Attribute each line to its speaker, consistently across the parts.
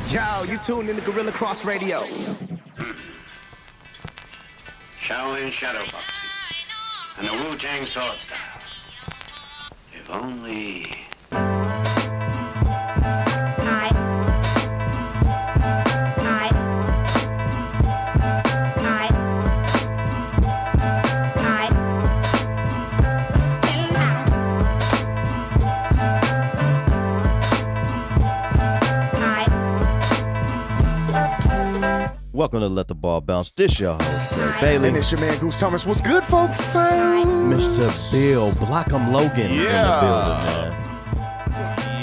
Speaker 1: Yo, you tuned in to Guerilla Cross Radio.
Speaker 2: Shaolin Shadowboxing and the Wu-Tang Sword Style. If only...
Speaker 3: Welcome to Let the Ball Bounce. This your host, Greg Bailey.
Speaker 1: And it's your man, Goose Thomas. What's good, folks?
Speaker 3: Mr. Bill Blockham Logan's in the building, man.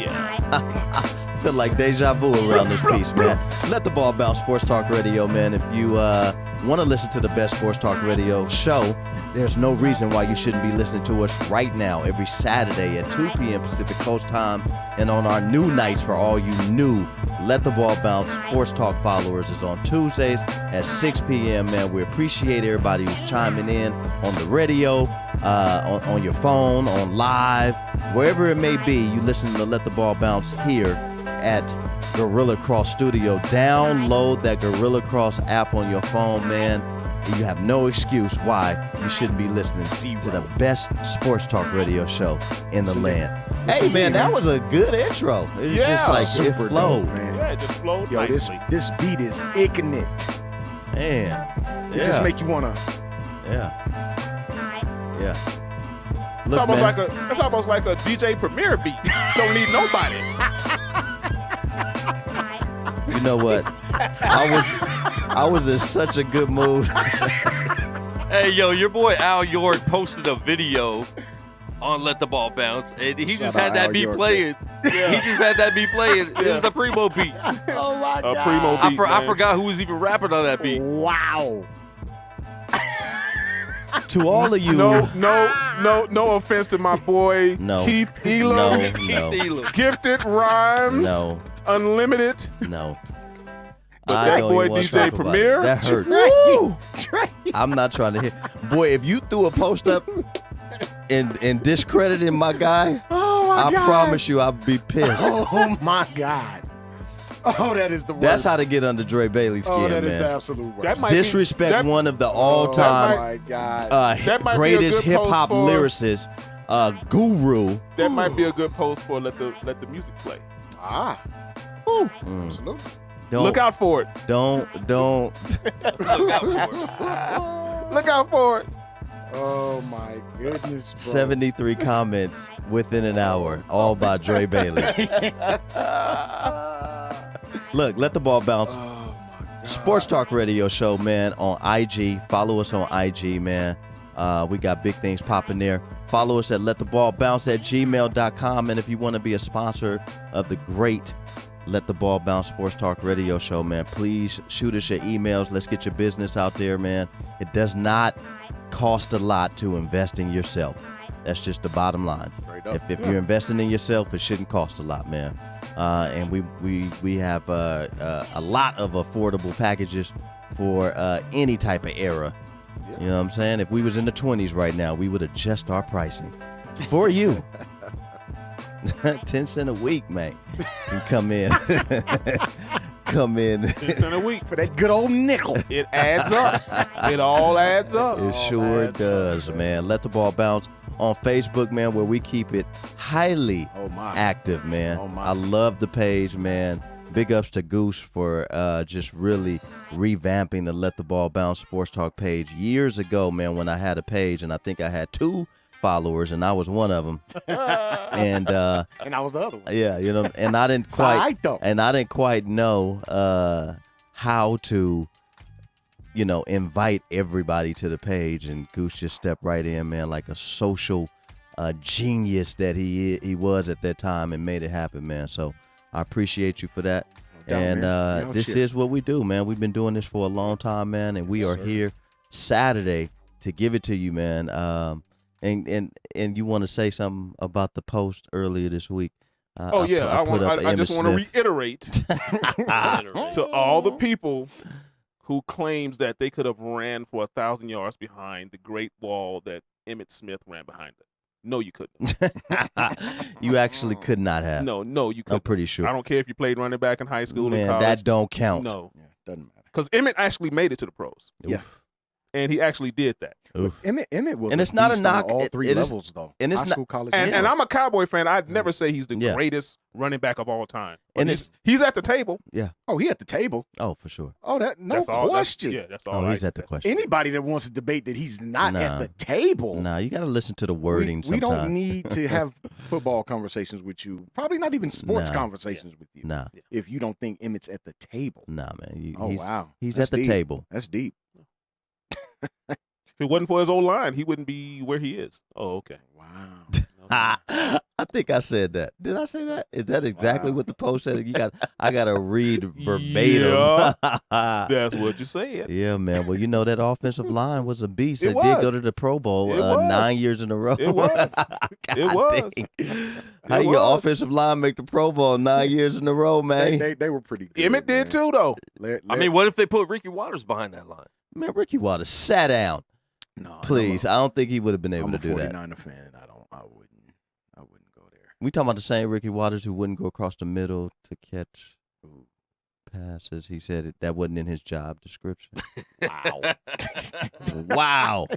Speaker 4: Yeah.
Speaker 3: Feel like deja vu around this piece, man. Let the Ball Bounce Sports Talk Radio, man. If you want to listen to the best sports talk radio show, there's no reason why you shouldn't be listening to us right now every Saturday at 2 p.m. Pacific Coast time, and on our new nights for all you new Let the Ball Bounce Sports Talk followers is on Tuesdays at 6 p.m., man. We appreciate everybody who's chiming in on the radio, on your phone, on live, wherever it may be. You listen to Let the Ball Bounce here at Guerilla Cross Studio. Download that Guerilla Cross app on your phone, man. You have no excuse why you shouldn't be listening to the best sports talk radio show in the land. Hey, man, that was a good intro. It was just like, it flowed.
Speaker 1: Man.
Speaker 4: Yeah, it just flowed
Speaker 1: Yo,
Speaker 4: nicely.
Speaker 1: this beat is ignorant.
Speaker 3: Man.
Speaker 1: It just make you want to...
Speaker 3: Yeah.
Speaker 4: It's
Speaker 3: Look,
Speaker 4: almost
Speaker 3: man,
Speaker 4: it's almost like a DJ Premier beat. Don't need nobody.
Speaker 3: you know what? I was in such a good mood.
Speaker 5: Hey, yo, your boy Al York posted a video on Let the Ball Bounce, and he just had that beat playing. He just had that beat playing. It was a Primo beat.
Speaker 1: Oh, my God.
Speaker 4: A Primo beat,
Speaker 5: I forgot who was even rapping on that beat.
Speaker 1: Wow.
Speaker 3: To all of you.
Speaker 4: No offense to my boy
Speaker 3: No.
Speaker 4: Keith Elam.
Speaker 3: No.
Speaker 4: Gifted Rhymes.
Speaker 3: No.
Speaker 4: Unlimited.
Speaker 3: No.
Speaker 4: But
Speaker 3: I
Speaker 4: that
Speaker 3: don't
Speaker 4: boy
Speaker 3: even wanna
Speaker 4: DJ
Speaker 3: talk about it.
Speaker 4: Premier.
Speaker 3: That hurts.
Speaker 1: Woo!
Speaker 3: I'm not trying to hit. Boy, if you threw a post up and discredited my guy,
Speaker 1: Oh, my
Speaker 3: I
Speaker 1: God.
Speaker 3: promise you I'd be pissed.
Speaker 1: Oh, my God. Oh, that is the worst.
Speaker 3: That's how to get under Dre Bailey's skin,
Speaker 1: Oh, that is the
Speaker 3: man.
Speaker 1: absolute worst.
Speaker 4: That might
Speaker 3: Disrespect
Speaker 4: that-
Speaker 3: one of the
Speaker 1: Oh,
Speaker 3: all-time
Speaker 1: my God.
Speaker 4: That might be a
Speaker 3: greatest
Speaker 4: good post
Speaker 3: hip-hop
Speaker 4: for-
Speaker 3: lyricist, guru.
Speaker 4: That might be a good post for let the music play.
Speaker 1: Ah. Ooh.
Speaker 3: Mm.
Speaker 1: Absolutely.
Speaker 3: Don't,
Speaker 4: Look out for it.
Speaker 3: Don't.
Speaker 5: Look out for it.
Speaker 4: Look out for it.
Speaker 1: Oh, my goodness, bro.
Speaker 3: 73 comments within an hour, all by Dre Bailey. Look, Let the Ball Bounce.
Speaker 1: Oh, my God.
Speaker 3: Sports Talk Radio Show, man, on IG. Follow us on IG, man. We got big things popping there. Follow us at lettheballbounce@gmail.com. And if you want to be a sponsor of the great Let the Ball Bounce Sports Talk Radio Show, man, please shoot us your emails. Let's get your business out there, man. It does not cost a lot to invest in yourself. That's just the bottom line.
Speaker 1: Straight up.
Speaker 3: If you're investing in yourself, it shouldn't cost a lot, man. And we have a lot of affordable packages for any type of era.
Speaker 1: Yeah.
Speaker 3: You know what I'm saying? If we was in the 20s right now, we would adjust our pricing for you. 10 cents a week, man. You come in. Come in.
Speaker 4: 10 cents a week.
Speaker 1: For that good old nickel.
Speaker 4: It adds up. It all adds up.
Speaker 3: It sure does, man. Let the Ball Bounce on Facebook, man, where we keep it highly
Speaker 1: Oh, my.
Speaker 3: active, man.
Speaker 1: Oh, my.
Speaker 3: I love the page, man. Big ups to Goose for just really revamping the Let the Ball Bounce Sports Talk page years ago, man, when I had a page, and I think I had 2 followers, and I was one of them. And
Speaker 1: And I was the other one.
Speaker 3: yeah, you know, and I didn't
Speaker 1: So I
Speaker 3: quite,
Speaker 1: don't.
Speaker 3: and I didn't quite know how to, you know, invite everybody to the page. And Goose just stepped right in, man, like a social genius that he was at that time, and made it happen, man. So I appreciate you for that.
Speaker 1: No doubt,
Speaker 3: And
Speaker 1: man. No
Speaker 3: this
Speaker 1: shit.
Speaker 3: is what we do, man. We've been doing this for a long time, man, and we are here Saturday to give it to you, man. And you want to say something about the post earlier this week?
Speaker 4: Oh yeah, I just want to
Speaker 3: Smith.
Speaker 4: reiterate to all the people who claims that they could have ran for 1,000 yards behind the great wall that Emmitt Smith ran behind it. No, you couldn't.
Speaker 3: You actually could not have.
Speaker 4: No, you couldn't.
Speaker 3: I'm pretty sure.
Speaker 4: I don't care if you played running back in high school or
Speaker 3: Man,
Speaker 4: college.
Speaker 3: that don't count.
Speaker 4: No,
Speaker 1: Yeah, doesn't matter.
Speaker 4: because Emmett actually made it to the pros.
Speaker 1: Yeah.
Speaker 4: And he actually did that.
Speaker 3: Oof.
Speaker 1: Emmett was
Speaker 3: And
Speaker 1: a
Speaker 3: it's not a
Speaker 1: beast on
Speaker 3: knock.
Speaker 1: all
Speaker 3: It-
Speaker 1: three
Speaker 3: it is-
Speaker 1: levels, though.
Speaker 3: and it's
Speaker 1: High
Speaker 3: not-
Speaker 1: school, college,
Speaker 4: And I'm a Cowboy fan. I'd never say he's the
Speaker 3: Yeah.
Speaker 4: greatest running back of all time. But
Speaker 3: And
Speaker 4: he's at the table.
Speaker 1: Oh, he at the table.
Speaker 3: Oh, for sure.
Speaker 1: Oh, that no
Speaker 4: That's all-
Speaker 1: question.
Speaker 4: That's all.
Speaker 3: Oh, he's at the question.
Speaker 1: Anybody that wants to debate that he's not
Speaker 3: Nah.
Speaker 1: at the table.
Speaker 3: Nah, you got to listen to the wording
Speaker 1: we don't
Speaker 3: sometimes.
Speaker 1: need to have football conversations with you. Probably not even sports
Speaker 3: Nah.
Speaker 1: conversations with you.
Speaker 3: Nah,
Speaker 1: If you don't think Emmett's at the table.
Speaker 3: man.
Speaker 1: Oh,
Speaker 3: he's
Speaker 1: wow.
Speaker 3: he's
Speaker 1: That's
Speaker 3: at the
Speaker 1: deep.
Speaker 3: table.
Speaker 1: That's deep.
Speaker 4: If it wasn't for his old line, he wouldn't be where he is. Oh, okay.
Speaker 1: Wow.
Speaker 3: I think I said that. Did I say that? Is that exactly
Speaker 1: Wow.
Speaker 3: what the post said? I got to read verbatim.
Speaker 4: That's what you said.
Speaker 3: Yeah, man. Well, you know that offensive line was a beast.
Speaker 4: It
Speaker 3: It did go
Speaker 4: was.
Speaker 3: to the Pro Bowl
Speaker 4: It was.
Speaker 3: 9 years in a row.
Speaker 4: It was. It was.
Speaker 3: Dang. How
Speaker 4: It
Speaker 3: your
Speaker 4: was.
Speaker 3: offensive line make the Pro Bowl 9 years in a row, man?
Speaker 1: They were pretty good.
Speaker 4: Emmett did
Speaker 1: man.
Speaker 4: too, though.
Speaker 5: I mean, what if they put Ricky Waters behind that line?
Speaker 3: Man, Ricky Waters sat down.
Speaker 1: No,
Speaker 3: Please, I don't think he would have been able
Speaker 1: I'm a
Speaker 3: to do that.
Speaker 1: 49er fan. I wouldn't go there.
Speaker 3: We talking about the same Ricky Waters who wouldn't go across the middle to catch
Speaker 1: Ooh.
Speaker 3: passes. He said that wasn't in his job description.
Speaker 1: Wow.
Speaker 3: Wow.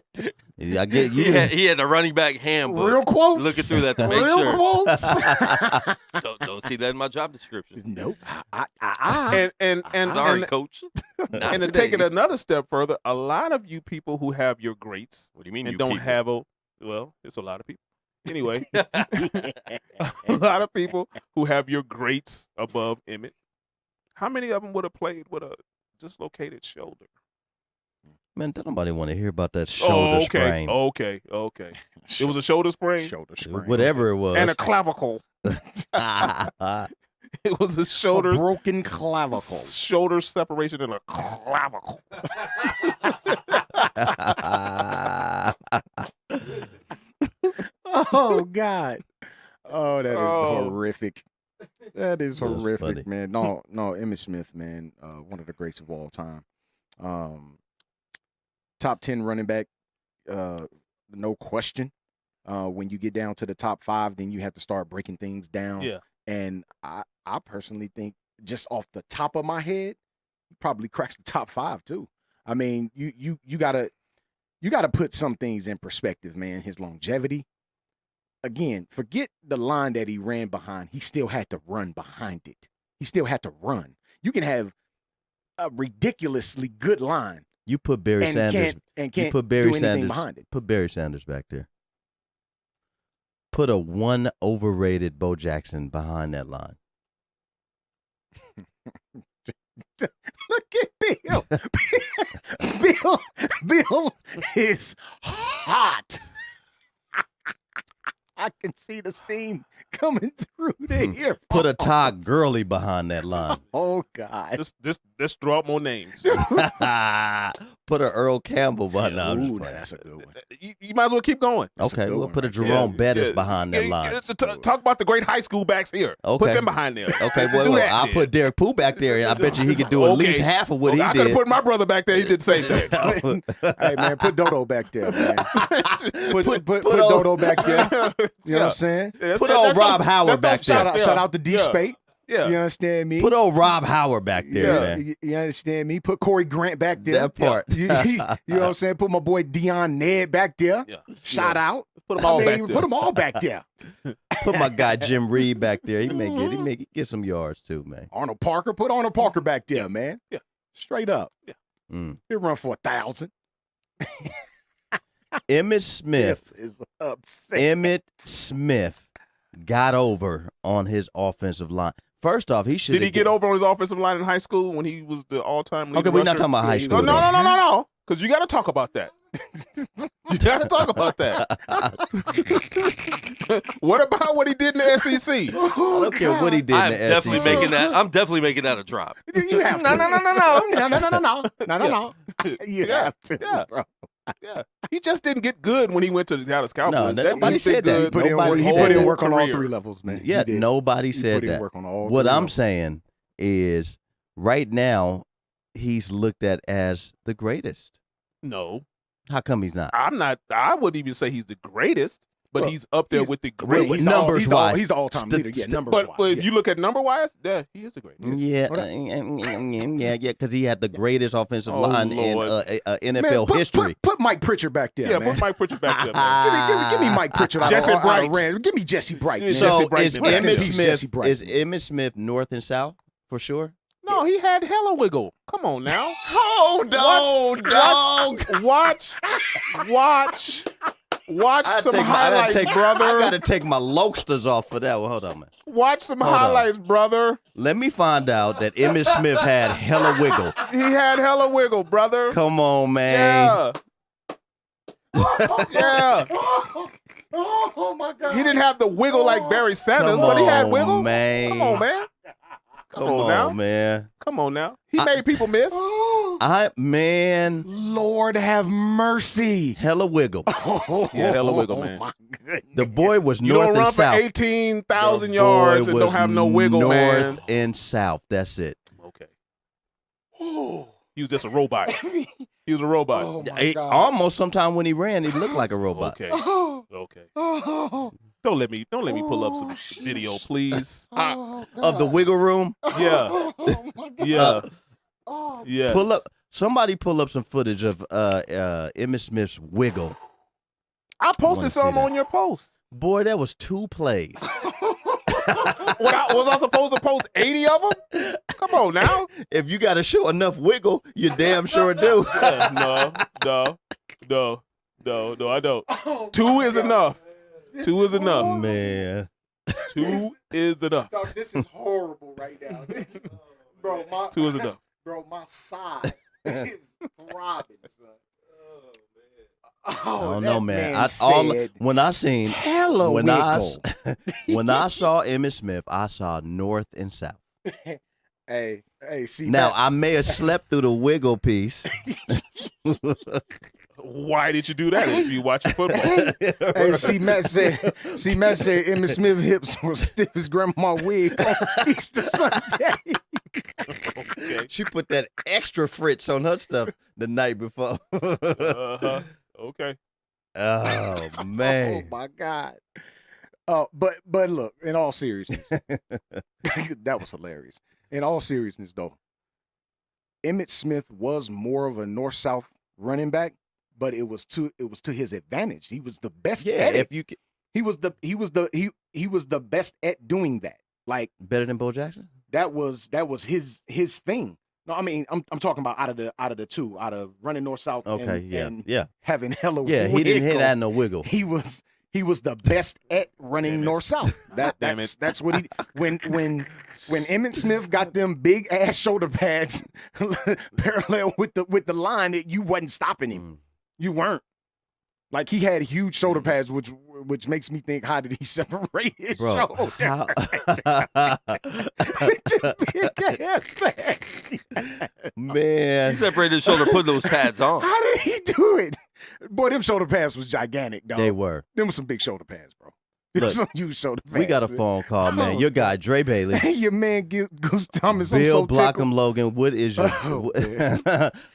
Speaker 3: I get you.
Speaker 5: He had a running back handbook.
Speaker 1: Real quotes.
Speaker 5: Looking through that to make
Speaker 1: Real
Speaker 5: sure.
Speaker 1: quotes.
Speaker 5: Don't see that in my job description.
Speaker 1: Nope.
Speaker 4: And
Speaker 5: Sorry,
Speaker 4: and,
Speaker 5: coach. Not
Speaker 4: and to
Speaker 5: today.
Speaker 4: take it another step further, a lot of you people who have your greats
Speaker 5: What do you mean?
Speaker 4: and
Speaker 5: you
Speaker 4: don't
Speaker 5: people?
Speaker 4: have it's a lot of people. Anyway, a lot of people who have your greats above Emmett. How many of them would have played with a dislocated shoulder?
Speaker 3: Man, don't nobody want to hear about that shoulder sprain.
Speaker 4: Okay. It was a shoulder sprain
Speaker 1: Shoulder sprain.
Speaker 3: Whatever it was.
Speaker 4: and a clavicle. It was a shoulder
Speaker 1: A broken clavicle.
Speaker 4: shoulder separation and a clavicle.
Speaker 1: Oh God. Oh, that is
Speaker 4: Oh.
Speaker 1: horrific. That is
Speaker 3: That was
Speaker 1: horrific,
Speaker 3: funny.
Speaker 1: man. No, Emmitt Smith, man, one of the greats of all time. Top 10 running back, no question. When you get down to the top 5, then you have to start breaking things down.
Speaker 4: Yeah.
Speaker 1: And I personally think, just off the top of my head, he probably cracks the top 5 too. I mean, you gotta put some things in perspective, man. His longevity. Again, forget the line that he ran behind. He still had to run behind it. He still had to run. You can have a ridiculously good line
Speaker 3: You put Barry
Speaker 1: and
Speaker 3: Sanders.
Speaker 1: can't
Speaker 3: You put
Speaker 1: do
Speaker 3: Barry
Speaker 1: anything
Speaker 3: Sanders.
Speaker 1: behind it.
Speaker 3: Put Barry Sanders back there. Put a one overrated Bo Jackson behind that line.
Speaker 1: Look at Bill. Bill is hot. I can see the steam coming through the ear.
Speaker 3: Put a Todd Gurley behind that line.
Speaker 1: Oh God.
Speaker 4: Just throw out more names.
Speaker 3: Put a Earl Campbell behind. No, I'm just
Speaker 1: Ooh,
Speaker 3: playing.
Speaker 1: that's a good one.
Speaker 4: You might as well keep going.
Speaker 1: That's a
Speaker 3: Okay,
Speaker 1: good
Speaker 3: we'll
Speaker 1: one
Speaker 3: put a
Speaker 1: right there.
Speaker 3: Jerome Bettis
Speaker 4: Yeah,
Speaker 3: behind that
Speaker 4: yeah,
Speaker 3: line.
Speaker 4: yeah, talk about the great high school backs here.
Speaker 3: Okay.
Speaker 4: Put them behind there.
Speaker 3: Okay,
Speaker 4: Do
Speaker 3: well,
Speaker 4: that
Speaker 3: I'll
Speaker 4: then.
Speaker 3: put Derek Pooh back there, and I bet you he could do at least
Speaker 4: Okay.
Speaker 3: half of what
Speaker 4: Okay, I
Speaker 3: he
Speaker 4: could
Speaker 3: did.
Speaker 4: have put my brother back there. He did the same thing.
Speaker 1: Hey man, put Dodo back there, man. Put
Speaker 3: old-
Speaker 1: Dodo back there. You know what I'm saying?
Speaker 3: Put old Rob Howard back there.
Speaker 1: Shout out to D Spate.
Speaker 4: Yeah.
Speaker 1: You understand me?
Speaker 3: Put old Rob Howard back there,
Speaker 1: Yeah,
Speaker 3: man.
Speaker 1: you understand me? Put Corey Grant back there.
Speaker 3: That part.
Speaker 1: You know what I'm saying? Put my boy Deion Ned back there.
Speaker 4: Yeah.
Speaker 1: Shout out.
Speaker 4: Put them all back there.
Speaker 1: Put them all back there.
Speaker 3: Put my guy Jim Reed back there. He may get some yards too, man.
Speaker 1: Arnold Parker. Put Arnold Parker back there, man.
Speaker 4: Yeah.
Speaker 1: Straight up.
Speaker 3: Mm.
Speaker 1: He'll run for 1,000.
Speaker 3: Emmitt Smith.
Speaker 1: Is upset.
Speaker 3: Emmitt Smith got over on his offensive line. First off, he should.
Speaker 4: Did he get over on his offensive line in high school when he was the all-time leader?
Speaker 3: Okay, we're not talking about high school.
Speaker 4: No. Because you got to talk about that. You got to talk about that. What about what he did in the SEC?
Speaker 3: I don't care what he did
Speaker 5: I'm
Speaker 3: in the
Speaker 5: definitely
Speaker 3: SEC.
Speaker 5: making that. I'm definitely making that a drop.
Speaker 1: You have to. No. You
Speaker 4: Yeah.
Speaker 1: have to,
Speaker 4: Yeah.
Speaker 1: bro.
Speaker 4: Yeah, he just didn't get good when he went to the Dallas Cowboys.
Speaker 3: No, nobody
Speaker 4: dude
Speaker 3: said
Speaker 4: did
Speaker 3: that.
Speaker 4: good
Speaker 1: Put in
Speaker 3: Nobody
Speaker 1: work, he
Speaker 3: said
Speaker 1: put in
Speaker 3: that.
Speaker 1: work on all
Speaker 4: Career.
Speaker 1: 3 levels, man.
Speaker 3: Yeah,
Speaker 1: He did.
Speaker 3: nobody
Speaker 1: He
Speaker 3: said
Speaker 1: put in
Speaker 3: that.
Speaker 1: work on all
Speaker 3: What
Speaker 1: 3
Speaker 3: I'm
Speaker 1: levels.
Speaker 3: saying is, right now, he's looked at as the greatest.
Speaker 4: No,
Speaker 3: How come he's not?
Speaker 4: I'm not. I wouldn't even say he's the greatest, but he's up there with the
Speaker 3: Well,
Speaker 4: greats.
Speaker 3: with numbers wise.
Speaker 1: He's the all-time leader. Yeah, numbers
Speaker 4: But
Speaker 1: wise.
Speaker 4: if you look at number wise, yeah, he is the greatest.
Speaker 3: Yeah, because he had the greatest offensive
Speaker 4: Oh,
Speaker 3: line in
Speaker 4: Lord.
Speaker 3: NFL history.
Speaker 1: Put Mike Pritchard back there,
Speaker 4: Yeah,
Speaker 1: man.
Speaker 4: put Mike Pritchard back there, man.
Speaker 1: Give me Mike Pritchard out
Speaker 4: Jesse
Speaker 1: of
Speaker 4: Bright.
Speaker 1: Rand. Give me Jesse Bright.
Speaker 4: Yeah,
Speaker 1: man.
Speaker 4: Jesse
Speaker 3: So
Speaker 4: Bright
Speaker 3: is
Speaker 4: and
Speaker 1: Rest in
Speaker 3: Emmitt
Speaker 1: peace,
Speaker 3: Smith
Speaker 1: Jesse Bright.
Speaker 3: is Emmitt Smith north and south for sure?
Speaker 4: No, he had hella wiggle. Come on now.
Speaker 3: Hold on, dog.
Speaker 4: Watch some highlights, brother.
Speaker 3: I gotta take my Lokesters off for that one. Hold on, man.
Speaker 4: Watch some
Speaker 3: Hold on.
Speaker 4: highlights, brother.
Speaker 3: Let me find out that Emmitt Smith had hella wiggle.
Speaker 4: He had hella wiggle, brother.
Speaker 3: Come on, man.
Speaker 4: Yeah. Yeah.
Speaker 1: Oh my God.
Speaker 4: He didn't have the wiggle like Barry Sanders,
Speaker 3: Come
Speaker 4: but he had
Speaker 3: on,
Speaker 4: wiggle.
Speaker 3: man.
Speaker 4: Come on, man.
Speaker 3: Come
Speaker 4: on now.
Speaker 3: man.
Speaker 4: Come on now. He made people miss.
Speaker 3: Man,
Speaker 1: Lord have mercy.
Speaker 3: hella wiggle.
Speaker 4: Yeah, hella wiggle, man.
Speaker 1: My goodness.
Speaker 3: The boy was
Speaker 4: You
Speaker 3: north
Speaker 4: don't
Speaker 3: and
Speaker 4: run for
Speaker 3: south.
Speaker 4: 18,000
Speaker 3: The
Speaker 4: yards
Speaker 3: boy
Speaker 4: and don't
Speaker 3: was
Speaker 4: have no wiggle,
Speaker 3: north
Speaker 4: man.
Speaker 3: and south. That's it.
Speaker 4: Okay. He was just a robot. He was a robot.
Speaker 1: Oh my
Speaker 3: It-
Speaker 1: God.
Speaker 3: almost sometime when he ran, he looked like a robot.
Speaker 4: Okay. Okay. Don't let me pull up some video, please.
Speaker 3: Of the wiggle room.
Speaker 4: Yeah. Yeah. Yes.
Speaker 3: Pull up. Somebody pull up some footage of Emmitt Smith's wiggle.
Speaker 4: I
Speaker 3: wanna
Speaker 4: posted
Speaker 3: see
Speaker 4: some
Speaker 3: that.
Speaker 4: on your post.
Speaker 3: Boy, that was 2 plays.
Speaker 4: Was I supposed to post 80 of them? Come on now.
Speaker 3: If you got to show enough wiggle, you damn sure do.
Speaker 4: No, I don't. 2 is enough. 2 is enough.
Speaker 3: Man.
Speaker 4: 2 is enough.
Speaker 1: Dog, this is horrible right now. Bro,
Speaker 4: 2 is enough.
Speaker 1: my side is throbbing, son.
Speaker 3: I
Speaker 1: Oh,
Speaker 3: don't
Speaker 1: that
Speaker 3: know, man.
Speaker 1: man
Speaker 3: When I seen
Speaker 1: hella
Speaker 3: when
Speaker 1: wiggle.
Speaker 3: when I saw Emmitt Smith, I saw north and south.
Speaker 1: Hey, see
Speaker 3: Now
Speaker 1: Matt,
Speaker 3: I may have slept through the wiggle piece.
Speaker 4: Why did you do that if you watching football?
Speaker 1: hey, see Matt said Emmitt Smith hips were stiff as grandma wig on Easter Sunday.
Speaker 4: Okay.
Speaker 3: She put that extra fritz on her stuff the night before.
Speaker 4: Uh-huh. Okay.
Speaker 3: Oh
Speaker 1: Oh
Speaker 3: man.
Speaker 1: my God. But look, in all seriousness, that was hilarious. In all seriousness, though, Emmitt Smith was more of a north-south running back, but it was to his advantage. He was the best
Speaker 3: Yeah,
Speaker 1: at it.
Speaker 3: if you
Speaker 1: He was the best at doing that. Like
Speaker 3: better than Bo Jackson.
Speaker 1: that was his thing. No, I mean I'm talking about out of the two, out of running north south.
Speaker 3: Okay,
Speaker 1: and
Speaker 3: yeah.
Speaker 1: having hella.
Speaker 3: Yeah, he didn't hit
Speaker 1: wiggle.
Speaker 3: that no wiggle.
Speaker 1: He was the best at running north south.
Speaker 4: Damn
Speaker 1: That's what he when Emmitt Smith got them big ass shoulder pads parallel with the line, you wasn't stopping him. You weren't. Like he had huge shoulder pads, which makes me think, how did he separate his
Speaker 3: Bro,
Speaker 1: shoulder?
Speaker 3: how-
Speaker 1: With the big ass pads.
Speaker 5: He
Speaker 3: man.
Speaker 5: separated his shoulder, put those pads on.
Speaker 1: How did he do it? Boy, them shoulder pads was gigantic, dog.
Speaker 3: They were.
Speaker 1: Them was some big shoulder pads, bro. Them
Speaker 3: Look,
Speaker 1: some huge shoulder pads.
Speaker 3: We got a phone call, man.
Speaker 1: Oh,
Speaker 3: Your guy, Dre Bailey.
Speaker 1: Hey, your man Goose Thomas. I'm
Speaker 3: Bill
Speaker 1: so
Speaker 3: Blockham
Speaker 1: tickled.
Speaker 3: Logan, what is your
Speaker 1: Oh, man.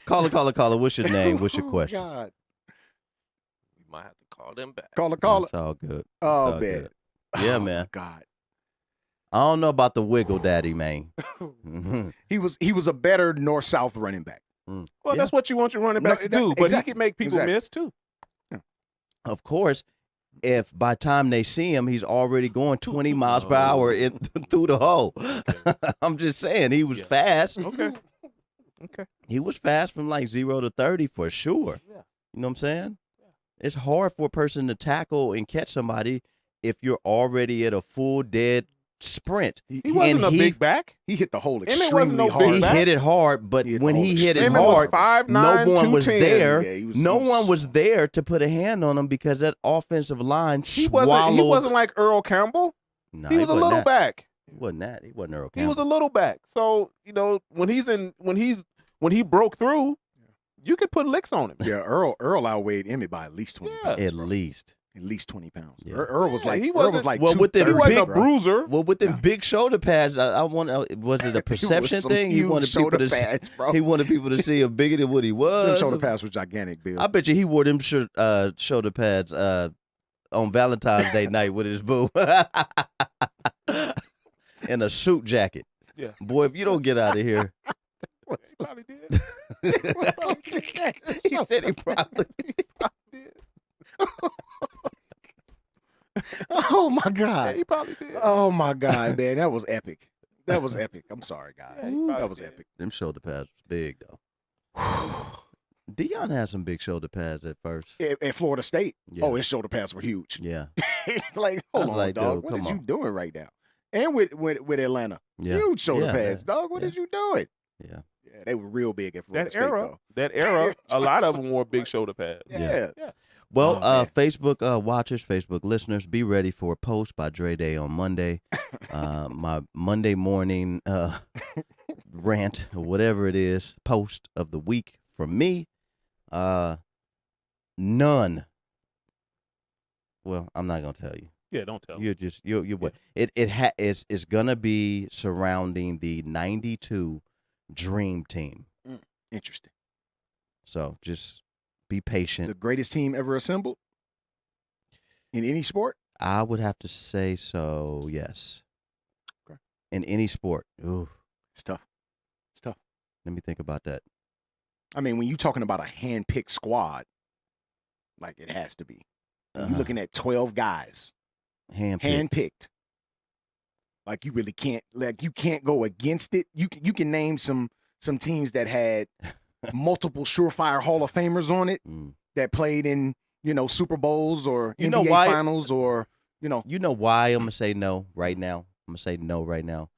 Speaker 3: caller? What's your name? What's your
Speaker 1: Oh,
Speaker 3: question?
Speaker 1: God.
Speaker 5: We might have to call them back.
Speaker 1: Call it.
Speaker 3: It's all good.
Speaker 1: Oh,
Speaker 3: all
Speaker 1: man.
Speaker 3: good. Yeah,
Speaker 1: Oh,
Speaker 3: man.
Speaker 1: God.
Speaker 3: I don't know about the wiggle daddy, man. Mhm.
Speaker 1: He was a better north-south running back.
Speaker 4: Well,
Speaker 3: Yeah.
Speaker 4: that's what you want your running backs to do, but
Speaker 1: exactly,
Speaker 4: he can make people
Speaker 1: exactly.
Speaker 4: miss too.
Speaker 3: Of course, if by time they see him, he's already going 20 miles per hour through the hole. I'm just saying, he was
Speaker 4: Yeah.
Speaker 3: fast.
Speaker 4: Okay. Okay.
Speaker 3: He was fast from like 0 to 30 for sure.
Speaker 4: Yeah.
Speaker 3: You know what I'm saying? It's hard for a person to tackle and catch somebody if you're already at a full dead sprint.
Speaker 4: He wasn't
Speaker 3: And
Speaker 4: a big back.
Speaker 1: He hit the hole
Speaker 4: Emmitt
Speaker 1: extremely
Speaker 4: wasn't no big
Speaker 1: hard.
Speaker 3: He
Speaker 4: back.
Speaker 3: hit it hard, but
Speaker 1: He hit
Speaker 3: when
Speaker 1: the
Speaker 3: he
Speaker 1: hole
Speaker 3: hit it
Speaker 1: extremely
Speaker 4: Emmitt was
Speaker 3: hard,
Speaker 4: 5'9",
Speaker 3: no one was
Speaker 4: 210.
Speaker 3: there.
Speaker 1: Yeah, he was-
Speaker 3: No
Speaker 1: he was-
Speaker 3: one was there to put a hand on him because that offensive line
Speaker 4: He
Speaker 3: swallowed.
Speaker 4: wasn't like Earl Campbell.
Speaker 3: Nah,
Speaker 4: He was a
Speaker 3: wasn't
Speaker 4: little
Speaker 3: that.
Speaker 4: back.
Speaker 3: He wasn't that. He wasn't Earl
Speaker 4: He was a
Speaker 3: Campbell.
Speaker 4: little back. So, when he broke through, you could put licks on him.
Speaker 1: Yeah, Earl outweighed Emmitt by at least 20
Speaker 4: Yeah.
Speaker 1: pounds.
Speaker 3: At
Speaker 1: bro.
Speaker 3: least.
Speaker 1: At least 20 pounds.
Speaker 3: Yeah.
Speaker 1: Earl was
Speaker 4: Yeah,
Speaker 1: like
Speaker 4: he
Speaker 1: Earl was
Speaker 4: wasn't-
Speaker 1: like
Speaker 3: Well, with them
Speaker 4: He
Speaker 1: 230,
Speaker 4: wasn't a
Speaker 1: bro.
Speaker 4: bruiser.
Speaker 3: Well, with them
Speaker 1: Yeah.
Speaker 3: big shoulder pads, I want. Was it a
Speaker 1: It was
Speaker 3: perception
Speaker 1: some
Speaker 3: thing? He
Speaker 1: huge
Speaker 3: wanted people
Speaker 1: shoulder
Speaker 3: to.
Speaker 1: pads, bro.
Speaker 3: He wanted people to see him bigger than what he
Speaker 1: Them
Speaker 3: was.
Speaker 1: shoulder pads were gigantic, Bill.
Speaker 3: I bet you he wore them shoulder pads on Valentine's Day night with his boo. In a suit jacket.
Speaker 4: Yeah.
Speaker 3: Boy, if you don't get out of here.
Speaker 4: He probably did.
Speaker 3: He said he probably
Speaker 4: did.
Speaker 1: Oh my
Speaker 4: Yeah,
Speaker 1: God.
Speaker 4: he probably did.
Speaker 1: Oh my God, man. That was epic. That was epic. I'm sorry, guys.
Speaker 4: Yeah, he probably
Speaker 1: That was
Speaker 4: did.
Speaker 1: epic.
Speaker 3: Them shoulder pads was big, though. Dion had some big shoulder pads at first.
Speaker 1: At Florida State.
Speaker 3: Yeah.
Speaker 1: Oh, his shoulder pads were huge.
Speaker 3: Yeah.
Speaker 1: Like,
Speaker 3: I
Speaker 1: hold
Speaker 3: was
Speaker 1: on,
Speaker 3: like,
Speaker 1: dog.
Speaker 3: dude,
Speaker 1: What
Speaker 3: come
Speaker 1: is you
Speaker 3: on.
Speaker 1: doing right now? And with Atlanta.
Speaker 3: Yeah.
Speaker 1: Huge shoulder
Speaker 3: Yeah,
Speaker 1: pads, dog. What
Speaker 3: yeah.
Speaker 1: is you doing?
Speaker 3: Yeah.
Speaker 1: Yeah, they were real big at Florida
Speaker 4: That
Speaker 1: State,
Speaker 4: era,
Speaker 1: though.
Speaker 4: that era, a lot of them wore big shoulder pads.
Speaker 1: Yeah.
Speaker 3: Well,
Speaker 1: Oh, man.
Speaker 3: Facebook watchers, Facebook listeners, be ready for a post by Dre Day on Monday. My Monday morning rant or whatever it is, post of the week from me. None. Well, I'm not gonna tell you.
Speaker 4: Yeah, don't tell me.
Speaker 3: You're just you're what it's gonna be surrounding the '92 Dream Team.
Speaker 1: Interesting.
Speaker 3: So just be patient.
Speaker 1: The greatest team ever assembled in any sport?
Speaker 3: I would have to say so. Yes.
Speaker 1: Okay.
Speaker 3: In any sport. Ooh,
Speaker 1: It's tough. It's tough.
Speaker 3: let me think about that.
Speaker 1: I mean, when you're talking about a hand-picked squad, like it has to be. You're looking at 12 guys, hand-picked. Like you really can't, like you can't go against it. You can name some teams that had multiple surefire Hall of Famers on it that played in, Super Bowls or
Speaker 3: You
Speaker 1: NBA
Speaker 3: know why-
Speaker 1: finals or,
Speaker 3: You know why I'm gonna say no right now? I'm gonna say no right now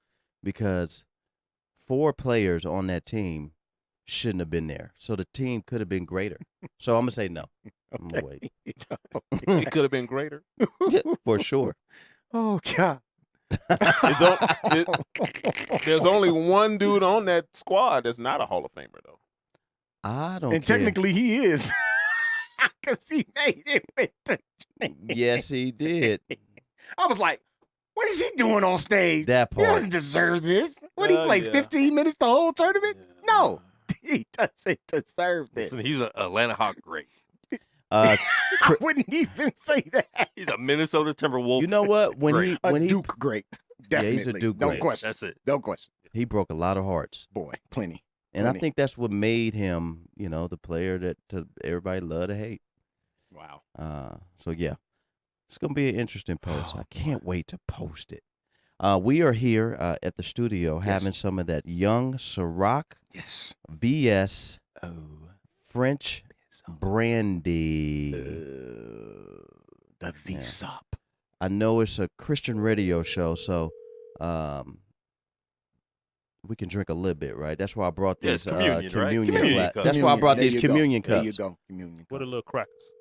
Speaker 3: because 4 players on that team shouldn't have been there. So the team could have been greater. So I'm gonna say no. I'm gonna wait.
Speaker 4: It could have been greater.
Speaker 3: Yeah, for sure.
Speaker 1: Oh, God.
Speaker 4: There's only one dude on that squad that's not a Hall of Famer, though.
Speaker 3: I don't.
Speaker 1: And
Speaker 3: care.
Speaker 1: technically he is. Because he made it with the Dream.
Speaker 3: Yes, he did.
Speaker 1: I was like, what is he doing on stage?
Speaker 3: That
Speaker 1: He
Speaker 3: part.
Speaker 1: doesn't deserve this. What, he played
Speaker 4: Yeah.
Speaker 1: 15 minutes the whole tournament? No, he doesn't deserve this.
Speaker 5: Listen, he's an Atlanta Hawk great.
Speaker 3: Uh,
Speaker 1: I wouldn't even say that.
Speaker 5: He's a Minnesota Timberwolves.
Speaker 3: you know what? When
Speaker 5: Great.
Speaker 3: he when
Speaker 1: A
Speaker 3: he
Speaker 1: Duke great.
Speaker 3: Yeah,
Speaker 1: Definitely.
Speaker 3: he's a Duke
Speaker 1: Don't
Speaker 3: great.
Speaker 1: question.
Speaker 5: That's it.
Speaker 1: Don't question.
Speaker 3: he broke a lot of hearts,
Speaker 1: Boy, plenty.
Speaker 3: and I
Speaker 1: Plenty.
Speaker 3: think that's what made him, the player that everybody love to hate.
Speaker 1: Wow.
Speaker 3: So yeah, it's gonna be an interesting post. I can't wait to post it. We are here at the studio having some of that young Ciroc
Speaker 1: Yes.
Speaker 3: VS
Speaker 1: Oh.
Speaker 3: French brandy.
Speaker 1: The V-Sop.
Speaker 3: I know it's a Christian radio show, so we can drink a little bit, right? That's why I brought
Speaker 5: Yeah,
Speaker 3: these
Speaker 5: it's communion, right? Communion
Speaker 3: gla-
Speaker 5: cups.
Speaker 3: That's why I brought
Speaker 1: There
Speaker 3: these
Speaker 1: you go.
Speaker 3: communion
Speaker 1: There you
Speaker 3: cups.
Speaker 1: go. Communion
Speaker 4: What a
Speaker 1: cup.
Speaker 4: little crackers.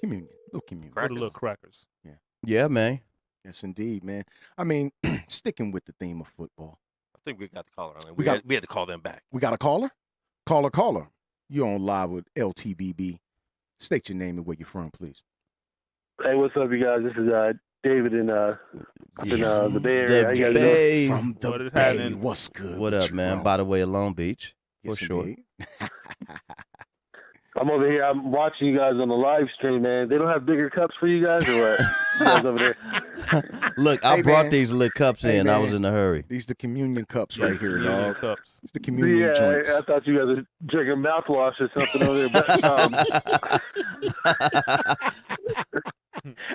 Speaker 1: Communion. Little communion.
Speaker 4: What a little crackers.
Speaker 3: Yeah, man.
Speaker 1: Yes, indeed, man. I mean, sticking with the theme of football.
Speaker 5: I think we got the caller on it.
Speaker 1: We got-
Speaker 5: We had to call them back.
Speaker 1: We got a caller? Caller. You're on live with LTBB. State your name and where you're from, please.
Speaker 6: Hey, what's up, you guys? This is David in the Bay Area.
Speaker 3: The
Speaker 6: How you guys doing?
Speaker 3: Bay.
Speaker 1: From the
Speaker 4: What is
Speaker 1: Bay.
Speaker 4: happening?
Speaker 1: What's good?
Speaker 3: What
Speaker 1: with
Speaker 3: up,
Speaker 1: you,
Speaker 3: man?
Speaker 1: bro?
Speaker 3: By the way, of Long Beach, for
Speaker 1: Yes,
Speaker 3: sure.
Speaker 1: indeed.
Speaker 6: I'm over here. I'm watching you guys on the live stream, man. They don't have bigger cups for you guys, or what? You guys over there?
Speaker 3: Look, I
Speaker 1: Hey,
Speaker 3: brought
Speaker 1: man.
Speaker 3: these little cups
Speaker 1: Hey,
Speaker 3: in. I
Speaker 1: man.
Speaker 3: was in a hurry.
Speaker 1: These the communion cups
Speaker 4: Yeah,
Speaker 1: right here,
Speaker 4: communion
Speaker 1: dog.
Speaker 4: cups.
Speaker 1: It's the communion
Speaker 6: Yeah,
Speaker 1: joints.
Speaker 6: I thought you guys were drinking mouthwash or something over there. But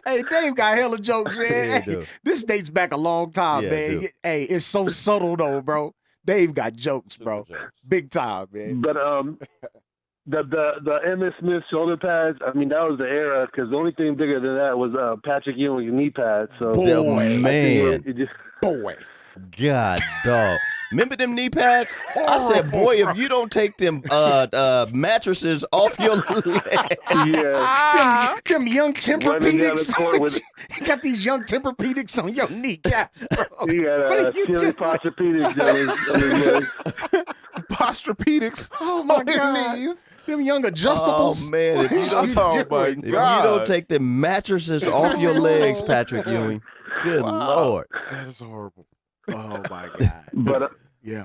Speaker 1: Hey, Dave got hella jokes, man.
Speaker 3: Yeah,
Speaker 1: Hey,
Speaker 3: dude.
Speaker 1: this dates back a long time,
Speaker 3: Yeah,
Speaker 1: man.
Speaker 3: dude.
Speaker 1: Hey, it's so subtle though, bro. Dave got jokes, bro. Big time, man.
Speaker 6: but the Emmitt Smith shoulder pads. I mean, that was the era because the only thing bigger than that was Patrick Ewing's knee pads. So
Speaker 1: Boy,
Speaker 3: Yeah,
Speaker 6: I think
Speaker 3: man.
Speaker 6: it just
Speaker 1: Boy.
Speaker 3: God, dog. Remember them knee pads? I said, boy, if you don't take them mattresses off your leg.
Speaker 6: yeah.
Speaker 1: Them young
Speaker 6: Running down the
Speaker 1: Tempur-Pedics.
Speaker 6: court with-
Speaker 1: You got these young Tempur-Pedics on your kneecaps, bro.
Speaker 6: He
Speaker 1: What
Speaker 6: got
Speaker 1: are you
Speaker 6: Philly
Speaker 1: doing?
Speaker 6: Posturepedics on his legs.
Speaker 4: Posturepedics
Speaker 1: Oh my
Speaker 4: on his
Speaker 1: God.
Speaker 4: knees.
Speaker 1: Them young adjustables.
Speaker 3: Oh, man, if you don't-
Speaker 4: Oh, my
Speaker 3: If you
Speaker 4: God.
Speaker 3: don't take the mattresses off your legs, Patrick Ewing, good Lord.
Speaker 1: That is horrible. Oh my God.
Speaker 6: But
Speaker 1: Yeah.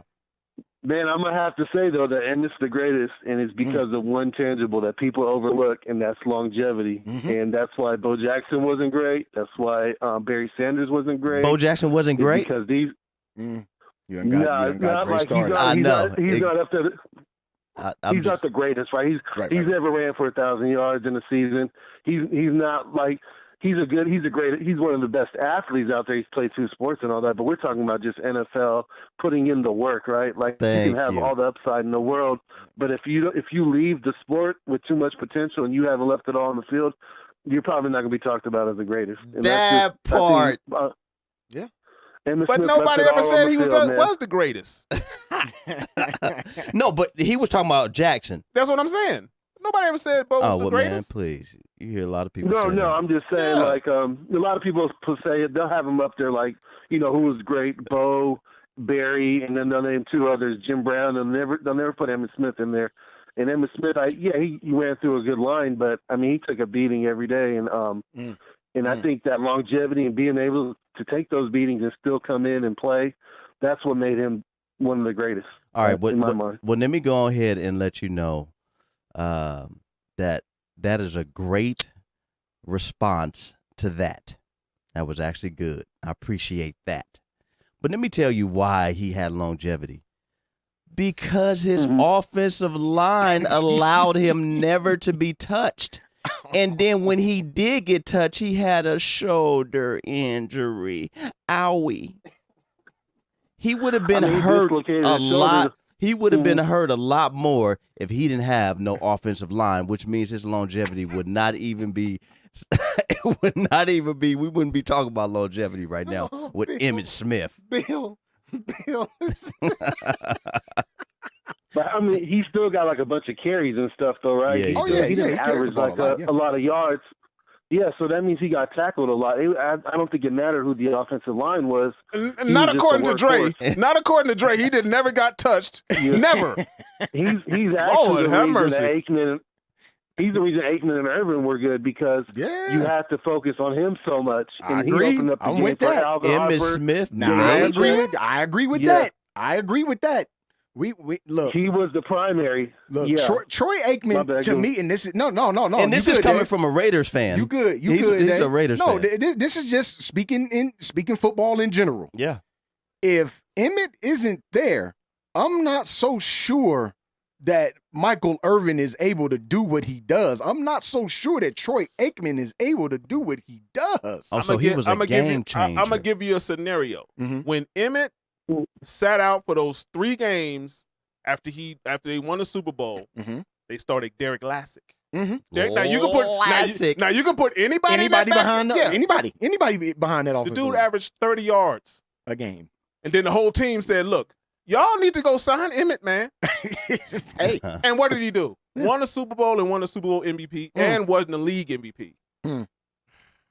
Speaker 6: Man, I'm gonna have to say though that Emmitt's the greatest, and it's because of one tangible that people overlook, and that's longevity. And that's why Bo Jackson wasn't great. That's why Barry Sanders wasn't great.
Speaker 3: Bo Jackson wasn't
Speaker 6: It's
Speaker 3: great.
Speaker 6: because these.
Speaker 1: You done got
Speaker 6: not
Speaker 1: Dre
Speaker 6: like
Speaker 1: started.
Speaker 3: I know.
Speaker 6: He's not up to.
Speaker 3: I'm
Speaker 6: He's not the greatest, right?
Speaker 1: Right.
Speaker 6: He's never ran for 1,000 yards in a season. He's not like he's one of the best athletes out there. He's played 2 sports and all that, but we're talking about just NFL putting in the work, right? Like you
Speaker 3: Thank
Speaker 6: can have
Speaker 3: you.
Speaker 6: all the upside in the world, but if you leave the sport with too much potential and you haven't left it all on the field, you're probably not going to be talked about as the greatest. And
Speaker 3: That
Speaker 6: that's just,
Speaker 3: part.
Speaker 6: I think, Emmitt
Speaker 4: But
Speaker 6: Smith
Speaker 4: nobody
Speaker 6: left it
Speaker 4: ever
Speaker 6: all on
Speaker 4: said
Speaker 6: the
Speaker 4: he
Speaker 6: field, man.
Speaker 4: was the greatest.
Speaker 3: No, but he was talking about Jackson.
Speaker 4: That's what I'm saying. Nobody ever said Bo was
Speaker 3: Oh
Speaker 4: the
Speaker 3: well, man,
Speaker 4: greatest.
Speaker 3: please. You hear a lot of people.
Speaker 6: No,
Speaker 3: say
Speaker 6: no,
Speaker 3: that.
Speaker 6: I'm just saying,
Speaker 4: Yeah.
Speaker 6: like, a lot of people say it. They'll have him up there, like, who was great, Bo, Barry, and then they'll name 2 others, Jim Brown. They'll never put Emmitt Smith in there. And Emmitt Smith, he ran through a good line, but I mean, he took a beating every day, and I think that longevity and being able to take those beatings and still come in and play, that's what made him one of the greatest.
Speaker 3: All right,
Speaker 6: in my mind.
Speaker 3: well, let me go ahead and let you know that is a great response to that. That was actually good. I appreciate that. But let me tell you why he had longevity. Because his offensive line allowed him never to be touched. And then when he did get touched, he had a shoulder injury. Owie. He would have been hurt
Speaker 6: dislocated
Speaker 3: a
Speaker 6: his
Speaker 3: lot.
Speaker 6: shoulder.
Speaker 3: He would have been hurt a lot more if he didn't have no offensive line, which means his longevity would not even be. It would not even be. We wouldn't be talking about longevity right now with Emmitt Smith.
Speaker 1: Bill.
Speaker 6: But I mean, he still got like a bunch of carries and stuff, though, right?
Speaker 3: Yeah, he
Speaker 1: Oh,
Speaker 3: does.
Speaker 1: yeah,
Speaker 6: he didn't
Speaker 1: he carried
Speaker 6: average
Speaker 1: the ball
Speaker 6: like
Speaker 1: a lot, yeah.
Speaker 6: a lot of yards. Yeah, so that means he got tackled a lot. I don't think it mattered who the offensive line was.
Speaker 4: Not
Speaker 6: just
Speaker 4: according
Speaker 6: a
Speaker 4: to Dre.
Speaker 6: workhorse.
Speaker 4: Not according to Dre. He never got touched. Never.
Speaker 6: He's
Speaker 4: Lord,
Speaker 6: actually the
Speaker 4: have
Speaker 6: reason
Speaker 4: mercy.
Speaker 6: that Aikman. He's the reason Aikman and Irvin were good because
Speaker 1: Yeah.
Speaker 6: you have to focus on him so much.
Speaker 1: I
Speaker 6: And
Speaker 1: agree.
Speaker 6: He opened up the
Speaker 1: I'm
Speaker 6: game
Speaker 1: with
Speaker 6: for
Speaker 1: that.
Speaker 6: Alvin
Speaker 3: Emmitt
Speaker 6: Harper.
Speaker 3: Smith
Speaker 1: Nah, I
Speaker 3: made
Speaker 1: agree
Speaker 3: that.
Speaker 1: with. I agree with
Speaker 6: Yeah.
Speaker 1: that. I agree with that. We look.
Speaker 6: He was the primary.
Speaker 1: Look,
Speaker 6: yeah.
Speaker 1: Troy
Speaker 6: My
Speaker 1: Aikman
Speaker 6: bad,
Speaker 1: to
Speaker 6: go.
Speaker 1: me, and this is no.
Speaker 3: And this
Speaker 1: you
Speaker 3: is
Speaker 1: good,
Speaker 3: coming
Speaker 1: Dave.
Speaker 3: from a Raiders fan.
Speaker 1: You good? You
Speaker 3: He's-
Speaker 1: good?
Speaker 3: he's
Speaker 1: Dave.
Speaker 3: a Raiders
Speaker 1: no,
Speaker 3: fan.
Speaker 1: this is just speaking football in general.
Speaker 3: Yeah.
Speaker 1: If Emmett isn't there, I'm not so sure that Michael Irvin is able to do what he does. I'm not so sure that Troy Aikman is able to do what he does.
Speaker 3: Also, he was a game changer.
Speaker 4: I'm gonna give you a scenario.
Speaker 1: Mhm.
Speaker 4: When Emmett sat out for those 3 games after they won the Super Bowl,
Speaker 1: Mhm.
Speaker 4: they started Derek Lassick.
Speaker 1: Mhm.
Speaker 4: Derek, now you can put
Speaker 3: Lassick.
Speaker 4: now you can put anybody in
Speaker 1: Anybody
Speaker 4: that back-
Speaker 1: behind?
Speaker 4: yeah.
Speaker 1: Anybody behind that
Speaker 4: The
Speaker 1: offensive
Speaker 4: dude
Speaker 1: line.
Speaker 4: averaged 30 yards,
Speaker 1: a game.
Speaker 4: and then the whole team said, "Look, y'all need to go sign Emmett, man."
Speaker 1: Hey,
Speaker 4: And what did he do? Won a Super Bowl and won a Super Bowl MVP and wasn't a league MVP.
Speaker 1: Mm.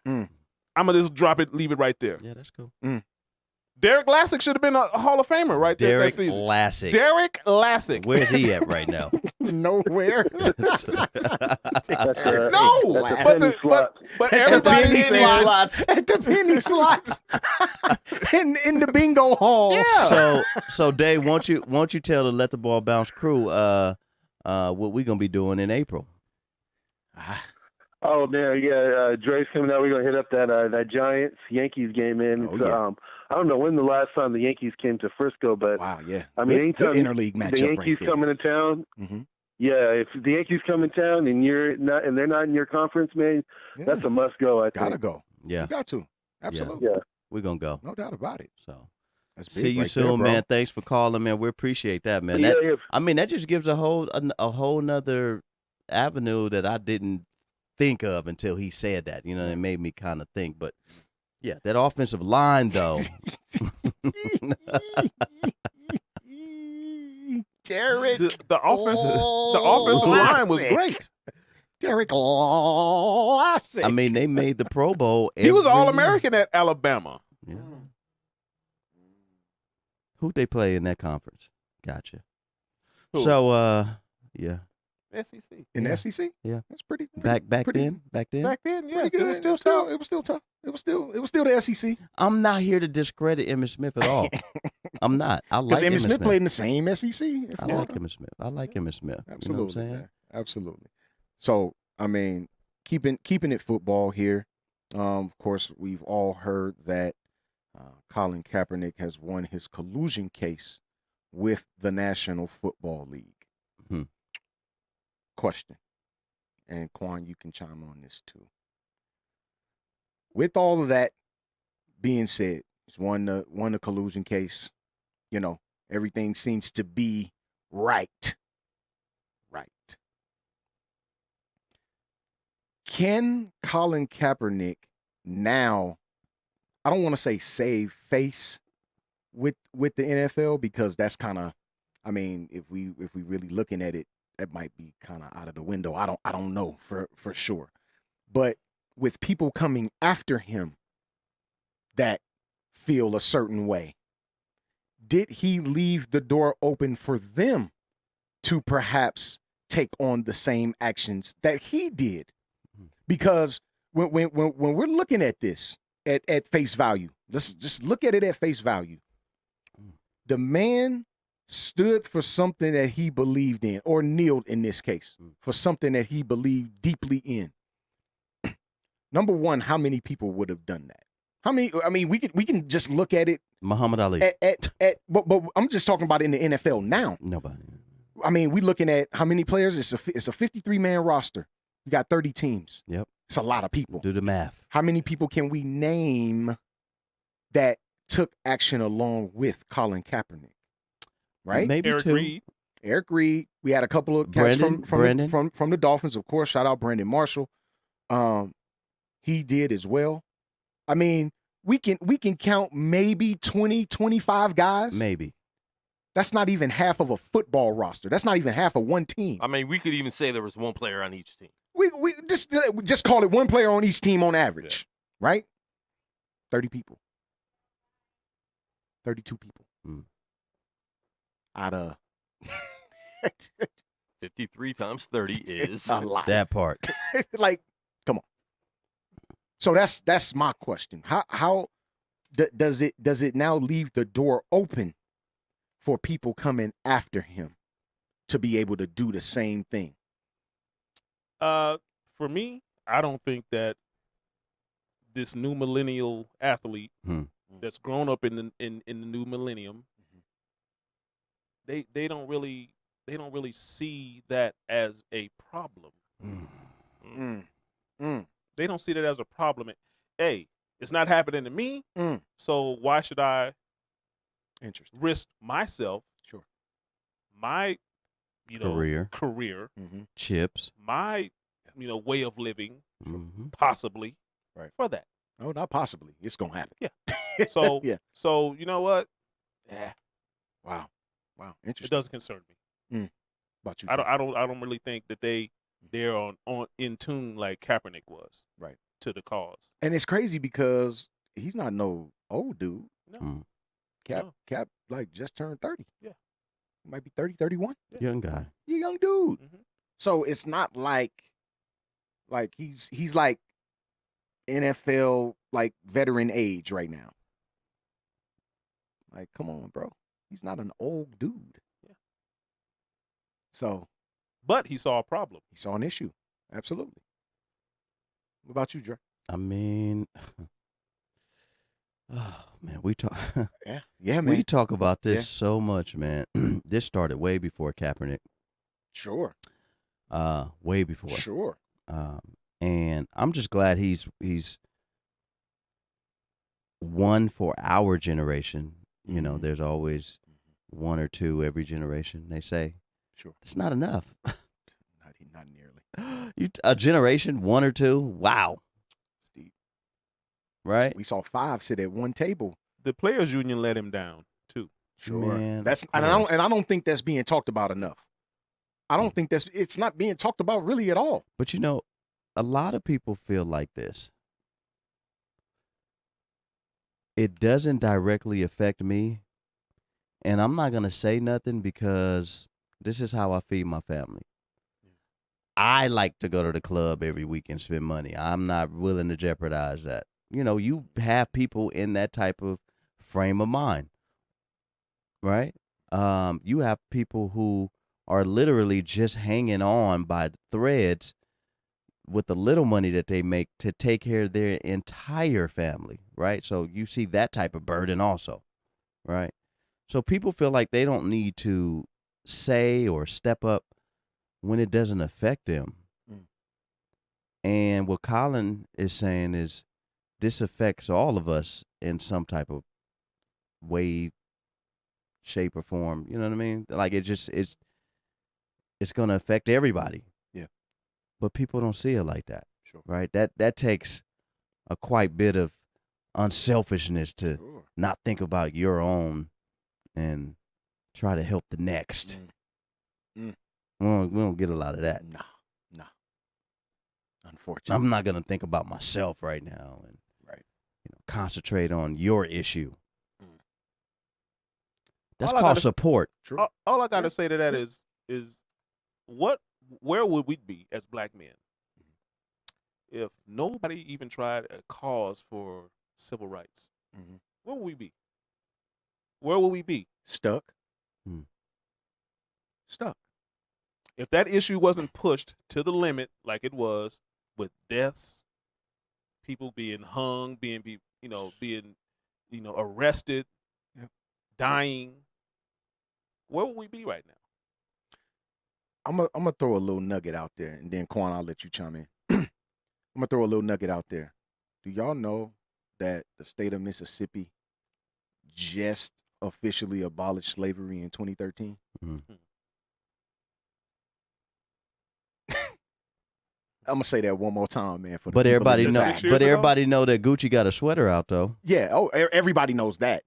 Speaker 1: Mm.
Speaker 4: I'm gonna just drop it, leave it right there.
Speaker 3: Yeah, that's cool.
Speaker 4: Derek Lassick should have been a Hall of Famer right there
Speaker 3: Derek
Speaker 4: that season.
Speaker 3: Lassick.
Speaker 4: Derek Lassick.
Speaker 3: Where's he at right now?
Speaker 1: nowhere.
Speaker 6: That's
Speaker 4: No,
Speaker 6: that's
Speaker 4: but
Speaker 6: a penny slot.
Speaker 4: but
Speaker 1: At the
Speaker 4: everybody
Speaker 1: penny
Speaker 4: said,
Speaker 1: slots. At the penny slots in the bingo hall.
Speaker 4: yeah.
Speaker 3: So Dave, won't you tell the Let the Ball Bounce crew what we're gonna be doing in April?
Speaker 6: Oh man, yeah. Dre's coming out. We're gonna hit up that Giants Yankees game, man.
Speaker 1: Oh,
Speaker 6: It's,
Speaker 1: yeah.
Speaker 6: I don't know when the last time the Yankees came to Frisco, but
Speaker 1: Wow, yeah.
Speaker 6: I mean,
Speaker 1: good
Speaker 6: anytime
Speaker 1: interleague matchup
Speaker 6: the Yankees
Speaker 1: right there.
Speaker 6: coming to town.
Speaker 1: Mhm.
Speaker 6: Yeah, if the Yankees come in town and you're not, and they're not in your conference, man,
Speaker 1: Yeah,
Speaker 6: that's a must go. I
Speaker 1: gotta
Speaker 6: think.
Speaker 1: go.
Speaker 3: Yeah,
Speaker 1: You got to. Absolutely.
Speaker 6: Yeah.
Speaker 3: we're gonna go.
Speaker 1: No doubt about it.
Speaker 3: So
Speaker 1: That's big
Speaker 3: see you
Speaker 1: right
Speaker 3: soon,
Speaker 1: there, bro.
Speaker 3: man. Thanks for calling, man. We appreciate that, man.
Speaker 6: Yeah,
Speaker 3: That,
Speaker 6: yeah.
Speaker 3: I mean, that just gives a whole nother avenue that I didn't think of until he said that. You know, it made me kind of think. But yeah, that offensive line though.
Speaker 1: Derek.
Speaker 4: the offensive line was
Speaker 1: Lassick.
Speaker 4: great.
Speaker 1: Derek Lassick.
Speaker 3: I mean, they made the Pro Bowl.
Speaker 4: He was
Speaker 3: every
Speaker 4: All
Speaker 3: year.
Speaker 4: American at Alabama.
Speaker 3: Yeah. Who'd they play in that conference? Gotcha.
Speaker 4: Who?
Speaker 3: So, yeah.
Speaker 4: SEC.
Speaker 1: in
Speaker 3: Yeah.
Speaker 1: the SEC.
Speaker 3: Yeah.
Speaker 1: That's pretty.
Speaker 3: Back
Speaker 1: pretty,
Speaker 3: then.
Speaker 4: Back then, yes,
Speaker 1: Pretty good.
Speaker 4: it was still tough.
Speaker 1: It was still tough. It was still the SEC.
Speaker 3: I'm not here to discredit Emmitt Smith at all. I'm not. I
Speaker 1: Because
Speaker 3: like
Speaker 1: Emmitt Smith played in the same SEC. in
Speaker 3: I
Speaker 1: Florida.
Speaker 3: like Emmitt Smith. I like Emmitt Smith.
Speaker 1: Absolutely,
Speaker 3: You know what I'm saying?
Speaker 1: man. Absolutely. So, I mean, keeping it football here. Of course, we've all heard that Colin Kaepernick has won his collusion case with the National Football League.
Speaker 3: Hmm.
Speaker 1: Question, and Quan, you can chime on this too. With all of that being said, he's won the collusion case. You know, everything seems to be right. Right. Can Colin Kaepernick now, I don't want to say save face with the NFL, because that's kind of, I mean, if we really looking at it, that might be kind of out of the window. I don't know for sure. But with people coming after him that feel a certain way, did he leave the door open for them to perhaps take on the same actions that he did? Because when we're looking at this at face value, let's just look at it at face value. The man stood for something that he believed in, or kneeled in this case, for something that he believed deeply in. Number one, how many people would have done that? How many? I mean, we can just look at it.
Speaker 3: Muhammad Ali.
Speaker 1: But I'm just talking about in the NFL now.
Speaker 3: Nobody.
Speaker 1: I mean, we looking at how many players. It's a 53-man roster. You got 30 teams.
Speaker 3: Yep.
Speaker 1: It's a lot of people.
Speaker 3: Do the math.
Speaker 1: How many people can we name that took action along with Colin Kaepernick? Right?
Speaker 3: Maybe
Speaker 4: Eric
Speaker 3: two.
Speaker 4: Reed.
Speaker 1: Eric Reed. We had a couple of cats
Speaker 3: Brandon.
Speaker 1: from the Dolphins, of course. Shout out Brandon Marshall. He did as well. I mean, we can count maybe 20, 25 guys.
Speaker 3: Maybe.
Speaker 1: That's not even half of a football roster. That's not even half of one team.
Speaker 5: I mean, we could even say there was one player on each team.
Speaker 1: We just call it one player on each team on average, right? 30 people. 32 people. Out of
Speaker 5: 53 times 30 is
Speaker 1: a lot.
Speaker 3: That part.
Speaker 1: Like, come on. So that's my question. How does it now leave the door open for people coming after him to be able to do the same thing?
Speaker 4: For me, I don't think that this new millennial athlete that's grown up in the new millennium, they don't really see that as a problem. They don't see that as a problem. Hey, it's not happening to me, so why should I risk myself, my
Speaker 3: career,
Speaker 1: Mm-hmm.
Speaker 3: chips,
Speaker 4: my way of living,
Speaker 3: mm-hmm.
Speaker 4: possibly,
Speaker 1: Right.
Speaker 4: for that.
Speaker 1: No, not possibly. It's gonna happen.
Speaker 4: Yeah. So
Speaker 1: yeah.
Speaker 4: So you know what?
Speaker 1: Yeah. Wow. Wow.
Speaker 4: It
Speaker 1: Interesting.
Speaker 4: doesn't concern me.
Speaker 1: About you?
Speaker 4: I don't really think that they're on in tune like Kaepernick was.
Speaker 1: Right.
Speaker 4: To the cause.
Speaker 1: And it's crazy because he's not no old dude.
Speaker 4: No.
Speaker 1: Cap like just turned 30.
Speaker 4: Yeah.
Speaker 1: He might be 30, 31.
Speaker 4: Yeah.
Speaker 3: Young guy.
Speaker 1: He's a young dude.
Speaker 4: Mm-hmm.
Speaker 1: So it's not like he's like NFL like veteran age right now. Like, come on, bro. He's not an old dude.
Speaker 4: Yeah.
Speaker 1: So
Speaker 4: But he saw a problem.
Speaker 1: he saw an issue. Absolutely. What about you, Dre?
Speaker 3: I mean, oh man, we talk.
Speaker 1: Yeah, man.
Speaker 3: We talk about this
Speaker 1: Yeah.
Speaker 3: so much, man. This started way before Kaepernick.
Speaker 1: Sure.
Speaker 3: Way before.
Speaker 1: Sure.
Speaker 3: And I'm just glad he's one for our generation. You know, there's always one or two every generation. They say,
Speaker 1: Sure.
Speaker 3: it's not enough.
Speaker 1: Not nearly.
Speaker 3: A generation, one or two. Wow.
Speaker 1: Steve.
Speaker 3: Right.
Speaker 1: We saw 5 sit at one table.
Speaker 4: The players union let him down too.
Speaker 1: Sure.
Speaker 3: Man,
Speaker 1: That's
Speaker 3: of
Speaker 1: and I
Speaker 3: course.
Speaker 1: don't think that's being talked about enough. I don't think it's not being talked about really at all.
Speaker 3: But you know, a lot of people feel like this. It doesn't directly affect me, and I'm not going to say nothing because this is how I feed my family. I like to go to the club every week and spend money. I'm not willing to jeopardize that. You know, you have people in that type of frame of mind. right? You have people who are literally just hanging on by threads with the little money that they make to take care of their entire family, right? So you see that type of burden also, right? So people feel like they don't need to say or step up when it doesn't affect them.
Speaker 1: Mm.
Speaker 3: And what Colin is saying is this affects all of us in some type of way, shape, or form. You know what I mean? Like it's going to affect everybody.
Speaker 1: Yeah.
Speaker 3: But people don't see it like that.
Speaker 1: Sure.
Speaker 3: Right? That takes a quite bit of unselfishness to
Speaker 1: Sure.
Speaker 3: not think about your own and try to help the next.
Speaker 1: Mm.
Speaker 3: We don't get a lot of that.
Speaker 1: No. Unfortunately.
Speaker 3: I'm not going to think about myself right now and
Speaker 1: Right.
Speaker 3: Concentrate on your issue.
Speaker 1: Mm.
Speaker 3: That's
Speaker 4: All I
Speaker 3: called
Speaker 4: gotta-
Speaker 3: support.
Speaker 1: True.
Speaker 4: All I got to say to that is where would we be as black men if nobody even tried a cause for civil rights?
Speaker 1: Mm-hmm.
Speaker 4: Where would we be? Where would we be?
Speaker 1: Stuck.
Speaker 3: Hmm.
Speaker 1: Stuck.
Speaker 4: If that issue wasn't pushed to the limit like it was with deaths, people being hung, being arrested,
Speaker 1: Yep.
Speaker 4: dying, where would we be right now?
Speaker 1: I'm gonna throw a little nugget out there, and then Quan, I'll let you chime in. I'm gonna throw a little nugget out there. Do y'all know that the state of Mississippi just officially abolished slavery in 2013?
Speaker 3: Mm-hmm.
Speaker 1: I'm gonna say that one more time, man. For the
Speaker 3: But
Speaker 1: people
Speaker 3: everybody
Speaker 1: in the
Speaker 3: know.
Speaker 1: back.
Speaker 4: 6 years
Speaker 3: But
Speaker 4: ago?
Speaker 3: everybody know that Gucci got a sweater out though.
Speaker 1: Yeah. Oh, everybody knows that.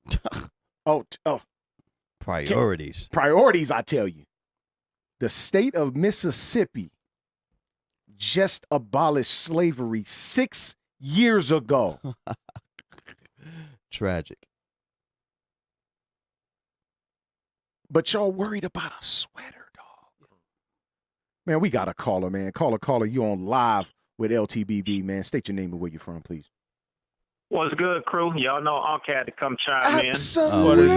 Speaker 1: Oh,
Speaker 3: Priorities.
Speaker 1: priorities. I tell you, the state of Mississippi just abolished slavery 6 years ago.
Speaker 3: Tragic.
Speaker 1: But y'all worried about a sweater, dog. Man, we got a caller, man. Caller, you on live with LTBB, man. State your name and where you're from, please.
Speaker 7: What's good, crew? Y'all know Unc had to come chime in.
Speaker 1: Absolutely.
Speaker 3: We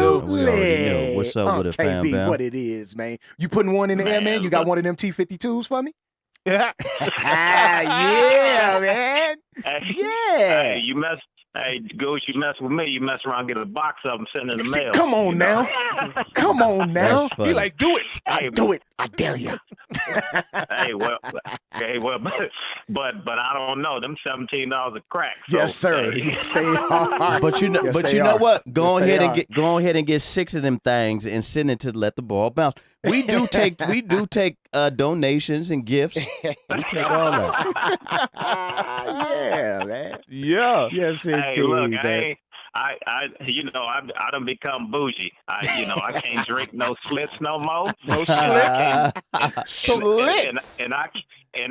Speaker 3: already know. What's up with it, fam,
Speaker 1: KB,
Speaker 3: bam?
Speaker 1: what it is, man. You putting one in the air, man?
Speaker 7: Man,
Speaker 1: You got
Speaker 7: look.
Speaker 1: one of them T-52s for me?
Speaker 4: Yeah.
Speaker 1: Yeah, man.
Speaker 7: Hey,
Speaker 1: Yeah.
Speaker 7: hey, Goose, you mess with me, you mess around, get a box of them, send in the mail.
Speaker 1: Come on now. Come on now.
Speaker 3: That's funny.
Speaker 4: Be like, do it.
Speaker 1: I do it. I dare you.
Speaker 7: hey, well, but I don't know. Them $17 a crack. So,
Speaker 1: Yes, sir.
Speaker 7: hey,
Speaker 1: Yes, they are.
Speaker 3: But you know,
Speaker 1: Yes,
Speaker 3: but
Speaker 1: they
Speaker 3: you know
Speaker 1: are.
Speaker 3: what? Go
Speaker 1: Yes, they
Speaker 3: ahead and
Speaker 1: are.
Speaker 3: go ahead and get 6 of them things and send it to Let the Ball Bounce. We do take donations and gifts. We take all that.
Speaker 1: Yeah, man.
Speaker 4: Yeah.
Speaker 1: Yes, indeed,
Speaker 7: hey, look,
Speaker 1: man.
Speaker 7: I done become bougie. I can't drink no slits no more.
Speaker 4: No slicks.
Speaker 1: Slits.
Speaker 7: And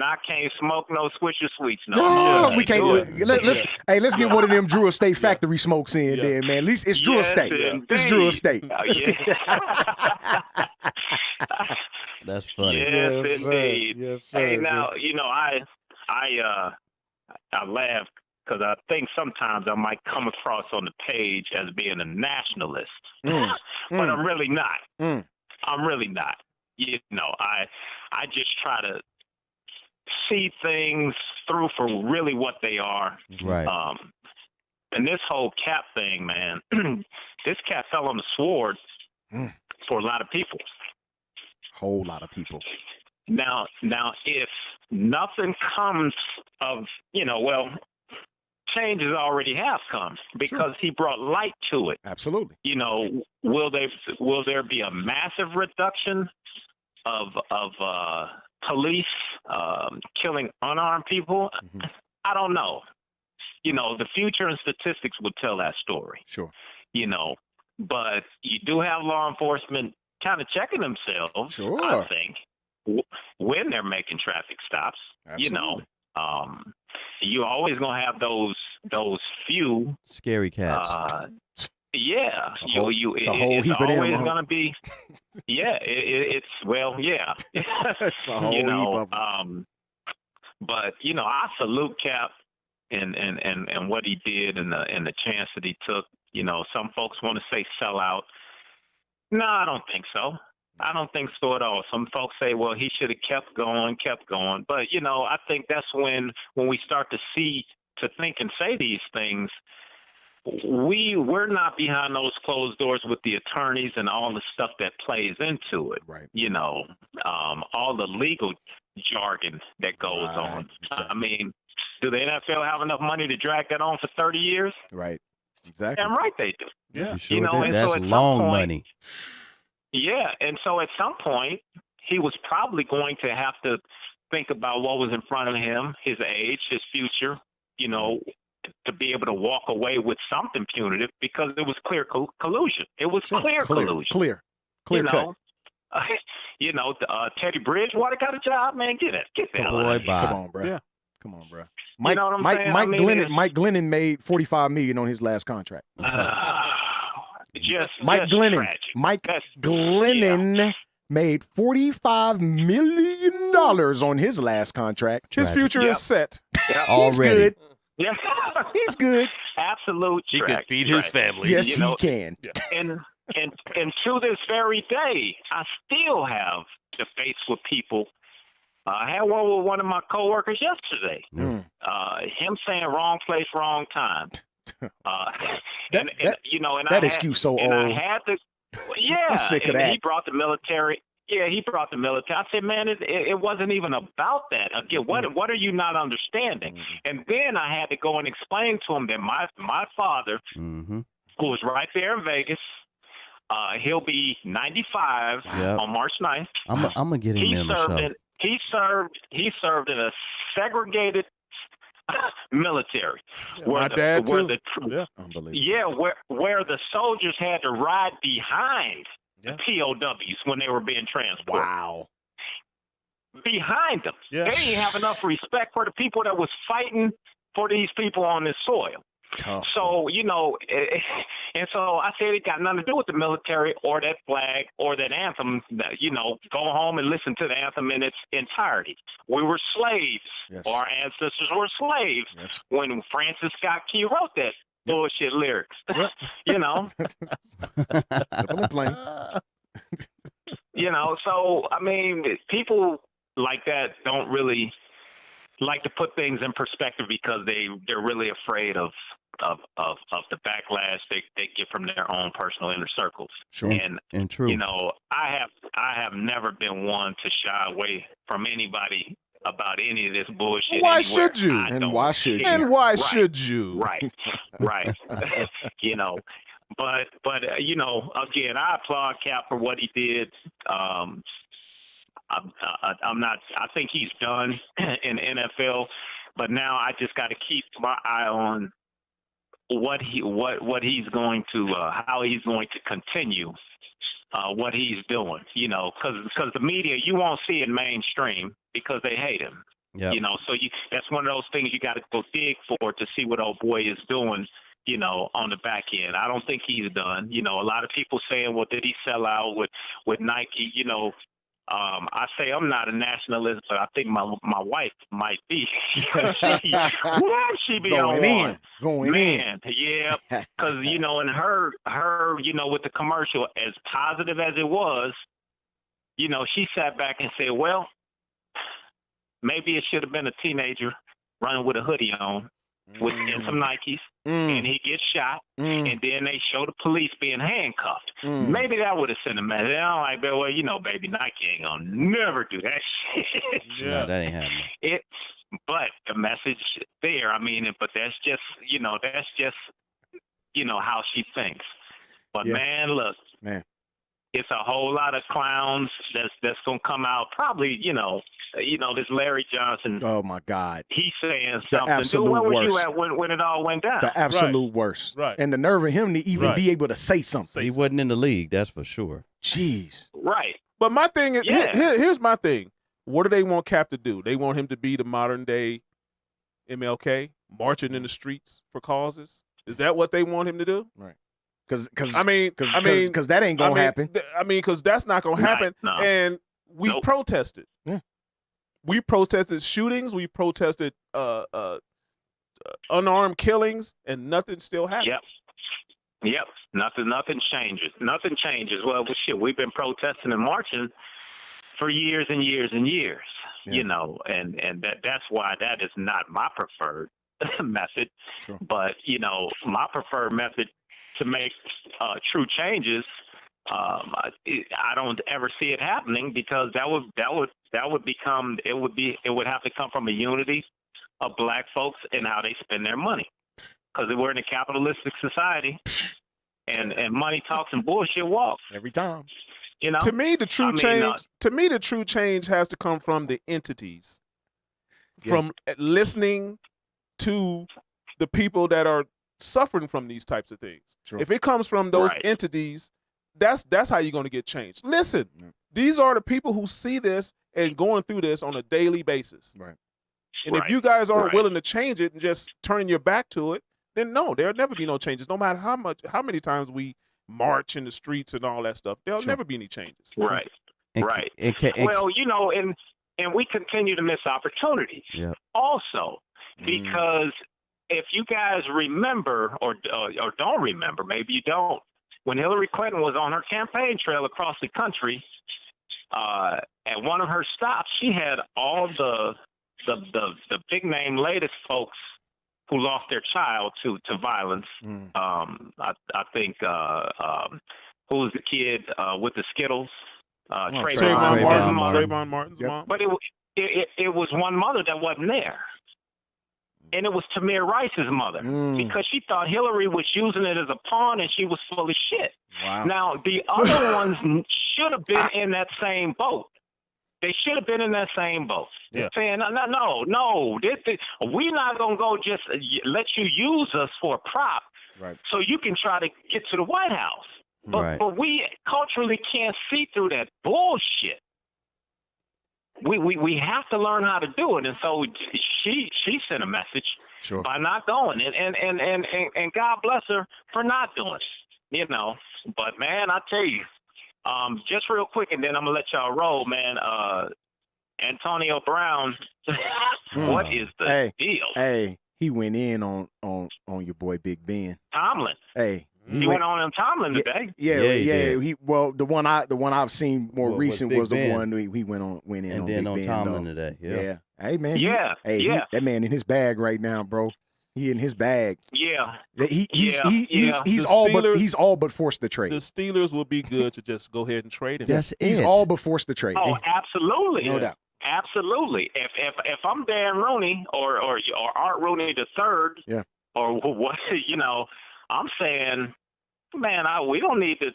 Speaker 7: I can't smoke no Swisher Sweets no
Speaker 1: No,
Speaker 7: more.
Speaker 1: we can't.
Speaker 7: do it.
Speaker 1: Let's get one of them Drew Estate factory smokes in
Speaker 4: Yeah.
Speaker 1: there, man. At least it's Drew
Speaker 7: Yes,
Speaker 1: Estate. It's Drew
Speaker 7: indeed.
Speaker 1: Estate. Let's get-
Speaker 3: That's funny.
Speaker 7: Yes,
Speaker 1: Yes, sir.
Speaker 7: indeed.
Speaker 1: Yes, sir.
Speaker 7: Hey, now I laugh because I think sometimes I might come across on the page as being a nationalist,
Speaker 1: Mm,
Speaker 7: but
Speaker 1: mm.
Speaker 7: I'm really not.
Speaker 1: Mm.
Speaker 7: I'm really not. I just try to see things through for really what they are.
Speaker 3: Right.
Speaker 7: And this whole cap thing, man, this cat fell on the sword
Speaker 1: Mm.
Speaker 7: for a lot of people.
Speaker 1: Whole lot of people.
Speaker 7: Now, if nothing comes of, changes already have come because he brought light to it.
Speaker 1: Absolutely.
Speaker 7: Will there be a massive reduction of police killing unarmed people?
Speaker 1: Mhm.
Speaker 7: I don't know. The future and statistics would tell that story.
Speaker 1: Sure.
Speaker 7: But you do have law enforcement kind of checking themselves,
Speaker 1: Sure.
Speaker 7: I think, when they're making traffic stops.
Speaker 1: Absolutely.
Speaker 7: You always gonna have those few.
Speaker 3: Scary cats.
Speaker 7: Yeah,
Speaker 1: It's a whole
Speaker 7: it's
Speaker 1: heap of them,
Speaker 7: always
Speaker 1: huh?
Speaker 7: gonna be. Yeah, it's yeah.
Speaker 1: It's a whole heap of them.
Speaker 7: But I salute Cap and what he did and the chance that he took. Some folks want to say sellout. No, I don't think so. I don't think so at all. Some folks say, well, he should have kept going. But, you know, I think that's when we start to think and say these things, we're not behind those closed doors with the attorneys and all the stuff that plays into it.
Speaker 1: Right.
Speaker 7: You know, all the legal jargon that goes on.
Speaker 1: Exactly.
Speaker 7: I mean, do the NFL have enough money to drag that on for 30 years?
Speaker 1: Right. Exactly.
Speaker 7: Damn right they do.
Speaker 4: Yeah.
Speaker 3: You sure
Speaker 7: You know,
Speaker 3: did.
Speaker 7: and
Speaker 3: That's
Speaker 7: so at some
Speaker 3: long
Speaker 7: point-
Speaker 3: money.
Speaker 7: Yeah, and so at some point, he was probably going to have to think about what was in front of him, his age, his future, you know, to be able to walk away with something punitive because it was clear collusion. It was clear collusion.
Speaker 1: Clear
Speaker 7: You
Speaker 1: cut.
Speaker 7: know, Teddy Bridgewater got a job, man. Get that
Speaker 3: Boy, bye.
Speaker 1: Come on, bro.
Speaker 4: Yeah.
Speaker 1: Come on, bro.
Speaker 7: You know what I'm saying? I mean,
Speaker 1: Mike Glennon made $45 million on his last contract.
Speaker 7: just
Speaker 1: Mike Glennon.
Speaker 7: tragic.
Speaker 1: Mike
Speaker 7: That's-
Speaker 1: Glennon made $45 million on his last contract.
Speaker 4: His
Speaker 3: Tragic.
Speaker 4: future
Speaker 7: Yep.
Speaker 4: is set.
Speaker 7: Yeah,
Speaker 1: He's
Speaker 3: Already.
Speaker 1: good.
Speaker 7: yeah.
Speaker 1: He's good.
Speaker 7: Absolute.
Speaker 5: He could
Speaker 7: tragic.
Speaker 5: feed his family.
Speaker 1: Yes,
Speaker 7: You
Speaker 1: he
Speaker 7: know,
Speaker 1: can.
Speaker 7: and to this very day, I still have to face with people. I had one with one of my coworkers yesterday.
Speaker 1: Mm.
Speaker 7: Him saying wrong place, wrong time. And you know, and
Speaker 1: that
Speaker 7: I
Speaker 1: excuse so
Speaker 7: had, and
Speaker 1: old.
Speaker 7: I had to. Yeah,
Speaker 1: I'm sick of
Speaker 7: and
Speaker 1: that.
Speaker 7: he brought the military. Yeah, he brought the military. I said, man, it wasn't even about that. Again, what are you not understanding? And then I had to go and explain to him that my father,
Speaker 3: Mm-hmm.
Speaker 7: who was right there in Vegas, he'll be 95
Speaker 3: Yep.
Speaker 7: on March 9th.
Speaker 3: I'm gonna get him
Speaker 7: He
Speaker 3: in the
Speaker 7: served
Speaker 3: show.
Speaker 7: in he served in a segregated military.
Speaker 4: My dad,
Speaker 7: where
Speaker 4: too.
Speaker 7: the
Speaker 4: Yeah.
Speaker 1: Unbelievable.
Speaker 7: yeah, where the soldiers had to ride behind
Speaker 4: Yeah.
Speaker 7: the POWs when they were being transported.
Speaker 1: Wow.
Speaker 7: Behind them.
Speaker 4: Yeah.
Speaker 7: They didn't have enough respect for the people that was fighting for these people on this soil.
Speaker 1: Tough.
Speaker 7: So, you know, and so I said it got nothing to do with the military or that flag or that anthem. That, you know, go home and listen to the anthem in its entirety. We were slaves.
Speaker 1: Yes.
Speaker 7: Our ancestors were slaves
Speaker 1: Yes.
Speaker 7: when Francis Scott Key wrote that bullshit lyrics.
Speaker 1: Yep.
Speaker 7: You know,
Speaker 1: Simple and plain.
Speaker 7: you know. So I mean, people like that don't really like to put things in perspective because they're really afraid of the backlash they get from their own personal inner circles.
Speaker 1: Sure.
Speaker 3: And true.
Speaker 7: You know, I have never been one to shy away from anybody about any of this bullshit.
Speaker 4: Why
Speaker 7: anywhere.
Speaker 4: should you?
Speaker 7: I
Speaker 1: And
Speaker 7: don't
Speaker 1: why should you?
Speaker 7: care.
Speaker 4: And why
Speaker 7: Right.
Speaker 4: should you?
Speaker 7: Right. You know, but you know, again, I applaud Cap for what he did. I'm not. I think he's done in NFL, but now I just got to keep my eye on what he's going to how he's going to continue what he's doing. You know, because the media, you won't see it mainstream because they hate him.
Speaker 3: Yep.
Speaker 7: You know, so that's one of those things you got to go dig for to see what old boy is doing. You know, on the back end, I don't think he's done. You know, a lot of people saying, "Well, did he sell out with Nike?" You know. I say I'm not a nationalist, but I think my wife might be. she be
Speaker 1: Going
Speaker 7: on
Speaker 1: in.
Speaker 7: one.
Speaker 1: Going
Speaker 7: Man, yeah, because you know, and her, you know, with the commercial, as positive as it was, you know, she sat back and said, "Well, maybe it should have been a teenager running with a hoodie on, and some Nikes, and he gets shot, and then they show the police being handcuffed. Maybe that would have sent a message. I'm like, well, you know, baby, Nike ain't gonna never do that shit.
Speaker 3: No, that ain't happening.
Speaker 7: But the message there, I mean, but that's just, you know, how she thinks. But
Speaker 1: Yeah.
Speaker 7: man, look,
Speaker 1: Man.
Speaker 7: it's a whole lot of clowns that's gonna come out. Probably, you know, this Larry Johnson.
Speaker 1: Oh my God.
Speaker 7: He's saying
Speaker 1: The
Speaker 7: something.
Speaker 1: absolute
Speaker 7: Dude, where were you
Speaker 1: worst.
Speaker 7: at when it all went down?
Speaker 1: The absolute worst.
Speaker 4: Right.
Speaker 1: And the nerve of him to even
Speaker 4: Right.
Speaker 1: be able to say something.
Speaker 3: He wasn't in the league, that's for sure.
Speaker 1: Jeez.
Speaker 7: Right.
Speaker 4: But my thing is,
Speaker 7: Yeah.
Speaker 4: here's my thing. What do they want Cap to do? They want him to be the modern day MLK, marching in the streets for causes. Is that what they want him to do?
Speaker 1: Because
Speaker 4: Because
Speaker 1: that ain't gonna happen.
Speaker 4: Because that's not gonna happen.
Speaker 7: No.
Speaker 4: And we
Speaker 7: Nope.
Speaker 4: protested.
Speaker 1: Yeah.
Speaker 4: We protested shootings. We protested unarmed killings, and nothing still happened.
Speaker 7: Yep. Yep, nothing changes. Nothing changes. Well, shit, we've been protesting and marching for years and years and years.
Speaker 1: Yeah.
Speaker 7: You know, and that's why that is not my preferred method.
Speaker 1: Sure.
Speaker 7: But you know, my preferred method to make true changes, I don't ever see it happening because that would have to come from a unity of black folks and how they spend their money. Because we're in a capitalistic society, and money talks and bullshit walks.
Speaker 1: Every time.
Speaker 7: You know.
Speaker 4: To me, the true change. To me, the true change has to come from the entities, from listening to the people that are suffering from these types of things.
Speaker 1: Sure.
Speaker 4: If it comes from those entities, that's how you're going to get change. Listen, these are the people who see this and going through this on a daily basis.
Speaker 1: Right.
Speaker 4: And if you guys aren't willing to change it and just turning your back to it, then no, there'll never be no changes. No matter how many times we march in the streets and all that stuff, there'll never be any changes.
Speaker 7: Right. Right.
Speaker 3: And
Speaker 7: well, you know, and we continue to miss opportunities.
Speaker 3: Yeah.
Speaker 7: Also, because if you guys remember or don't remember, maybe you don't, when Hillary Clinton was on her campaign trail across the country, at one of her stops, she had all the big name latest folks who lost their child to violence. I think who was the kid with the Skittles?
Speaker 4: Trayvon Martin's mom.
Speaker 7: But it was one mother that wasn't there. And it was Tamir Rice's mother because she thought Hillary was using it as a pawn and she was full of shit.
Speaker 1: Wow.
Speaker 7: Now, the other ones should have been in that same boat. They should have been in that same boat.
Speaker 1: Yeah.
Speaker 7: Saying, no, we're not going to go just let you use us for a prop so you can try to get to the White House. But we culturally can't see through that bullshit. We have to learn how to do it. And so she sent a message by not going. And God bless her for not doing it. You know. But, man, I tell you, just real quick, and then I'm going to let y'all roll, man. Antonio Brown, what is the deal?
Speaker 1: Hey, he went in on your boy Big Ben.
Speaker 7: Tomlin.
Speaker 1: Hey.
Speaker 7: He went on Tomlin today.
Speaker 1: Yeah. The one I've seen more recent was the
Speaker 3: Ben.
Speaker 1: one he went in
Speaker 3: and
Speaker 1: on
Speaker 3: then
Speaker 1: Big
Speaker 3: on
Speaker 1: Ben,
Speaker 3: Tomlin
Speaker 1: though.
Speaker 3: today.
Speaker 1: Yeah. Hey man. That man in his bag right now, bro. He in his bag.
Speaker 7: Yeah.
Speaker 1: He's all but forced to trade.
Speaker 4: The Steelers will be good to just go ahead and trade him.
Speaker 1: He's all but forced to trade.
Speaker 7: Oh, absolutely.
Speaker 1: No doubt.
Speaker 7: Absolutely. If I'm Dan Rooney or Art Rooney the third, or what, you know, I'm saying, man, we don't need to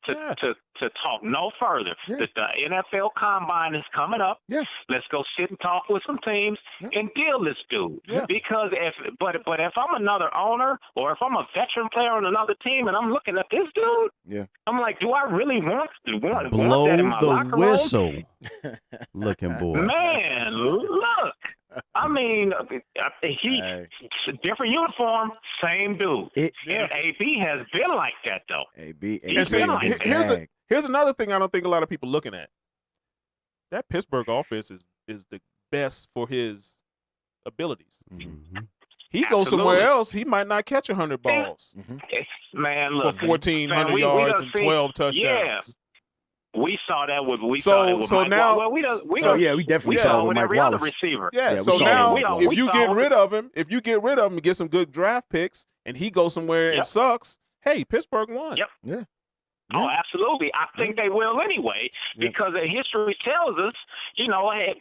Speaker 7: talk no further. The NFL Combine is coming up. Let's go sit and talk with some teams and deal this dude. Because if I'm another owner or if I'm a veteran player on another team and I'm looking at this dude, I'm like, do I really want
Speaker 3: blow
Speaker 7: that in my
Speaker 3: the
Speaker 7: locker
Speaker 3: whistle?
Speaker 7: Room?
Speaker 3: Looking boy.
Speaker 7: Man, look. I mean, different uniform, same dude. And AB has been like that, though.
Speaker 4: Here's another thing I don't think a lot of people looking at. That Pittsburgh offense is the best for his abilities.
Speaker 3: Mm-hmm.
Speaker 4: He goes somewhere else, he might not catch 100 balls.
Speaker 7: Man, look.
Speaker 4: For 1,400 yards and 12 touchdowns.
Speaker 7: Yeah. We saw that with
Speaker 1: we
Speaker 7: definitely saw
Speaker 1: it with
Speaker 7: every
Speaker 1: Mike
Speaker 7: other
Speaker 1: Wallace.
Speaker 7: receiver.
Speaker 4: So now if you get rid of him and get some good draft picks and he goes somewhere and sucks, hey, Pittsburgh won.
Speaker 1: Yeah.
Speaker 7: Oh, absolutely. I think they will anyway because the history tells us, you know, when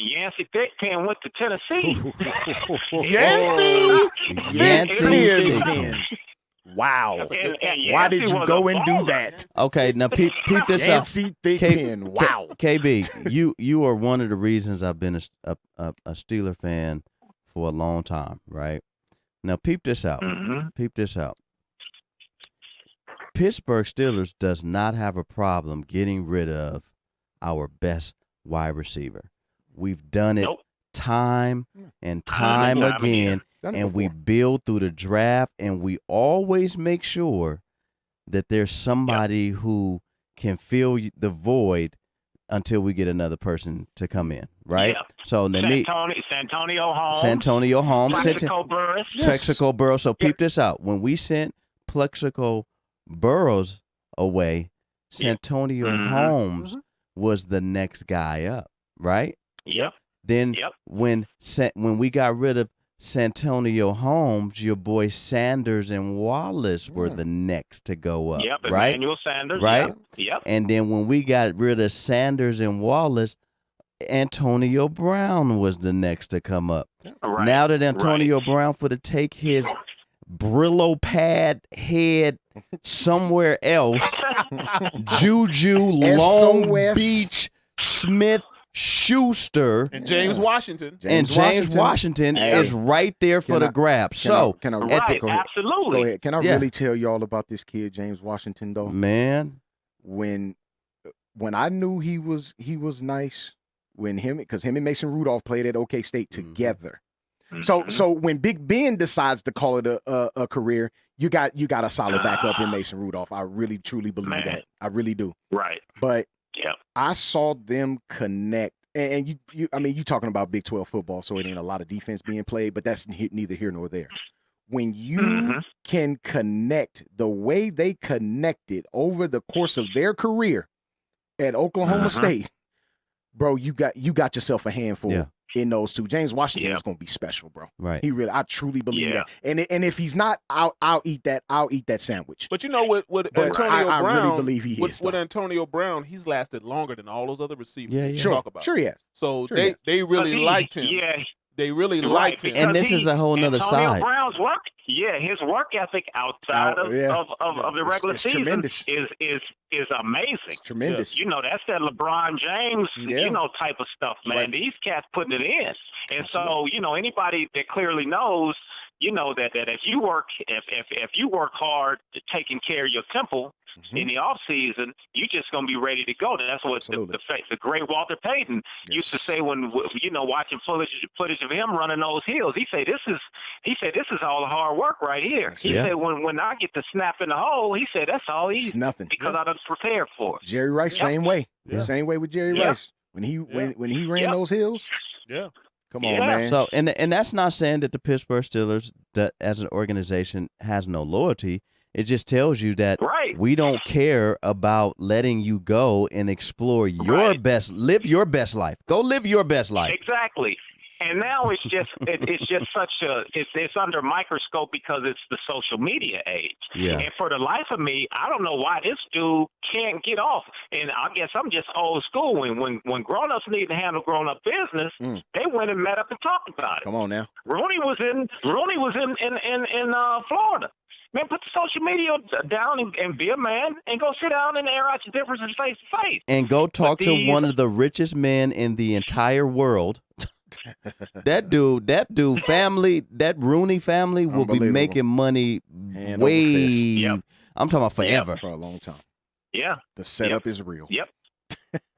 Speaker 7: Yancey Thigpen went to Tennessee.
Speaker 1: Yancey Thigpen. Wow. Why did you go and do that?
Speaker 3: Okay, now peep this out.
Speaker 1: Yancey Thigpen. Wow.
Speaker 3: KB, you are one of the reasons I've been a Steeler fan for a long time, right? Now peep this out. Peep this out. Pittsburgh Steelers does not have a problem getting rid of our best wide receiver. We've done it time and time again. And we build through the draft, and we always make sure that there's somebody who can fill the void until we get another person to come in, right?
Speaker 7: Yeah.
Speaker 3: So then
Speaker 7: Santonio Holmes.
Speaker 3: Santonio Holmes.
Speaker 7: Plexico Burris.
Speaker 3: Plexico Burrows. So peep this out. When we sent Plexico Burrows away, Santonio Holmes was the next guy up, right?
Speaker 7: Yep.
Speaker 3: Then when we got rid of Santonio Holmes, your boy Sanders and Wallace were the next to go up,
Speaker 7: Yep,
Speaker 3: right?
Speaker 7: Emmanuel Sanders,
Speaker 3: right?
Speaker 7: Yep.
Speaker 3: And then when we got rid of Sanders and Wallace, Antonio Brown was the next to come up.
Speaker 7: Right.
Speaker 3: Now that Antonio Brown for to take his Brillo pad head somewhere else, Juju, Long
Speaker 1: SOS.
Speaker 3: Beach, Smith, Schuster,
Speaker 4: And James Washington.
Speaker 3: James Washington is right there for the grab.
Speaker 1: Can I
Speaker 7: Right,
Speaker 1: go ahead.
Speaker 7: absolutely.
Speaker 1: Go ahead. Can I really tell you all about this kid, James Washington, though?
Speaker 3: Man,
Speaker 1: When I knew he was nice, because him and Mason Rudolph played at OK State together. So when Big Ben decides to call it a career, you got a solid backup in Mason Rudolph. I really truly believe that. I really do.
Speaker 7: Right.
Speaker 1: But
Speaker 7: Yep.
Speaker 1: I saw them connect, and you talking about Big 12 football, so it ain't a lot of defense being played, but that's neither here nor there. When you can connect the way they connected over the course of their career at Oklahoma State, bro, you got yourself a handful in those two. James Washington is going to be special, bro.
Speaker 3: Right.
Speaker 1: I truly believe that. And if he's not, I'll eat that sandwich.
Speaker 4: But you know what
Speaker 1: But
Speaker 4: Antonio Brown,
Speaker 1: I really believe he is.
Speaker 4: with Antonio Brown, he's lasted longer than all those other receivers
Speaker 3: Yeah,
Speaker 4: you
Speaker 3: yeah.
Speaker 4: talk about.
Speaker 1: Sure he has.
Speaker 4: So
Speaker 1: Sure he
Speaker 4: they really liked him.
Speaker 7: Yeah.
Speaker 4: They really
Speaker 7: Right,
Speaker 4: liked him.
Speaker 3: And this is a whole nother
Speaker 7: Antonio
Speaker 3: side.
Speaker 7: Brown's work, his work ethic outside of the regular
Speaker 1: It's
Speaker 7: season
Speaker 1: tremendous.
Speaker 7: is amazing.
Speaker 1: It's tremendous.
Speaker 7: You know, that's that LeBron James, type of stuff, man.
Speaker 1: Right.
Speaker 7: These cats putting it in. And so, anybody that clearly knows, that if you work hard to taking care of your temple in the off season, you're just gonna be ready to go. That's what the great Walter Payton used to say when watching footage of him running those hills. He said this is all the hard work right here. He said when I get to snap in the hole, he said that's all easy.
Speaker 1: It's nothing.
Speaker 7: Because I done prepared for it.
Speaker 1: Jerry Rice, same way.
Speaker 3: Yeah.
Speaker 1: Same way with Jerry Rice. When he ran those hills.
Speaker 4: Yeah.
Speaker 1: Come on, man.
Speaker 3: So and that's not saying that the Pittsburgh Steelers, that as an organization, has no loyalty. It just tells you that we don't care about letting you go and explore your best, live your best life. Go live your best life.
Speaker 7: Exactly. And now it's just it's under a microscope because it's the social media age.
Speaker 3: Yeah.
Speaker 7: And for the life of me, I don't know why this dude can't get off. And I guess I'm just old school. When grown-ups need to handle grown-up business, they went and met up and talked about it.
Speaker 1: Come on now.
Speaker 7: Rooney was in Florida. Man, put the social media down and be a man and go sit down and air out your differences face to face.
Speaker 3: And go talk to one of the richest men in the entire world. That family, that Rooney family will be making money way. I'm talking about forever.
Speaker 1: For a long time.
Speaker 7: Yeah.
Speaker 1: The setup is real.
Speaker 7: Yep.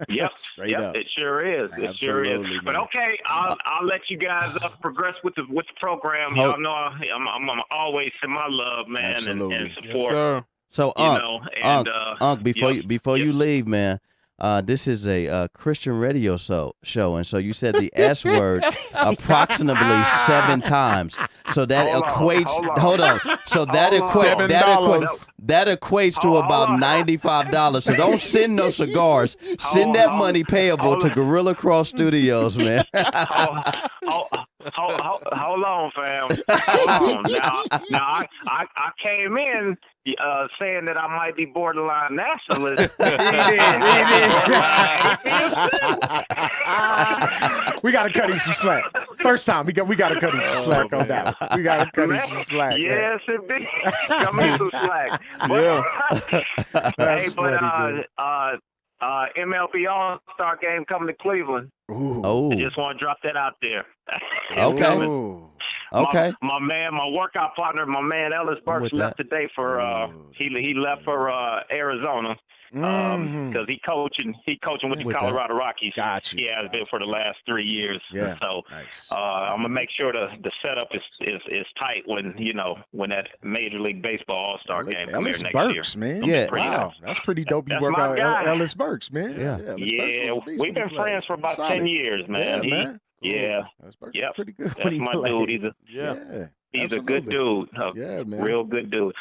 Speaker 7: Yep.
Speaker 1: Straight up.
Speaker 7: It sure is. It sure is.
Speaker 1: Absolutely,
Speaker 7: But
Speaker 1: man.
Speaker 7: okay, I'll let you guys progress with the program. Y'all know I'm always in my love, man,
Speaker 1: Absolutely.
Speaker 7: and
Speaker 4: Yes,
Speaker 7: support.
Speaker 4: sir.
Speaker 3: So, Unc, before you leave, man, this is a Christian radio show, and so you said the S word approximately 7 times. So that equates. Hold on. So that equates to about $95. So don't send no cigars. Send that money payable to Guerilla Cross Studios, man.
Speaker 7: Hold on, fam. Hold on. Now I came in saying that I might be borderline nationalist.
Speaker 1: We got to cut him some slack. First time, we got to cut him some slack on that. We got to cut him some slack.
Speaker 7: Yes, indeed. Cut me some slack. MLB All-Star game coming to Cleveland.
Speaker 1: Ooh.
Speaker 3: Oh,
Speaker 7: I just want to drop that out there.
Speaker 3: okay.
Speaker 1: Ooh.
Speaker 3: Okay.
Speaker 7: My workout partner, my man Ellis Burks
Speaker 3: with
Speaker 7: left
Speaker 3: that.
Speaker 7: today for he left for Arizona because he coaching with the
Speaker 3: With that.
Speaker 7: Colorado Rockies.
Speaker 1: Got you.
Speaker 7: He has been for the last 3 years.
Speaker 1: Yeah.
Speaker 7: So
Speaker 1: Nice.
Speaker 7: I'm gonna make sure the setup is tight when that Major League Baseball All-Star game comes
Speaker 1: Ellis
Speaker 7: here next
Speaker 1: Burks,
Speaker 7: year.
Speaker 1: man.
Speaker 3: Yeah.
Speaker 1: Wow, that's pretty dope. You
Speaker 7: That's
Speaker 1: work
Speaker 7: my
Speaker 1: out
Speaker 7: guy.
Speaker 1: Ellis Burks, man.
Speaker 3: Yeah.
Speaker 1: Ellis Burks
Speaker 7: Yeah,
Speaker 1: was a beast
Speaker 7: we've
Speaker 1: when he
Speaker 7: been
Speaker 1: played.
Speaker 7: friends for about
Speaker 1: Solid.
Speaker 7: 10 years, man.
Speaker 1: Yeah, man.
Speaker 7: Yeah.
Speaker 1: Ellis Burks
Speaker 7: Yep.
Speaker 1: was pretty good when
Speaker 7: That's
Speaker 1: he
Speaker 7: my
Speaker 1: played.
Speaker 7: dude.
Speaker 4: Yeah.
Speaker 7: He's a good dude.
Speaker 1: Yeah, man.
Speaker 7: Real good dude.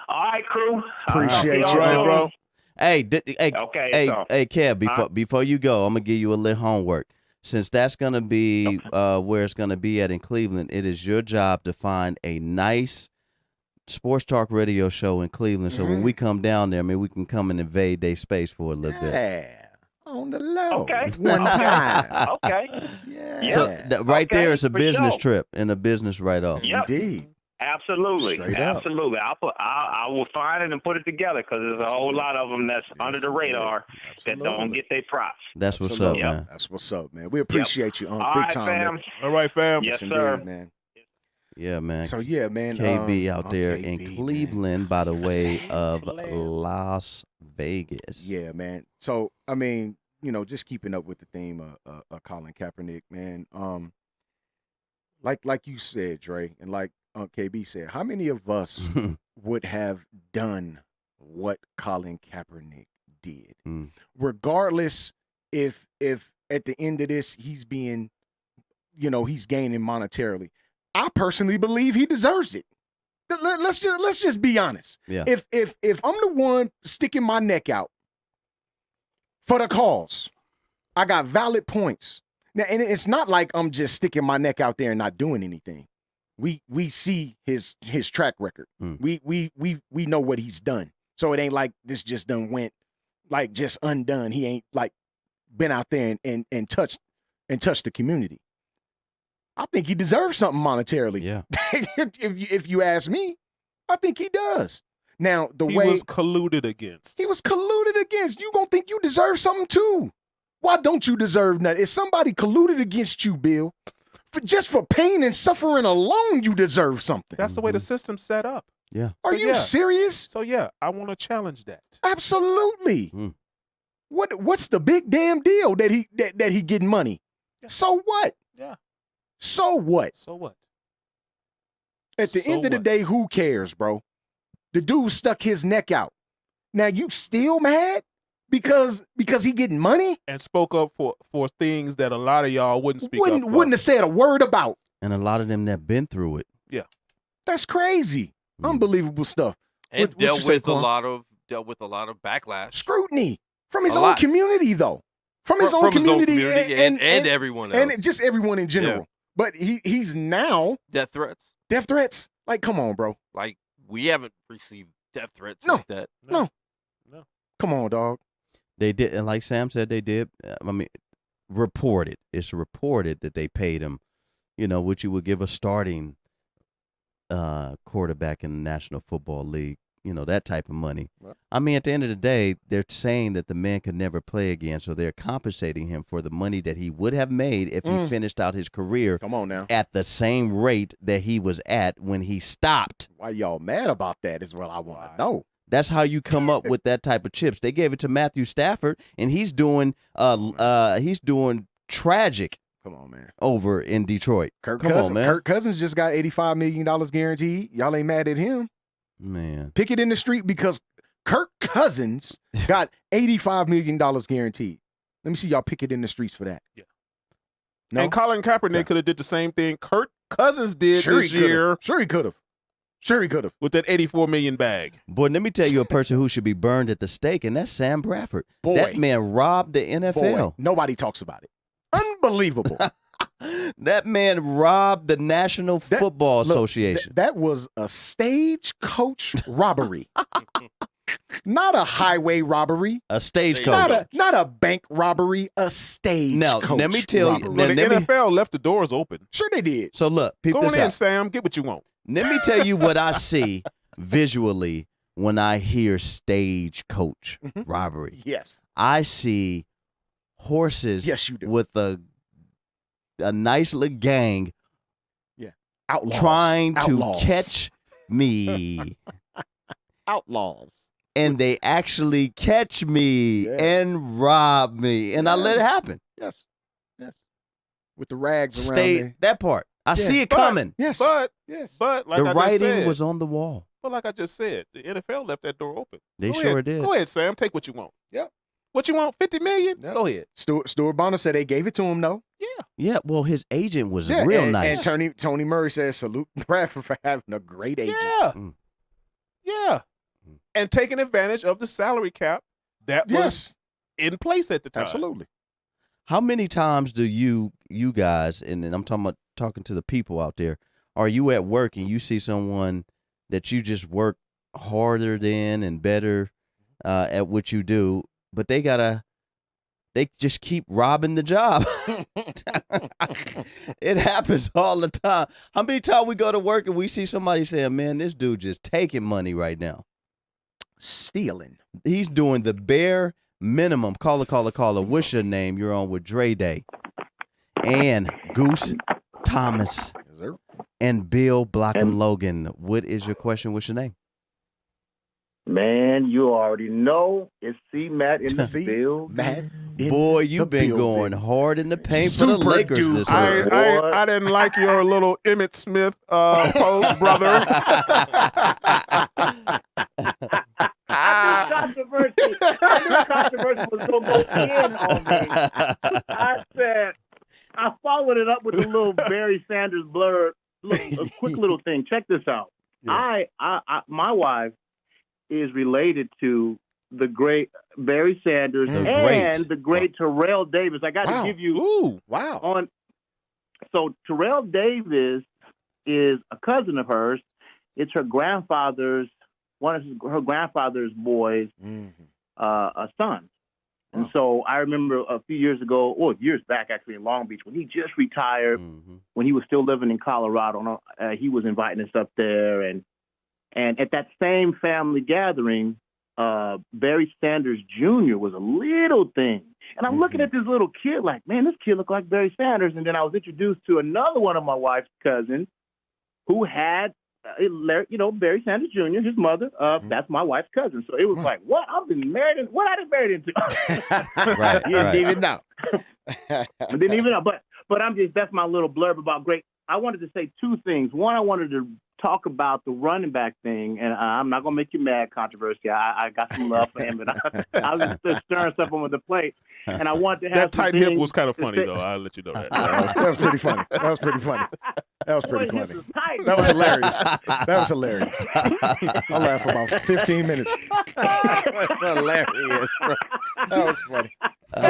Speaker 7: All right, crew.
Speaker 1: Appreciate
Speaker 7: I'll
Speaker 1: you,
Speaker 7: talk to
Speaker 1: man.
Speaker 7: y'all
Speaker 4: bro.
Speaker 3: Hey,
Speaker 7: Okay, so-
Speaker 3: Kev, before you go, I'm gonna give you a little homework. Since that's gonna be where it's gonna be at in Cleveland, it is your job to find a nice sports talk radio show in Cleveland. So when we come down there, we can come and invade their space for a little bit.
Speaker 1: Yeah. On the low.
Speaker 7: Okay.
Speaker 1: One time.
Speaker 7: Okay.
Speaker 1: Yeah.
Speaker 3: So right
Speaker 7: Okay,
Speaker 3: there is a
Speaker 7: for
Speaker 3: business
Speaker 7: sure.
Speaker 3: trip and a business write-off.
Speaker 7: Yep.
Speaker 1: Indeed.
Speaker 7: Absolutely.
Speaker 1: Straight up.
Speaker 7: Absolutely. I will find it and put it together because there's a whole lot of them that's under the radar that don't
Speaker 1: Absolutely.
Speaker 7: get their props.
Speaker 3: That's what's
Speaker 1: Absolutely.
Speaker 3: up, man.
Speaker 1: That's what's up, man. We appreciate you
Speaker 7: All
Speaker 1: big
Speaker 7: right,
Speaker 1: time,
Speaker 7: fam.
Speaker 1: man.
Speaker 4: All right, fam.
Speaker 7: Yes,
Speaker 1: Indeed,
Speaker 7: sir.
Speaker 1: man.
Speaker 3: Yeah, man.
Speaker 1: So yeah, man.
Speaker 3: KB out there
Speaker 1: KB,
Speaker 3: in
Speaker 1: man.
Speaker 3: Cleveland by the way of Las Vegas.
Speaker 1: Yeah, man. So just keeping up with the theme of Colin Kaepernick, man. Like you said, Dre, and like KB said, how many of us would have done what Colin Kaepernick did, regardless if at the end of this he's being, he's gaining monetarily. I personally believe he deserves it. Let's just be honest.
Speaker 3: Yeah.
Speaker 1: If I'm the one sticking my neck out for the cause, I got valid points. Now, and it's not like I'm just sticking my neck out there and not doing anything. We see his track record. We know what he's done. So it ain't like this just done went like just undone. He ain't like been out there and touched the community. I think he deserves something monetarily.
Speaker 3: Yeah.
Speaker 1: if you ask me, I think he does. Now
Speaker 4: He was colluded against.
Speaker 1: he was colluded against, you gonna think you deserve something too. Why don't you deserve nothing? If somebody colluded against you, Bill, just for pain and suffering alone, you deserve something.
Speaker 4: That's the way the system's set up.
Speaker 3: Yeah.
Speaker 1: Are
Speaker 4: So,
Speaker 1: you
Speaker 4: yeah.
Speaker 1: serious?
Speaker 4: So yeah, I want to challenge that.
Speaker 1: Absolutely.
Speaker 3: Mm.
Speaker 1: What's the big damn deal that he getting money?
Speaker 4: Yeah.
Speaker 1: So what?
Speaker 4: Yeah.
Speaker 1: So what?
Speaker 4: So what?
Speaker 1: At the
Speaker 4: So
Speaker 1: end of the
Speaker 4: what?
Speaker 1: day, who cares, bro? The dude stuck his neck out. Now you still mad because he getting money?
Speaker 4: And spoke up for things that a lot of y'all wouldn't speak up for.
Speaker 1: Wouldn't have said a word about.
Speaker 3: And a lot of them that been through it.
Speaker 1: That's crazy. Unbelievable stuff.
Speaker 5: And
Speaker 1: What you
Speaker 5: dealt
Speaker 1: say,
Speaker 5: with a
Speaker 1: Quan?
Speaker 5: lot of backlash
Speaker 1: Scrutiny from his
Speaker 5: A
Speaker 1: own
Speaker 5: lot.
Speaker 1: community, though. From his own community,
Speaker 5: and everyone else.
Speaker 1: and just everyone in general. But he's now
Speaker 5: Death threats.
Speaker 1: death threats. Like, come on, bro.
Speaker 5: Like we haven't received death threats
Speaker 1: No.
Speaker 5: like that.
Speaker 1: No. Come on, dog.
Speaker 3: They did, and like Sam said, they did. Reported. It's reported that they paid him, what you would give a starting quarterback in the National Football League, that type of money.
Speaker 1: Right.
Speaker 3: At the end of the day, they're saying that the man could never play again, so they're compensating him for the money that he would have made if he finished out his career
Speaker 1: Come on now.
Speaker 3: at the same rate that he was at when he stopped.
Speaker 1: Why y'all mad about that is what I want to know.
Speaker 3: That's how you come up with that type of chips. They gave it to Matthew Stafford, and he's doing tragic
Speaker 1: Come on, man.
Speaker 3: over in Detroit.
Speaker 1: Kirk
Speaker 3: Come
Speaker 1: Cousins,
Speaker 3: on, man.
Speaker 1: Kirk Cousins just got $85 million guaranteed. Y'all ain't mad at him.
Speaker 3: Man.
Speaker 1: Pick it in the street because Kirk Cousins got $85 million guaranteed. Let me see y'all pick it in the streets for that.
Speaker 4: Yeah.
Speaker 1: No?
Speaker 4: And Colin Kaepernick
Speaker 1: Yeah.
Speaker 4: could have did the same thing Kirk Cousins did
Speaker 1: Sure
Speaker 4: this
Speaker 1: he coulda.
Speaker 4: year
Speaker 1: Sure he could have. Sure he could have.
Speaker 4: with that $84 million bag.
Speaker 3: Boy, let me tell you a person who should be burned at the stake, and that's Sam Bradford.
Speaker 1: Boy.
Speaker 3: That man robbed the NFL.
Speaker 1: Boy, nobody talks about it. Unbelievable.
Speaker 3: That man robbed the National
Speaker 1: That-
Speaker 3: Football
Speaker 1: Look,
Speaker 3: Association.
Speaker 1: that was a stagecoach robbery. Not a highway robbery.
Speaker 3: A stagecoach.
Speaker 1: Not a bank robbery. A stagecoach.
Speaker 3: Now, let me tell you-
Speaker 1: robbery.
Speaker 4: Well, the
Speaker 3: let me-
Speaker 4: NFL left the doors open.
Speaker 1: Sure they did.
Speaker 3: So look, peep
Speaker 4: Go
Speaker 3: this
Speaker 4: on in,
Speaker 3: out.
Speaker 4: Sam. Get what you want.
Speaker 3: Let me tell you what I see visually when I hear stagecoach
Speaker 1: Mhm.
Speaker 3: robbery.
Speaker 1: Yes.
Speaker 3: I see horses
Speaker 1: Yes, you do.
Speaker 3: with a nice little gang
Speaker 1: Yeah. Outlaws.
Speaker 3: trying to
Speaker 1: Outlaws.
Speaker 3: catch me.
Speaker 1: Outlaws.
Speaker 3: And they actually catch me
Speaker 1: Yeah.
Speaker 3: and rob me. And I let it happen.
Speaker 1: Yes. Yes. With the rags around there.
Speaker 3: That part. I see it
Speaker 4: But-
Speaker 3: coming.
Speaker 1: Yes.
Speaker 4: But
Speaker 1: Yes.
Speaker 4: like
Speaker 3: The
Speaker 4: I just
Speaker 3: writing
Speaker 4: said,
Speaker 3: was on the wall.
Speaker 4: but like I just said, the NFL left that door open.
Speaker 3: They
Speaker 4: Go
Speaker 3: sure
Speaker 4: ahead.
Speaker 3: did.
Speaker 4: Go ahead, Sam. Take what you want.
Speaker 1: Yep.
Speaker 4: What you want? 50 million?
Speaker 1: Yep.
Speaker 4: Go ahead.
Speaker 1: Stuart Bonner said they gave it to him, though.
Speaker 3: Yeah, well, his agent was
Speaker 1: Yeah,
Speaker 3: real
Speaker 1: and,
Speaker 3: nice.
Speaker 1: And Tony Murray says salute Bradford for having a great agent.
Speaker 4: Yeah.
Speaker 3: Mm.
Speaker 4: Yeah. And taking advantage of the salary cap that was
Speaker 1: Yes.
Speaker 4: in place at the time.
Speaker 1: Absolutely.
Speaker 3: How many times do you guys, and I'm talking to the people out there, are you at work and you see someone that you just work harder than and better at what you do, but they just keep robbing the job? It happens all the time. How many times we go to work and we see somebody saying, man, this dude just taking money right now.
Speaker 1: Stealing.
Speaker 3: He's doing the bare minimum. Caller. What's your name? You're on with Dre Day. And Goose Thomas
Speaker 1: Yes, sir.
Speaker 3: and Bill Blockham Logan. What is your question? What's your name?
Speaker 8: Man, you already know it's C Matt in the
Speaker 1: See,
Speaker 8: building.
Speaker 1: Matt. in
Speaker 3: Boy,
Speaker 1: the
Speaker 3: you've been
Speaker 1: building.
Speaker 3: going hard in the paint for the
Speaker 1: Super
Speaker 3: Lakers
Speaker 1: dude.
Speaker 3: this week.
Speaker 4: I didn't like your little Emmett Smith post, brother.
Speaker 8: I knew controversy was going to go in on me. I said, I followed it up with a little Barry Sanders blurb. Look, a quick little thing. Check this out.
Speaker 1: Yeah.
Speaker 8: My wife is related to the great Barry Sanders
Speaker 3: The
Speaker 8: and
Speaker 3: great.
Speaker 8: the great Terrell Davis. I got
Speaker 1: Wow.
Speaker 8: to give you
Speaker 4: Ooh.
Speaker 1: Wow.
Speaker 8: on. So Terrell Davis is a cousin of hers. It's her grandfather's her grandfather's boys'
Speaker 1: Mhm.
Speaker 8: son. And so I remember a few years ago, or years back actually in Long Beach, when he just retired,
Speaker 3: Mhm.
Speaker 8: when he was still living in Colorado, he was inviting us up there. And at that same family gathering, Barry Sanders Jr. was a little thing. And I'm looking at this little kid like, man, this kid looked like Barry Sanders. And then I was introduced to another one of my wife's cousins who had, Barry Sanders Jr., his mother. That's my wife's cousin. So it was like, what? I've been married in, what I been married into?
Speaker 3: Right,
Speaker 1: You didn't
Speaker 3: right.
Speaker 1: even know.
Speaker 8: I didn't even know. But I'm just, that's my little blurb about great. I wanted to say two things. One, I wanted to talk about the running back thing, and I'm not going to make you mad, controversy. I got some love for him, but I was just stirring stuff on the plate. And I wanted to have
Speaker 4: That
Speaker 8: some
Speaker 4: tight hip
Speaker 8: things
Speaker 4: was kind of
Speaker 8: to
Speaker 4: funny,
Speaker 8: say-
Speaker 4: though. I'll let you know that.
Speaker 1: That was pretty funny. That was pretty funny. That was pretty
Speaker 8: Boy, his
Speaker 1: funny.
Speaker 8: is tight,
Speaker 1: That was
Speaker 8: man.
Speaker 1: hilarious. That was hilarious. I laughed for about 15 minutes. That's hilarious, bro. That was funny.
Speaker 8: That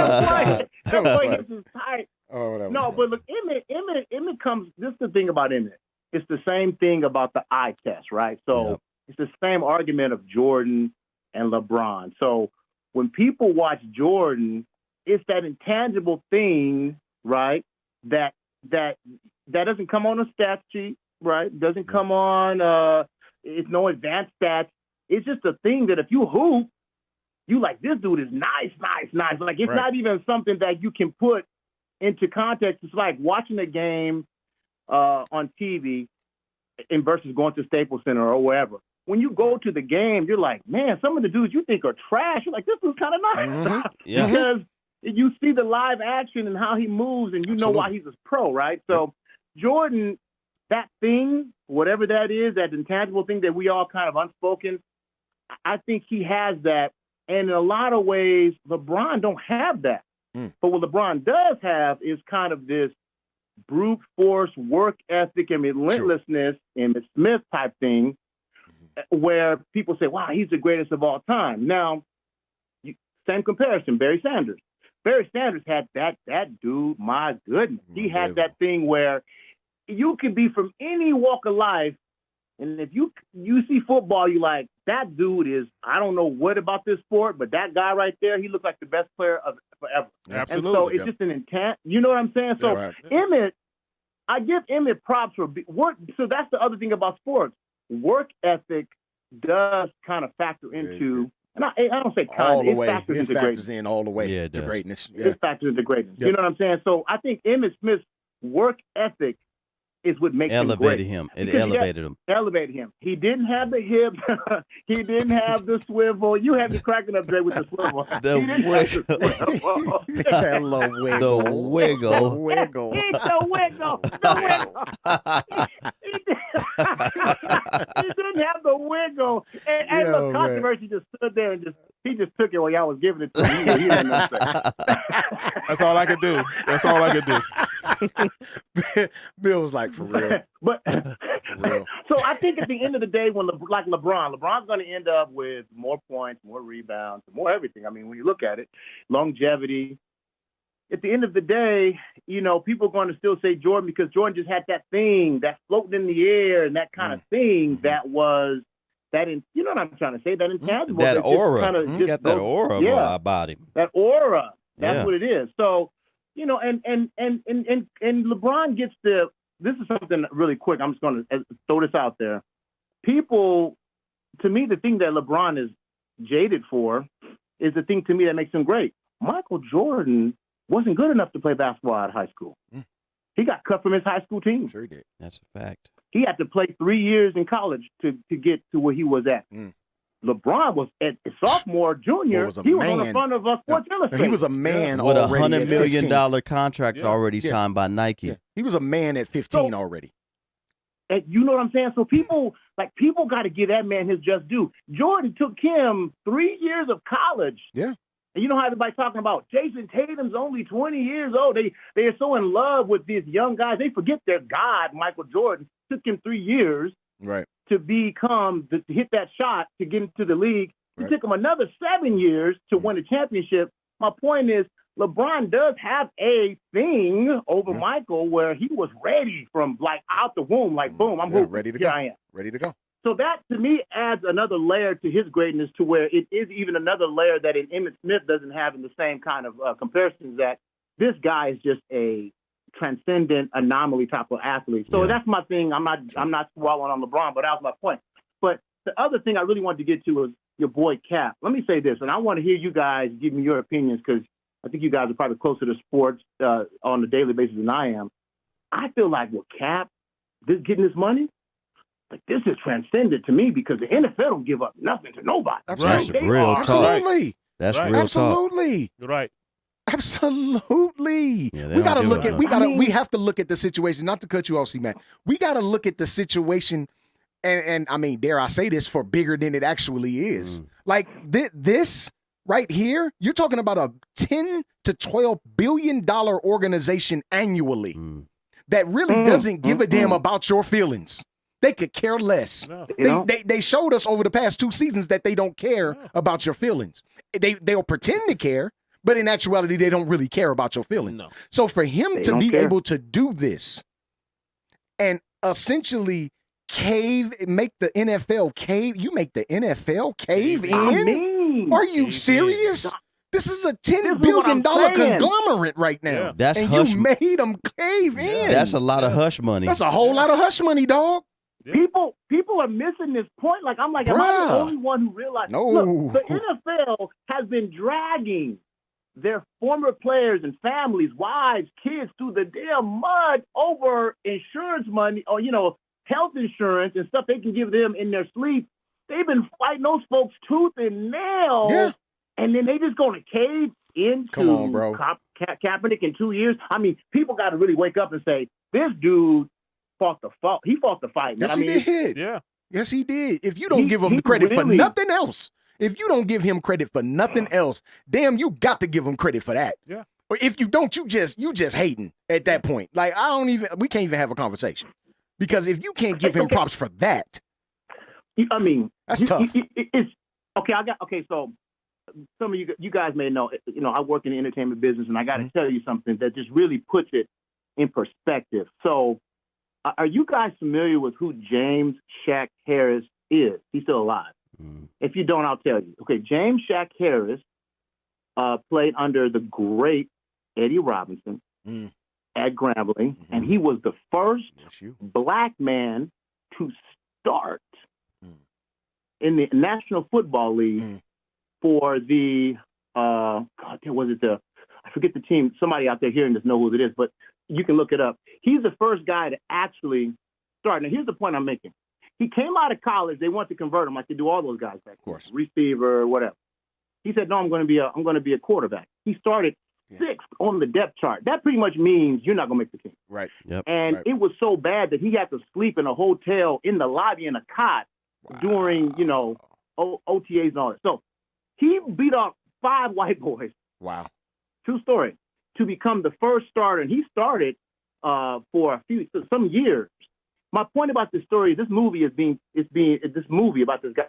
Speaker 1: That was
Speaker 8: boy,
Speaker 1: funny.
Speaker 8: his is tight.
Speaker 1: Oh, whatever.
Speaker 8: No, but look, Emmett comes. This is the thing about Emmett. It's the same thing about the eye test, right? So
Speaker 3: Yep.
Speaker 8: it's the same argument of Jordan and LeBron. So when people watch Jordan, it's that intangible thing, right? That doesn't come on a stat sheet, right? Doesn't come on. It's no advanced stats. It's just a thing that if you hoop, you like, this dude is nice. Like it's
Speaker 1: Right.
Speaker 8: not even something that you can put into context. It's like watching a game on TV and versus going to Staples Center or wherever. When you go to the game, you're like, man, some of the dudes you think are trash. You're like, this is kind of nice.
Speaker 3: Yeah.
Speaker 8: Because you see the live action and how he moves, and you know why he's a pro, right? So Jordan, that thing, whatever that is, that intangible thing that we all kind of unspoken, I think he has that. And in a lot of ways, LeBron don't have that. But what LeBron does have is kind of this brute force, work ethic, and relentlessness, and the Smith type thing, where people say, wow, he's the greatest of all time. Now, same comparison, Barry Sanders. Barry Sanders had that dude, my goodness. He had that thing where you could be from any walk of life, and if you see football, you like, that dude is, I don't know what about this sport, but that guy right there, he looks like the best player of forever.
Speaker 4: Absolutely.
Speaker 8: And so it's just an intent. You know what I'm saying? So
Speaker 1: right.
Speaker 8: Emmett, I give Emmett props for work. So that's the other thing about sports. Work ethic does kind of factor into, and I don't say kind
Speaker 1: all
Speaker 8: of,
Speaker 1: the
Speaker 8: it
Speaker 1: way.
Speaker 8: factors
Speaker 1: It
Speaker 8: into
Speaker 1: factors
Speaker 8: greatness.
Speaker 1: in all the way
Speaker 3: Yeah, it
Speaker 1: to
Speaker 3: does.
Speaker 1: greatness. Yeah.
Speaker 8: It factors into greatness.
Speaker 1: Yep.
Speaker 8: You know what I'm saying? So I think Emmett Smith's work ethic is what makes
Speaker 3: elevated
Speaker 8: him
Speaker 3: him.
Speaker 8: great.
Speaker 3: It elevated him.
Speaker 8: Elevated him. He didn't have the hips. He didn't have the swivel. You had me cracking up, Dre, with the swivel.
Speaker 3: The
Speaker 8: He didn't have the swivel.
Speaker 1: Hello, wiggle.
Speaker 3: The wiggle.
Speaker 1: Wiggle.
Speaker 8: He's the wiggle. The wiggle. He didn't have the wiggle. And
Speaker 1: Yo,
Speaker 8: look, controversy just stood there and he just took it while y'all was giving it to him. He didn't know what to say.
Speaker 4: That's all I could do. That's all I could do.
Speaker 1: Bill was like, for real.
Speaker 8: But
Speaker 1: real.
Speaker 8: so I think at the end of the day, when LeBron's going to end up with more points, more rebounds, more everything. I mean, when you look at it, longevity. At the end of the day, people are going to still say Jordan because Jordan just had that thing, that floating in the air and that kind of thing that was you know what I'm trying to say, that intangible.
Speaker 3: That aura.
Speaker 8: Just
Speaker 3: Got that aura about him.
Speaker 8: That aura. That's what it is. So, and LeBron gets this is something really quick. I'm just going to throw this out there. People, to me, the thing that LeBron is jaded for is the thing to me that makes him great. Michael Jordan wasn't good enough to play basketball at high school. He got cut from his high school team.
Speaker 1: Sure he did.
Speaker 3: That's a fact.
Speaker 8: He had to play 3 years in college to get to where he was at. LeBron was at sophomore, junior. He was on the front of Sports Illustrated.
Speaker 1: He was a man
Speaker 3: with
Speaker 1: already
Speaker 3: $100 million contract already signed by Nike.
Speaker 1: Yeah. He was a man at 15 already.
Speaker 8: And you know what I'm saying? So people got to give that man his just due. Jordan took him 3 years of college.
Speaker 1: Yeah.
Speaker 8: And you know how everybody's talking about Jason Tatum's only 20 years old. They are so in love with these young guys. They forget their God, Michael Jordan, took him 3 years to to hit that shot to get into the league. It took him another 7 years to win a championship. My point is, LeBron does have a thing over Michael where he was ready from out the womb, boom, I'm
Speaker 1: ready to go.
Speaker 8: Here I am.
Speaker 1: Ready to go.
Speaker 8: So that, to me, adds another layer to his greatness to where it is even another layer that an Emmitt Smith doesn't have in the same kind of comparisons, that this guy is just a transcendent anomaly type of athlete. So that's my thing. I'm not swallowing on LeBron, but that was my point. But the other thing I really wanted to get to was your boy Cap. Let me say this, and I want to hear you guys give me your opinions because I think you guys are probably closer to sports on a daily basis than I am. I feel like with Cap, getting this money, this is transcendent to me because the NFL don't give up nothing to nobody.
Speaker 3: That's
Speaker 8: They
Speaker 3: real
Speaker 8: are-
Speaker 3: talk.
Speaker 1: Absolutely.
Speaker 3: That's
Speaker 4: Right.
Speaker 3: real talk.
Speaker 1: Absolutely.
Speaker 4: You're right.
Speaker 1: Absolutely.
Speaker 3: Yeah, they
Speaker 1: we
Speaker 3: don't
Speaker 1: gotta
Speaker 3: give
Speaker 1: look
Speaker 3: up
Speaker 1: at we have to look at the situation, not to cut you off, C-Mac. We gotta look at the situation and I mean, dare I say this, for bigger than it actually is. Like this right here, you're talking about a 10 to 12 billion dollar organization annually that really doesn't give a damn about your feelings. They could care less.
Speaker 4: No.
Speaker 1: They showed us over the past 2 seasons that they don't care about your feelings. They'll pretend to care, but in actuality, they don't really care about your feelings.
Speaker 4: No.
Speaker 1: So for him
Speaker 8: They
Speaker 1: to
Speaker 8: don't
Speaker 1: be
Speaker 8: care.
Speaker 1: able to do this and essentially make the NFL cave, you make the NFL cave in?
Speaker 8: I mean,
Speaker 1: Are you
Speaker 4: Cave
Speaker 1: serious? This is a
Speaker 8: This is
Speaker 1: $10
Speaker 8: what
Speaker 1: billion
Speaker 8: I'm saying.
Speaker 1: conglomerate right now.
Speaker 4: Yeah.
Speaker 3: That's
Speaker 1: and
Speaker 3: hush.
Speaker 1: you made them cave in.
Speaker 3: That's a lot of hush money.
Speaker 1: That's a whole lot of hush money, dog.
Speaker 8: People are missing this point. Like, I'm like, am I
Speaker 1: Bruh.
Speaker 8: the only one who realized?
Speaker 1: No.
Speaker 8: Look, the NFL has been dragging their former players and families, wives, kids through the damn mud over insurance money or, health insurance and stuff they can give them in their sleep. They've been fighting those folks tooth and nail.
Speaker 1: Yeah.
Speaker 8: And then they just going to cave into
Speaker 1: Come on, bro.
Speaker 8: Kaepernick in 2 years. I mean, people got to really wake up and say, this dude fought the fight. Man.
Speaker 1: Yes,
Speaker 8: I mean,
Speaker 1: he did.
Speaker 4: Yeah.
Speaker 1: Yes, he did. If you don't
Speaker 8: He-
Speaker 1: give him
Speaker 8: he
Speaker 1: credit for
Speaker 8: really-
Speaker 1: nothing else, if you don't give him credit for nothing else, damn, you got to give him credit for that.
Speaker 4: Yeah.
Speaker 1: Or if you don't, you just hating at that point. Like, we can't even have a conversation. Because if you can't give him props for that,
Speaker 8: I mean,
Speaker 1: That's tough.
Speaker 8: It's okay. So some of you guys may know, I work in the entertainment business, and I got to tell you something that just really puts it in perspective. So, are you guys familiar with who James Shaq Harris is? He's still alive. If you don't, I'll tell you. Okay, James Shaq Harris played under the great Eddie Robinson at Grambling, and he was the first black man to start in the National Football League for the I forget the team. Somebody out there hearing this know who it is, but you can look it up. He's the first guy to actually start. Now, here's the point I'm making. He came out of college. They want to convert him like they do all those guys back,
Speaker 1: of course,
Speaker 8: receiver, whatever. He said, "No, I'm going to be a quarterback." He started sixth on the depth chart. That pretty much means you're not going to make the team.
Speaker 1: Right.
Speaker 3: Yep.
Speaker 8: And it was so bad that he had to sleep in a hotel in the lobby in a cot during, OTAs and all that. So he beat up 5 white boys.
Speaker 1: Wow.
Speaker 8: True story. To become the first starter, and he started for some years. My point about this story is this movie about this guy.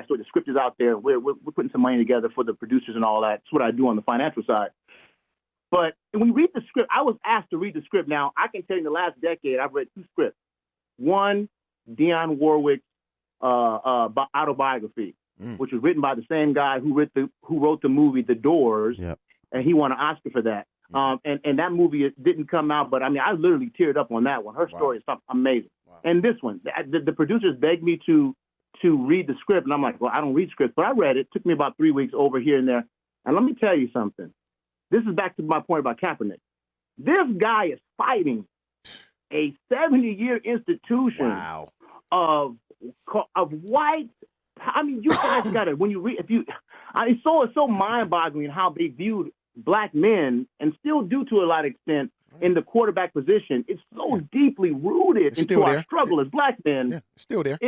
Speaker 8: So the script is out there. We're putting some money together for the producers and all that. That's what I do on the financial side. But when we read the script, I was asked to read the script. Now I can tell you, in the last decade, I've read 2 scripts. One, Dionne Warwick's autobiography, which was written by the same guy who wrote the movie The Doors, and he won an Oscar for that. And that movie didn't come out, but I mean, I literally teared up on that one. Her story is something amazing. Wow. And this one, the producers begged me to read the script, and I'm like, well, I don't read scripts, but I read it. It took me about 3 weeks over here and there. And let me tell you something. This is back to my point about Kaepernick. This guy is fighting a 70-year institution of white. I mean, you guys got to, when you read, it's so mind-boggling how they viewed black men, and still do to a lot of extent, in the quarterback position. It's so deeply rooted into our struggle as black men.
Speaker 1: Yeah, still there.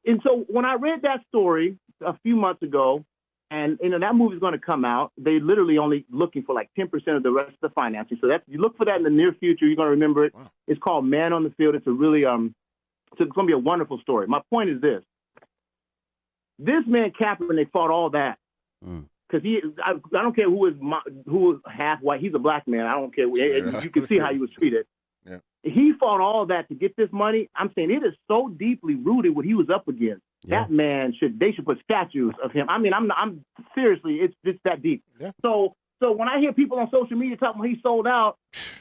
Speaker 8: And so when I read that story a few months ago, and that movie's going to come out, they literally only looking for like 10% of the rest of the financing. So you look for that in the near future. You're going to remember it. Wow. It's called Man on the Field. It's a really it's going to be a wonderful story. My point is this: this man Kaepernick fought all that. Because I don't care who was half white. He's a black man. I don't care. You can see how he was treated. Yeah. He fought all that to get this money. I'm saying it is so deeply rooted what he was up against. Yeah. That man they should put statues of him. I mean, I'm seriously, it's that deep. Yeah. So when I hear people on social media talking about he sold out,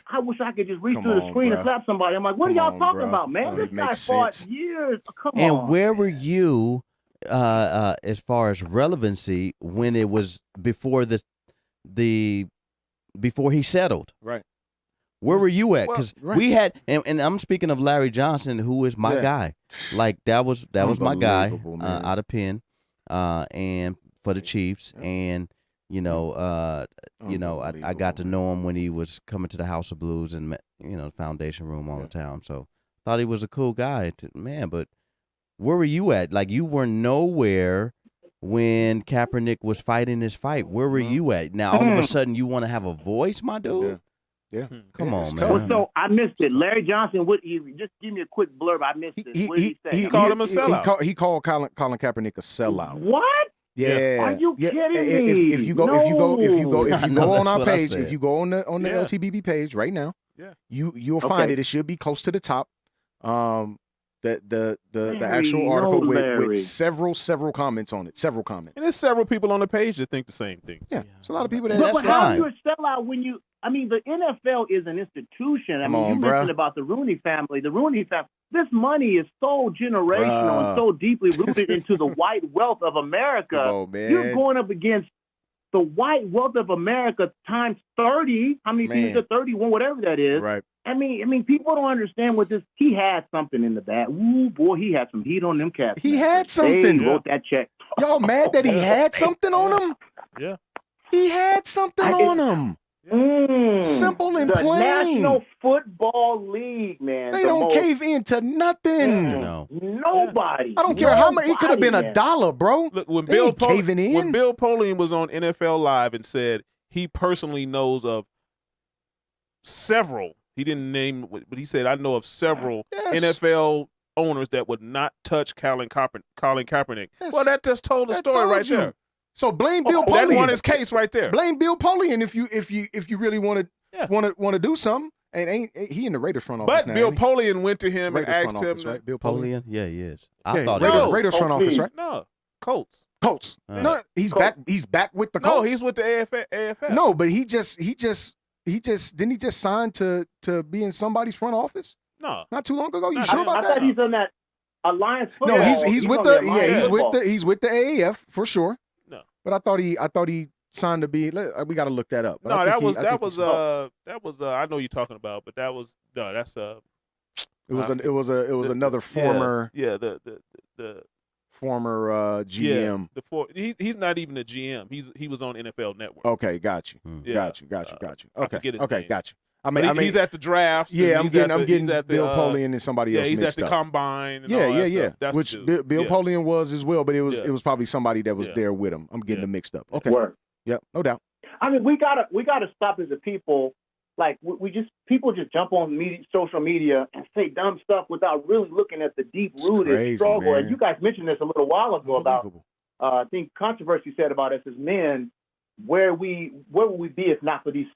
Speaker 8: I wish I could just reach through the screen and slap somebody. I'm like, what are y'all talking about, man? This guy fought years. Come on.
Speaker 3: And where were you? As far as relevancy, when it was before before he settled,
Speaker 1: right?
Speaker 3: Where were you at? Because we had, and I'm speaking of Larry Johnson, who is my guy. Like that was my guy out of Penn, and for the Chiefs, and I got to know him when he was coming to the House of Blues and the Foundation Room all the time. So thought he was a cool guy, but. Where were you at? Like, you were nowhere when Kaepernick was fighting his fight. Where were you at? Now, all of a sudden, you want to have a voice, my dude?
Speaker 1: Yeah.
Speaker 3: Come on,
Speaker 1: man.
Speaker 8: Well, so I missed it. Larry Johnson, just give me a quick blurb. I missed it. What did he say?
Speaker 4: He called him a sellout.
Speaker 1: He called Colin Kaepernick a sellout.
Speaker 8: What?
Speaker 1: Yeah.
Speaker 8: Are you kidding me?
Speaker 1: If you go on our page, if you go on the LTBB page right now, you'll find it. It should be close to the top. The actual article with several comments on it. Several comments.
Speaker 4: And there's several people on the page that think the same thing.
Speaker 1: Yeah. There's a lot of people that
Speaker 8: But how are you a sellout when you the NFL is an institution. You mentioned about the Rooney family. The Rooney family. This money is so generational and so deeply rooted into the white wealth of America.
Speaker 1: Oh, man.
Speaker 8: You're going up against the white wealth of America times 30. How many people? 31, whatever that is.
Speaker 1: Right.
Speaker 8: I mean, people don't understand what this. He had something in the bag. Ooh, boy, he had some heat on them cats.
Speaker 1: He had something.
Speaker 8: They wrote that check.
Speaker 1: Y'all mad that he had something on him?
Speaker 4: Yeah.
Speaker 1: He had something on him. Simple and plain.
Speaker 8: The National Football League, man.
Speaker 1: They don't cave into nothing.
Speaker 8: Nobody.
Speaker 1: I don't care how much. It could have been $1, bro.
Speaker 4: Look, when Bill Polian was on NFL Live and said he personally knows of several. He didn't name, but he said, I know of several NFL owners that would not touch Colin Kaepernick. Yes. Well, that just told the story right there.
Speaker 1: So blame Bill Polian.
Speaker 4: That won his case right there.
Speaker 1: Blame Bill Polian if you really want to do something. And ain't he in the Raiders front office?
Speaker 4: But Bill Polian went to him and asked him.
Speaker 1: Right? Bill
Speaker 3: Polian, yeah, he is.
Speaker 1: I thought Raiders front office, right?
Speaker 4: No, Colts.
Speaker 1: No, he's back. He's back with the Colts.
Speaker 4: No, he's with the AFL.
Speaker 1: No, but he just didn't he just sign to be in somebody's front office?
Speaker 4: No,
Speaker 1: not too long ago. You sure about that?
Speaker 8: I thought he's on that Alliance Football.
Speaker 1: No, he's with the AAF for sure. No, but I thought he signed to be? We got to look that up. But
Speaker 4: No,
Speaker 1: I
Speaker 4: that
Speaker 1: think
Speaker 4: was
Speaker 1: he- I think he's-
Speaker 4: I know you're talking about, but that was no, that's
Speaker 1: It was another former
Speaker 4: the
Speaker 1: former GM.
Speaker 4: He's not even a GM. He was on NFL Network.
Speaker 1: Okay, got you.
Speaker 4: Yeah.
Speaker 1: Got you.
Speaker 4: I
Speaker 1: Okay,
Speaker 4: forget his
Speaker 1: okay,
Speaker 4: name.
Speaker 1: got you.
Speaker 4: But he's at the drafts.
Speaker 1: Yeah,
Speaker 4: and
Speaker 1: I'm
Speaker 4: he's
Speaker 1: getting
Speaker 4: he's at the,
Speaker 1: Bill Polian and somebody else
Speaker 4: he's
Speaker 1: mixed
Speaker 4: at the
Speaker 1: up.
Speaker 4: combine. And all that stuff. That's
Speaker 1: Which
Speaker 4: the dude.
Speaker 1: Bill Polian was as well, but it
Speaker 4: Yeah.
Speaker 1: was probably somebody that was
Speaker 4: Yeah.
Speaker 1: there with him. I'm getting them mixed up. Okay,
Speaker 8: Word.
Speaker 1: yep, no doubt.
Speaker 8: I mean, we gotta stop as a people. Like people just jump on social media and say dumb stuff without really looking at the deep rooted
Speaker 1: crazy,
Speaker 8: struggle.
Speaker 1: man.
Speaker 8: And you guys mentioned this a little while ago about
Speaker 1: Unbelievable.
Speaker 8: I think controversy said about us as men, where would we be if not for these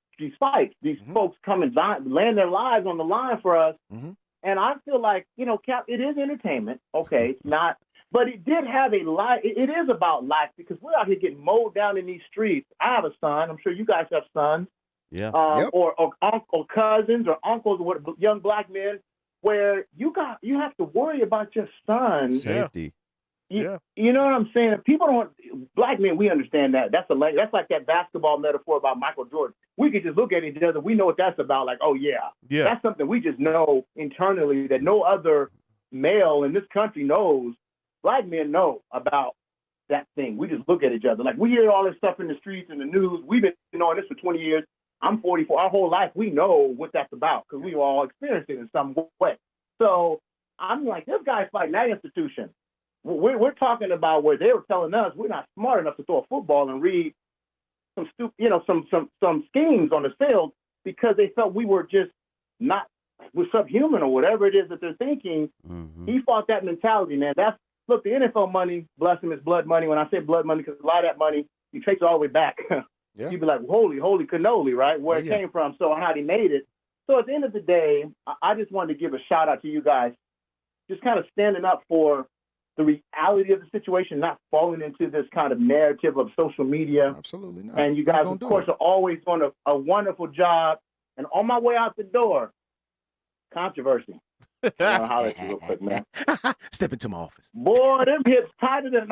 Speaker 8: fights? These folks come and laying their lives on the line for us.
Speaker 1: Mhm.
Speaker 8: And I feel like, Cap, it is entertainment. Okay, it's not, but it did have a life. It is about life because we're out here getting mowed down in these streets. I have a son. I'm sure you guys have sons.
Speaker 3: Yeah.
Speaker 1: Yep.
Speaker 8: Or uncle cousins or uncles or young black men, where you have to worry about your son.
Speaker 3: Safety.
Speaker 8: You know what I'm saying? People don't. Black men, we understand that. That's like that basketball metaphor about Michael Jordan. We could just look at each other. We know what that's about. Like, oh yeah, that's something we just know internally that no other male in this country knows. Black men know about that thing. We just look at each other. Like we hear all this stuff in the streets and the news. We've been knowing this for 20 years. I'm 44. Our whole life, we know what that's about because we all experienced it in some way. So I'm like, this guy's fighting that institution. We're talking about where they were telling us we're not smart enough to throw a football and read some some schemes on the field because they felt we were just we're subhuman or whatever it is that they're thinking.
Speaker 3: Mm-hmm.
Speaker 8: He fought that mentality, man. Look, the NFL money, bless him, is blood money. When I say blood money, because a lot of that money, he takes it all the way back.
Speaker 1: Yeah.
Speaker 8: You'd be like, holy cannoli, right? Where it came from, so how he made it. So at the end of the day, I just wanted to give a shout out to you guys, just kind of standing up for the reality of the situation, not falling into this kind of narrative of social media.
Speaker 1: Absolutely not.
Speaker 8: And you guys, of course, are always doing a wonderful job. And on my way out the door, controversy. I'll holler at you real quick, man.
Speaker 1: Step into my office.
Speaker 8: Boy, them hips tighter than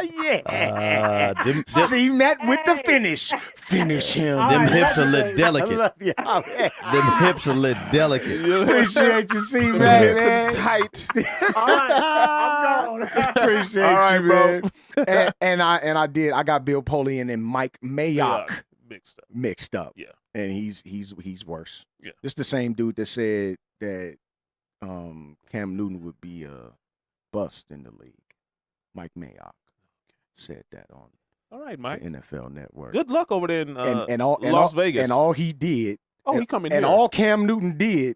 Speaker 1: yeah. See Matt with the finish. Finish him.
Speaker 3: Them hips a little
Speaker 1: I
Speaker 3: delicate.
Speaker 1: love you.
Speaker 3: Them hips a little delicate.
Speaker 1: Appreciate you, see Matt, man.
Speaker 4: Tight.
Speaker 8: All right, I'm gone.
Speaker 1: Appreciate
Speaker 4: All right,
Speaker 1: you, man. And I got Bill Polian and Mike Mayock
Speaker 4: mixed up.
Speaker 1: Yeah. And he's worse.
Speaker 4: Yeah.
Speaker 1: This the same dude that said that Cam Newton would be a bust in the league. Mike Mayock said that on
Speaker 4: All right, Mike.
Speaker 1: the NFL Network.
Speaker 4: Good luck over there in
Speaker 1: Las
Speaker 4: Vegas.
Speaker 1: And all he did,
Speaker 4: he coming here.
Speaker 1: and all Cam Newton did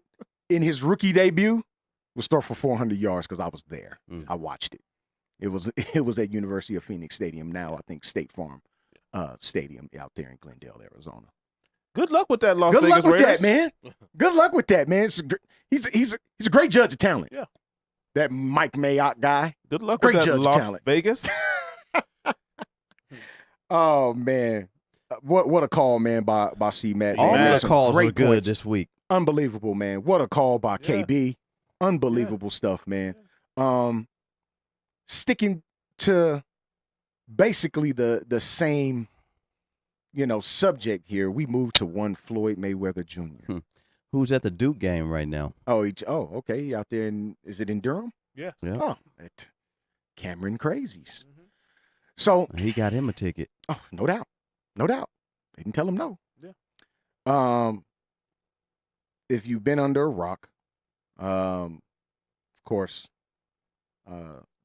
Speaker 1: in his rookie debut was throw for 400 yards because I was there. I watched it. It was at University of Phoenix Stadium. Now I think State Farm Stadium out there in Glendale, Arizona.
Speaker 4: Good luck with that Las
Speaker 1: Good
Speaker 4: Vegas
Speaker 1: luck with
Speaker 4: Raiders.
Speaker 1: that, man. Good luck with that, man. He's a great judge of talent.
Speaker 4: Yeah.
Speaker 1: That Mike Mayock guy.
Speaker 4: Good luck
Speaker 1: Great
Speaker 4: with that
Speaker 1: judge of
Speaker 4: Las
Speaker 1: talent.
Speaker 4: Vegas.
Speaker 1: Oh man, what a call, man, by C Matt.
Speaker 3: All
Speaker 1: Man,
Speaker 3: the
Speaker 1: some
Speaker 3: calls
Speaker 1: great
Speaker 3: were good
Speaker 1: points.
Speaker 3: this week.
Speaker 1: Unbelievable, man. What a call by
Speaker 4: Yeah.
Speaker 1: KB. Unbelievable stuff, man. Sticking to basically the same, subject here. We moved to one Floyd Mayweather Jr.
Speaker 3: Who's at the Duke game right now?
Speaker 1: Okay. He out there is it in Durham?
Speaker 4: Yes.
Speaker 3: Yeah.
Speaker 1: Oh, at Cameron Crazies. So
Speaker 3: He got him a ticket.
Speaker 1: oh, no doubt. They didn't tell him no.
Speaker 4: Yeah.
Speaker 1: If you've been under a rock, of course,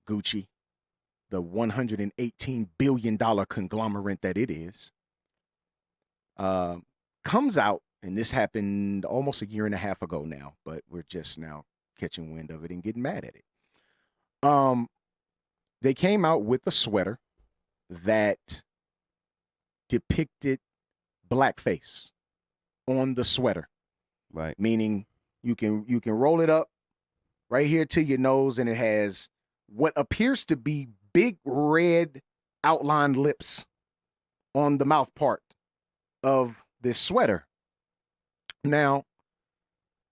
Speaker 1: Gucci, the $118 billion conglomerate that it is, comes out, and this happened almost a year and a half ago now, but we're just now catching wind of it and getting mad at it. They came out with a sweater that depicted blackface on the sweater.
Speaker 3: Right.
Speaker 1: Meaning you can roll it up right here to your nose, and it has what appears to be big red outlined lips on the mouth part of this sweater. Now,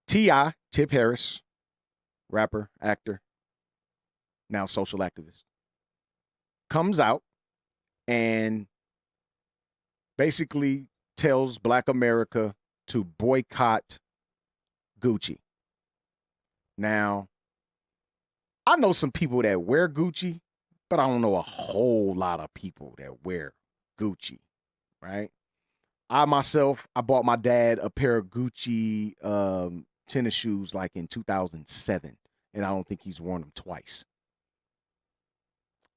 Speaker 1: T.I., Tip Harris, rapper, actor, now social activist, comes out and basically tells Black America to boycott Gucci. Now, I know some people that wear Gucci, but I don't know a whole lot of people that wear Gucci, right? I bought my dad a pair of Gucci tennis shoes like in 2007, and I don't think he's worn them twice.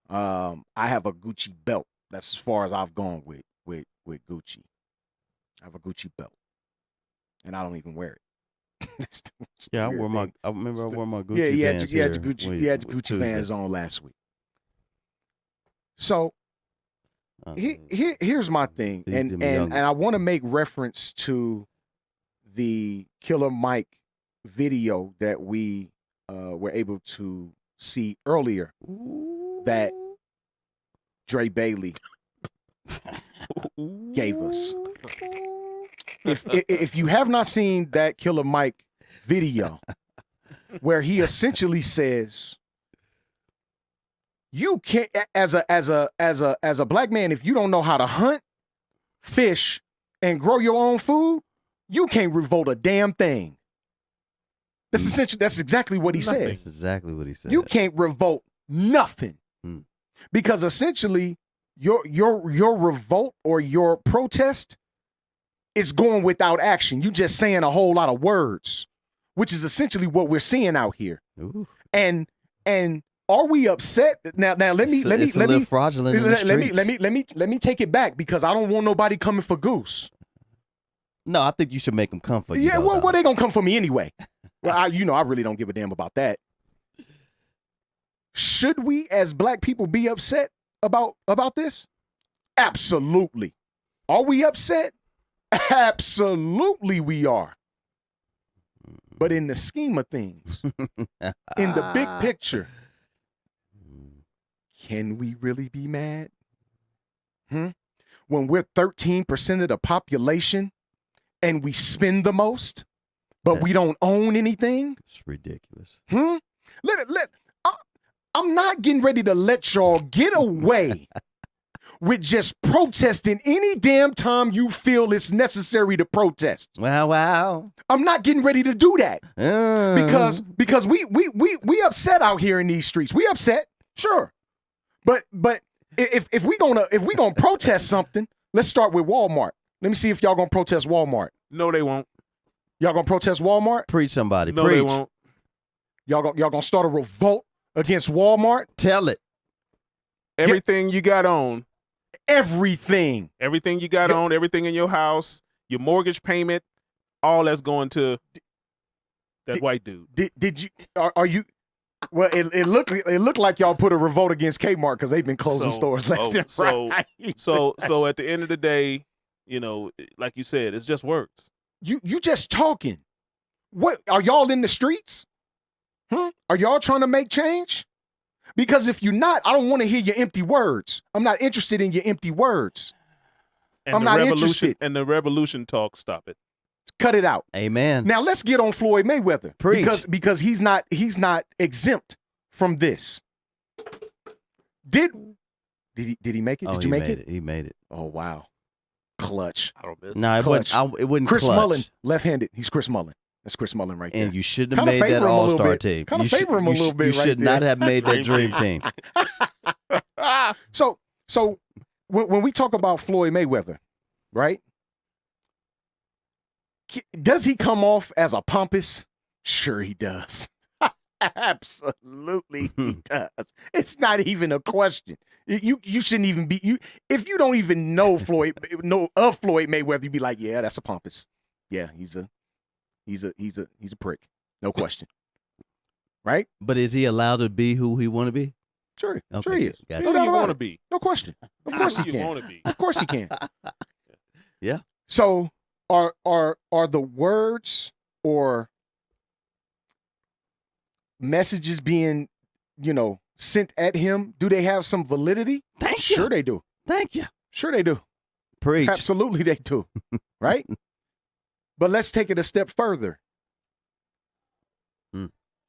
Speaker 1: I have a Gucci belt. That's as far as I've gone with Gucci. I have a Gucci belt, and I don't even wear it.
Speaker 3: Yeah, I wore my Gucci Vans
Speaker 1: he had the Gucci Vans on last week. So here's my thing, and I want to make reference to the Killer Mike video that we were able to see earlier that Dre Bailey gave us. If you have not seen that Killer Mike video, where he essentially says, you can't, as a black man, if you don't know how to hunt, fish, and grow your own food, you can't revolt a damn thing. That's exactly what he said.
Speaker 3: That's exactly what he said.
Speaker 1: You can't revolt nothing. Because essentially your revolt or your protest is going without action. You just saying a whole lot of words, which is essentially what we're seeing out here.
Speaker 3: Ooh.
Speaker 1: And are we upset now? Let me
Speaker 3: fraudulent.
Speaker 1: Let me take it back, because I don't want nobody coming for Goose.
Speaker 3: No, I think you should make them come for you.
Speaker 1: Yeah, well, they gonna come for me anyway. Well, I really don't give a damn about that. Should we, as black people, be upset about this? Absolutely. Are we upset? Absolutely, we are. But in the scheme of things, in the big picture, can we really be mad? When we're 13% of the population and we spend the most, but we don't own anything?
Speaker 3: It's ridiculous.
Speaker 1: I'm not getting ready to let y'all get away with just protesting any damn time you feel it's necessary to protest.
Speaker 3: Wow.
Speaker 1: I'm not getting ready to do that. Because we upset out here in these streets. We upset, sure. But if we gonna protest something, let's start with Walmart. Let me see if y'all gonna protest Walmart.
Speaker 4: No, they won't.
Speaker 1: Y'all gonna protest Walmart?
Speaker 3: Preach somebody.
Speaker 4: No,
Speaker 3: Preach.
Speaker 4: they won't.
Speaker 1: Y'all gonna start a revolt against Walmart?
Speaker 3: Tell it.
Speaker 4: Everything you got on.
Speaker 1: Everything
Speaker 4: you got on, everything in your house, your mortgage payment, all that's going to that white dude.
Speaker 1: Did you? Are you? Well, it looked like y'all put a revolt against Kmart because they've been closing stores left and right.
Speaker 4: So at the end of the day, like you said, it's just words.
Speaker 1: You just talking. What are y'all in the streets? Are y'all trying to make change? Because if you're not, I don't want to hear your empty words. I'm not interested in your empty words.
Speaker 4: And I'm not interested. And the revolution talk, stop it.
Speaker 1: Cut it out.
Speaker 3: Amen.
Speaker 1: Now let's get on Floyd Mayweather.
Speaker 3: Preach.
Speaker 1: Because he's not exempt from this. Did he make it? Did you make it?
Speaker 3: He made it.
Speaker 1: Oh wow. Clutch.
Speaker 5: I don't miss.
Speaker 3: No, it wouldn't
Speaker 1: Chris
Speaker 3: clutch.
Speaker 1: Mullen, left-handed. He's Chris Mullen. That's Chris Mullen right there.
Speaker 3: And you shouldn't have made that all-star team.
Speaker 1: Kind of favor him a little bit.
Speaker 3: You should not have made that dream team.
Speaker 1: So when we talk about Floyd Mayweather, right? Does he come off as a pompous? Sure he does. Absolutely he does. It's not even a question. You shouldn't even be if you don't even know Floyd Mayweather, you'd be like, yeah, that's a pompous. Yeah, he's a prick. No question. Right?
Speaker 3: But is he allowed to be who he want to be?
Speaker 1: Sure.
Speaker 3: Okay,
Speaker 1: Sure he is.
Speaker 3: gotcha.
Speaker 1: No doubt
Speaker 4: you
Speaker 1: about
Speaker 4: want to
Speaker 1: it.
Speaker 4: be.
Speaker 1: No question. Of course he
Speaker 4: You
Speaker 1: can.
Speaker 4: want to be.
Speaker 1: Of course he can.
Speaker 3: Yeah.
Speaker 1: So are the words or messages being, sent at him, do they have some validity?
Speaker 3: Thank you.
Speaker 1: Sure they do.
Speaker 3: Thank you.
Speaker 1: Sure they do.
Speaker 3: Preach.
Speaker 1: Absolutely they do. Right? But let's take it a step further.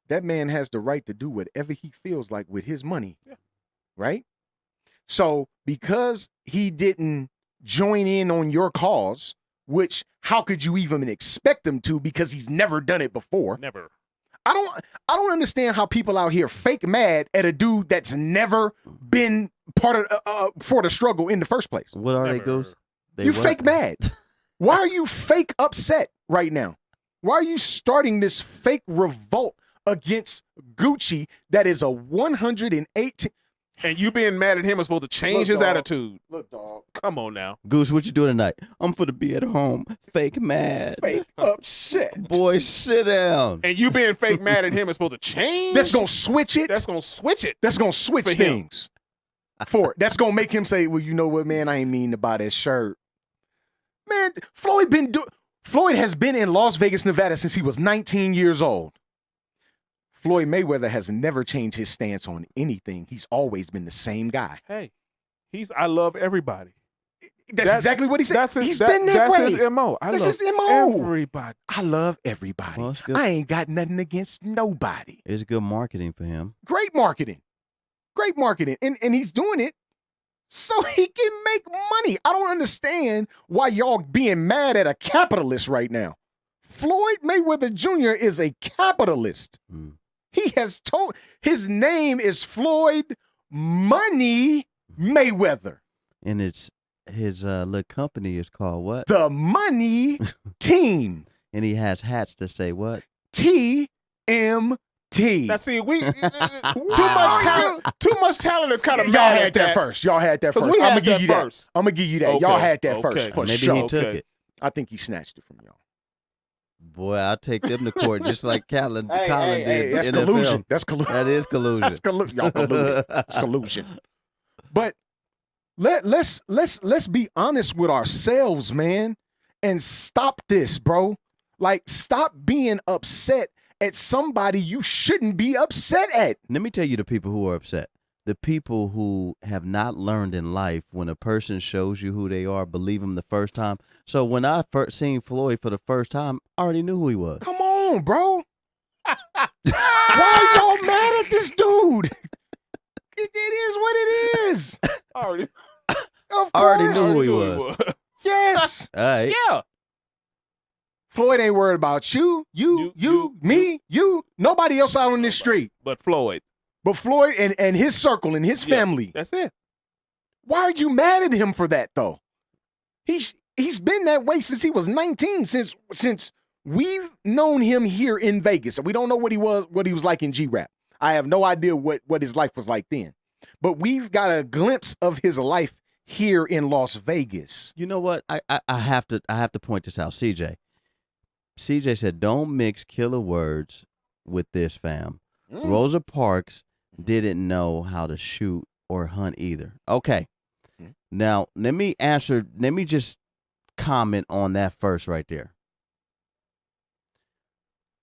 Speaker 1: That man has the right to do whatever he feels like with his money.
Speaker 4: Yeah.
Speaker 1: Right? So because he didn't join in on your cause, which how could you even expect him to, because he's never done it before?
Speaker 4: Never.
Speaker 1: I don't understand how people out here fake mad at a dude that's never been part of for the struggle in the first place.
Speaker 3: What are they,
Speaker 4: Never.
Speaker 3: Goose?
Speaker 1: You fake mad. Why are you fake upset right now? Why are you starting this fake revolt against Gucci that is a 118?
Speaker 4: And you being mad at him is supposed to change his
Speaker 1: dog.
Speaker 4: attitude.
Speaker 1: Look, dog.
Speaker 4: Come on now.
Speaker 3: Goose, what you doing tonight? I'm for to be at home. Fake mad.
Speaker 1: Fake upset.
Speaker 3: Boy, sit down.
Speaker 4: And you being fake mad at him is supposed to change.
Speaker 1: That's gonna switch it.
Speaker 4: That's gonna switch it.
Speaker 1: That's gonna switch
Speaker 4: For him.
Speaker 1: things for it. That's gonna make him say, "Well, you know what, man? I ain't mean to buy that shirt." Man, Floyd has been in Las Vegas, Nevada since he was 19 years old. Floyd Mayweather has never changed his stance on anything. He's always been the same guy.
Speaker 4: Hey, I love everybody.
Speaker 1: That's exactly what he said. He's
Speaker 4: that-
Speaker 1: been that
Speaker 4: that's
Speaker 1: way.
Speaker 4: his MO.
Speaker 1: That's
Speaker 4: love
Speaker 1: his MO.
Speaker 4: everybody.
Speaker 1: I love everybody.
Speaker 3: Well, it's good.
Speaker 1: I ain't got nothing against nobody.
Speaker 3: It's good marketing for him.
Speaker 1: Great marketing. Great marketing. And he's doing it so he can make money. I don't understand why y'all being mad at a capitalist right now. Floyd Mayweather Jr. is a capitalist.
Speaker 3: Mm.
Speaker 1: He has told his name is Floyd Money Mayweather.
Speaker 3: And it's his little company is called what?
Speaker 1: The Money Team.
Speaker 3: And he has hats that say what?
Speaker 1: TMT.
Speaker 4: Now see, we too much talent is kind of
Speaker 1: Y'all
Speaker 4: mad
Speaker 1: had
Speaker 4: at
Speaker 1: that first. Y'all had that
Speaker 4: 'Cause
Speaker 1: first.
Speaker 4: we
Speaker 1: I'm
Speaker 4: had
Speaker 1: gonna give
Speaker 4: that
Speaker 1: you that.
Speaker 4: first.
Speaker 1: I'm gonna give you that.
Speaker 4: Okay,
Speaker 1: Y'all had that
Speaker 4: okay.
Speaker 1: first for
Speaker 3: Maybe
Speaker 1: sure.
Speaker 3: he took
Speaker 4: Okay.
Speaker 3: it.
Speaker 1: I think he snatched it from y'all.
Speaker 3: Boy, I'll take them to court just like Colin did.
Speaker 1: That's
Speaker 3: in
Speaker 1: collusion.
Speaker 3: NFL.
Speaker 1: That's collusion.
Speaker 3: That is collusion.
Speaker 1: That's collusion. Y'all colluded. That's collusion. But let's be honest with ourselves, man, and stop this, bro. Like, stop being upset at somebody you shouldn't be upset at.
Speaker 3: Let me tell you the people who are upset. The people who have not learned in life, when a person shows you who they are, believe them the first time. So when I first seen Floyd for the first time, I already knew who he was.
Speaker 1: Come on, bro. Why are y'all mad at this dude? It is what it is.
Speaker 4: Already,
Speaker 1: Of course.
Speaker 3: I already knew who he was.
Speaker 1: Yes.
Speaker 3: All right.
Speaker 4: Yeah.
Speaker 1: Floyd ain't worried about you, me, you. Nobody else out on this street.
Speaker 4: But Floyd.
Speaker 1: But Floyd and his circle and his
Speaker 4: Yeah,
Speaker 1: family.
Speaker 4: that's it.
Speaker 1: Why are you mad at him for that, though? He's been that way since he was 19, since we've known him here in Vegas. And we don't know what he was like in G-Rap. I have no idea what his life was like then. But we've got a glimpse of his life here in Las Vegas.
Speaker 3: You know what? I have to point this out. CJ said, "Don't mix killer words with this, fam." Rosa Parks didn't know how to shoot or hunt either. Okay. Now, let me just comment on that first right there.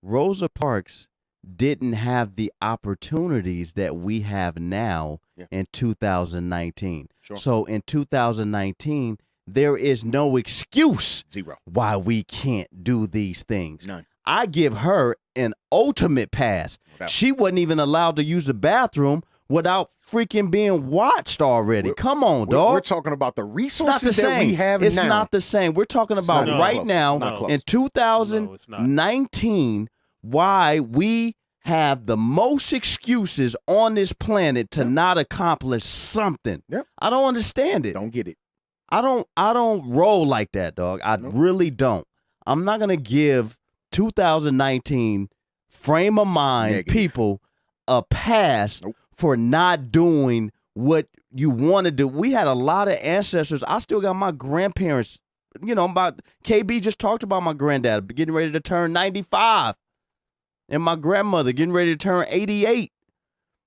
Speaker 3: Rosa Parks didn't have the opportunities that we have now in 2019.
Speaker 1: Sure.
Speaker 3: So in 2019, there is no excuse
Speaker 1: Zero.
Speaker 3: why we can't do these things.
Speaker 1: None.
Speaker 3: I give her an ultimate pass.
Speaker 1: doubt.
Speaker 3: She wasn't even allowed to use the bathroom without freaking being watched already. Come on, dog.
Speaker 1: We're talking about the
Speaker 3: It's not the
Speaker 1: resources that
Speaker 3: same.
Speaker 1: we have
Speaker 3: It's
Speaker 1: now.
Speaker 3: not the same. We're talking about
Speaker 1: not
Speaker 3: right
Speaker 1: close.
Speaker 3: now
Speaker 1: Not close.
Speaker 3: in 2019 why we have the most excuses on this planet to not accomplish something.
Speaker 1: Yep.
Speaker 3: I don't understand it.
Speaker 1: Don't get it.
Speaker 3: I don't roll like that, dog. I really don't. I'm not going to give 2019 frame of mind
Speaker 1: Negative.
Speaker 3: people a pass for not doing what you want to do. We had a lot of ancestors. I still got my grandparents, about KB just talked about my granddad getting ready to turn 95 and my grandmother getting ready to turn 88.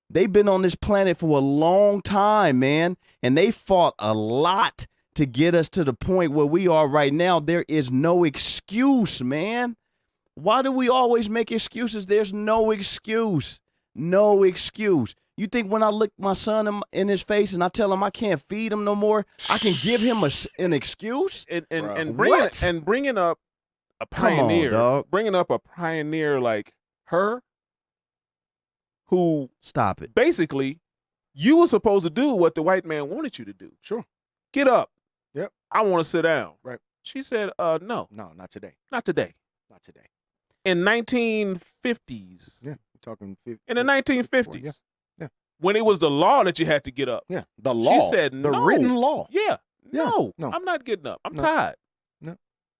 Speaker 3: They've been on this planet for a long time, man, and they fought a lot to get us to the point where we are right now. There is no excuse, man. Why do we always make excuses? There's no excuse. No excuse. You think when I look my son in his face and I tell him I can't feed him no more, I can give him an excuse?
Speaker 4: And
Speaker 3: What?
Speaker 4: bringing up a
Speaker 3: Come on,
Speaker 4: pioneer,
Speaker 3: dog.
Speaker 4: bringing up a pioneer like her, who
Speaker 3: Stop it.
Speaker 4: basically You were supposed to do what the white man wanted you to do.
Speaker 1: Sure.
Speaker 4: Get up.
Speaker 1: Yep.
Speaker 4: I want to sit down.
Speaker 1: Right.
Speaker 4: She said, no.
Speaker 1: No, not today.
Speaker 4: Not today.
Speaker 1: Not today.
Speaker 4: In 1950s.
Speaker 1: Yeah, we're talking 50,
Speaker 4: In the 1950s.
Speaker 1: Yeah. Yeah.
Speaker 4: When it was the law that you had to get up.
Speaker 1: Yeah, the law.
Speaker 4: She said
Speaker 1: the
Speaker 4: no.
Speaker 1: written law.
Speaker 4: Yeah. No,
Speaker 1: No.
Speaker 4: I'm not getting up. I'm
Speaker 1: No.
Speaker 4: tired.
Speaker 1: No.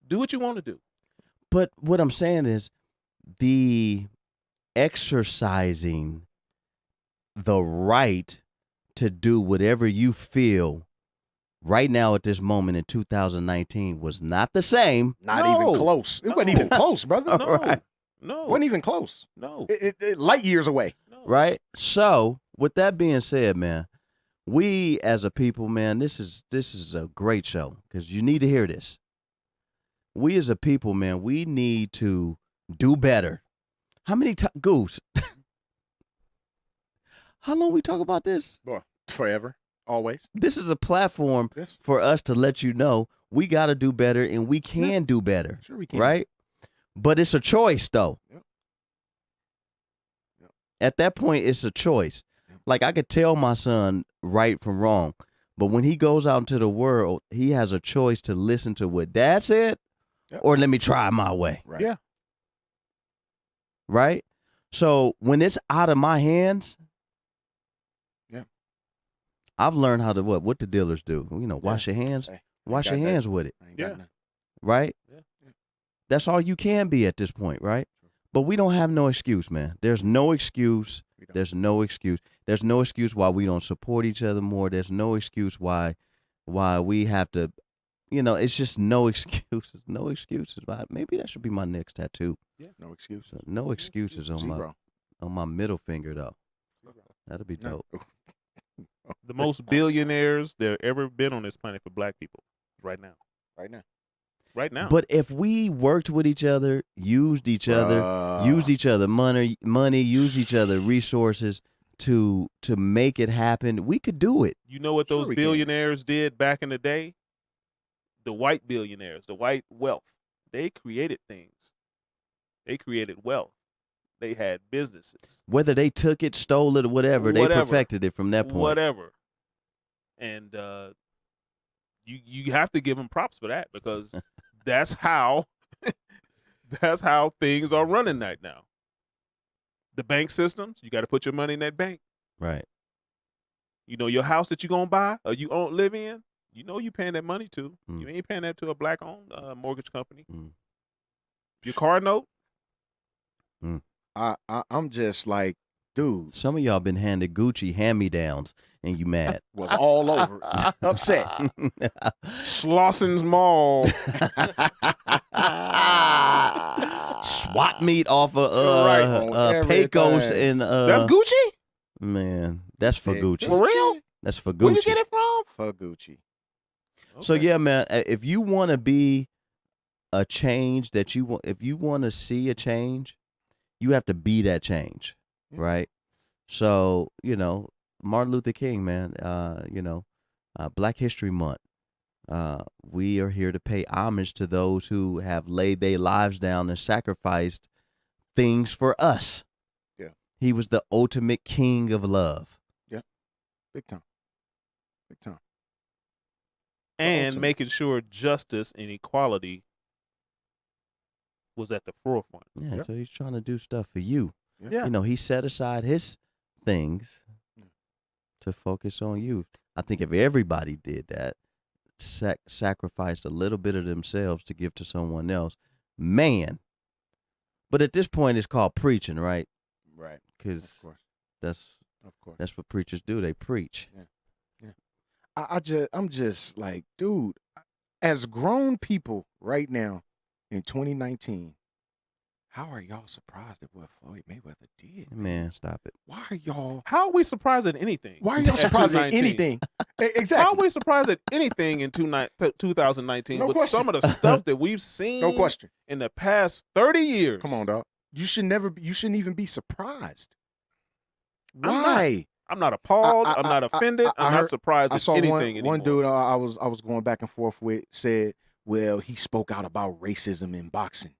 Speaker 4: Do what you want to do.
Speaker 3: But what I'm saying is the exercising the right to do whatever you feel right now at this moment in 2019 was not the same.
Speaker 1: Not
Speaker 4: No.
Speaker 1: even close. It wasn't
Speaker 4: No.
Speaker 1: even close, brother.
Speaker 4: No.
Speaker 3: Right.
Speaker 4: No.
Speaker 1: Wasn't even close.
Speaker 4: No.
Speaker 1: Light years away.
Speaker 4: No.
Speaker 3: Right? So, with that being said, man, we as a people, man, this is a great show because you need to hear this. We as a people, man, we need to do better. How many times, Goose? How long we talk about this?
Speaker 1: Boy, forever. Always.
Speaker 3: This is a platform
Speaker 1: Yes.
Speaker 3: for us to let you know we got to do better and we can do better.
Speaker 1: Sure we can.
Speaker 3: Right? But it's a choice, though.
Speaker 1: Yep. Yep.
Speaker 3: At that point, it's a choice.
Speaker 1: Yep.
Speaker 3: Like, I could tell my son right from wrong, but when he goes out into the world, he has a choice to listen to what dad said
Speaker 1: Yep.
Speaker 3: or let me try my way.
Speaker 1: Right.
Speaker 4: Yeah.
Speaker 3: Right? So when it's out of my hands,
Speaker 1: Yeah.
Speaker 3: I've learned how to what the dealers do. You know, wash your hands.
Speaker 1: Hey,
Speaker 3: Wash
Speaker 1: got
Speaker 3: your
Speaker 1: that.
Speaker 3: hands with it.
Speaker 1: I ain't got
Speaker 4: Yeah.
Speaker 1: nothing.
Speaker 3: Right?
Speaker 4: Yeah.
Speaker 3: That's all you can be at this point, right? But we don't have no excuse, man. There's no excuse.
Speaker 1: We don't.
Speaker 3: There's no excuse. There's no excuse why we don't support each other more. There's no excuse why we have to, it's just no excuses. No excuses. Maybe that should be my next tattoo.
Speaker 1: No excuse.
Speaker 3: So no excuses on
Speaker 1: Zero.
Speaker 3: my middle finger though. That'll be
Speaker 1: No.
Speaker 3: dope.
Speaker 4: The most billionaires there ever been on this planet for black people right now.
Speaker 1: Right now.
Speaker 4: Right now.
Speaker 3: But if we worked with each other, used each other money, used each other resources to make it happen, we could do it.
Speaker 4: you know what
Speaker 1: Sure
Speaker 4: those
Speaker 1: we can.
Speaker 4: billionaires did back in the day? The white billionaires, the white wealth. They created things. They created wealth. They had businesses.
Speaker 3: Whether they took it, stole it, or whatever, they
Speaker 4: Whatever.
Speaker 3: perfected it from that point.
Speaker 4: Whatever. And you have to give them props for that because that's how things are running right now. The bank systems, you got to put your money in that bank.
Speaker 3: Right.
Speaker 4: Your house that you're going to buy or you live in, you paying that money to.
Speaker 3: Mm.
Speaker 4: You ain't paying that to a black-owned mortgage company.
Speaker 3: Mm.
Speaker 4: Your car note,
Speaker 1: I'm just like, dude,
Speaker 3: Some of y'all been handed Gucci hand-me-downs and you mad.
Speaker 1: was all over it. Upset.
Speaker 4: Slosson's Mall.
Speaker 3: Swap meet off of
Speaker 1: Right, on
Speaker 3: Pecos
Speaker 1: everything.
Speaker 3: and
Speaker 4: That's Gucci?
Speaker 3: man, that's for
Speaker 1: Hey,
Speaker 3: Gucci.
Speaker 4: For real?
Speaker 3: That's for
Speaker 4: Where you
Speaker 3: Gucci.
Speaker 4: get it from?
Speaker 1: For Gucci.
Speaker 3: So
Speaker 4: Okay.
Speaker 3: yeah, man, if you want to be a change that you want, if you want to see a change, you have to be that change,
Speaker 1: Yeah.
Speaker 3: right? So, Martin Luther King, man, Black History Month. We are here to pay homage to those who have laid their lives down and sacrificed things for us.
Speaker 1: Yeah.
Speaker 3: He was the ultimate king of love.
Speaker 1: Big time. Big time.
Speaker 4: And
Speaker 1: ultimate.
Speaker 4: making sure justice and equality was at the forefront.
Speaker 3: Yeah,
Speaker 1: Yep.
Speaker 3: so he's trying to do stuff for you.
Speaker 4: Yeah.
Speaker 3: He set aside his things
Speaker 1: Yeah.
Speaker 3: to focus on you. I think if everybody did that, sacrificed a little bit of themselves to give to someone else, man. But at this point, it's called preaching, right?
Speaker 1: Right. Of
Speaker 3: Because
Speaker 1: course. Of course.
Speaker 3: that's what preachers do. They preach.
Speaker 1: I'm just like, dude, as grown people right now in 2019, how are y'all surprised at what Floyd Mayweather did?
Speaker 3: Man, stop it.
Speaker 1: Why are y'all
Speaker 4: How are we surprised at anything?
Speaker 1: Why are y'all
Speaker 4: at
Speaker 1: surprised at
Speaker 4: 2019?
Speaker 1: anything?
Speaker 4: How are
Speaker 1: Exactly.
Speaker 4: we surprised at anything in 2019
Speaker 1: No
Speaker 4: with
Speaker 1: question.
Speaker 4: some of the stuff that we've seen
Speaker 1: No question.
Speaker 4: in the past 30 years?
Speaker 1: Come on, dog. You shouldn't even be surprised.
Speaker 4: I'm not.
Speaker 1: Why?
Speaker 4: I'm not appalled.
Speaker 1: I-
Speaker 4: I'm not offended.
Speaker 1: I
Speaker 4: I'm not
Speaker 1: heard-
Speaker 4: surprised
Speaker 1: I
Speaker 4: at
Speaker 1: saw
Speaker 4: anything
Speaker 1: one
Speaker 4: anymore.
Speaker 1: dude I was going back and forth with said, well, he spoke out about racism in boxing.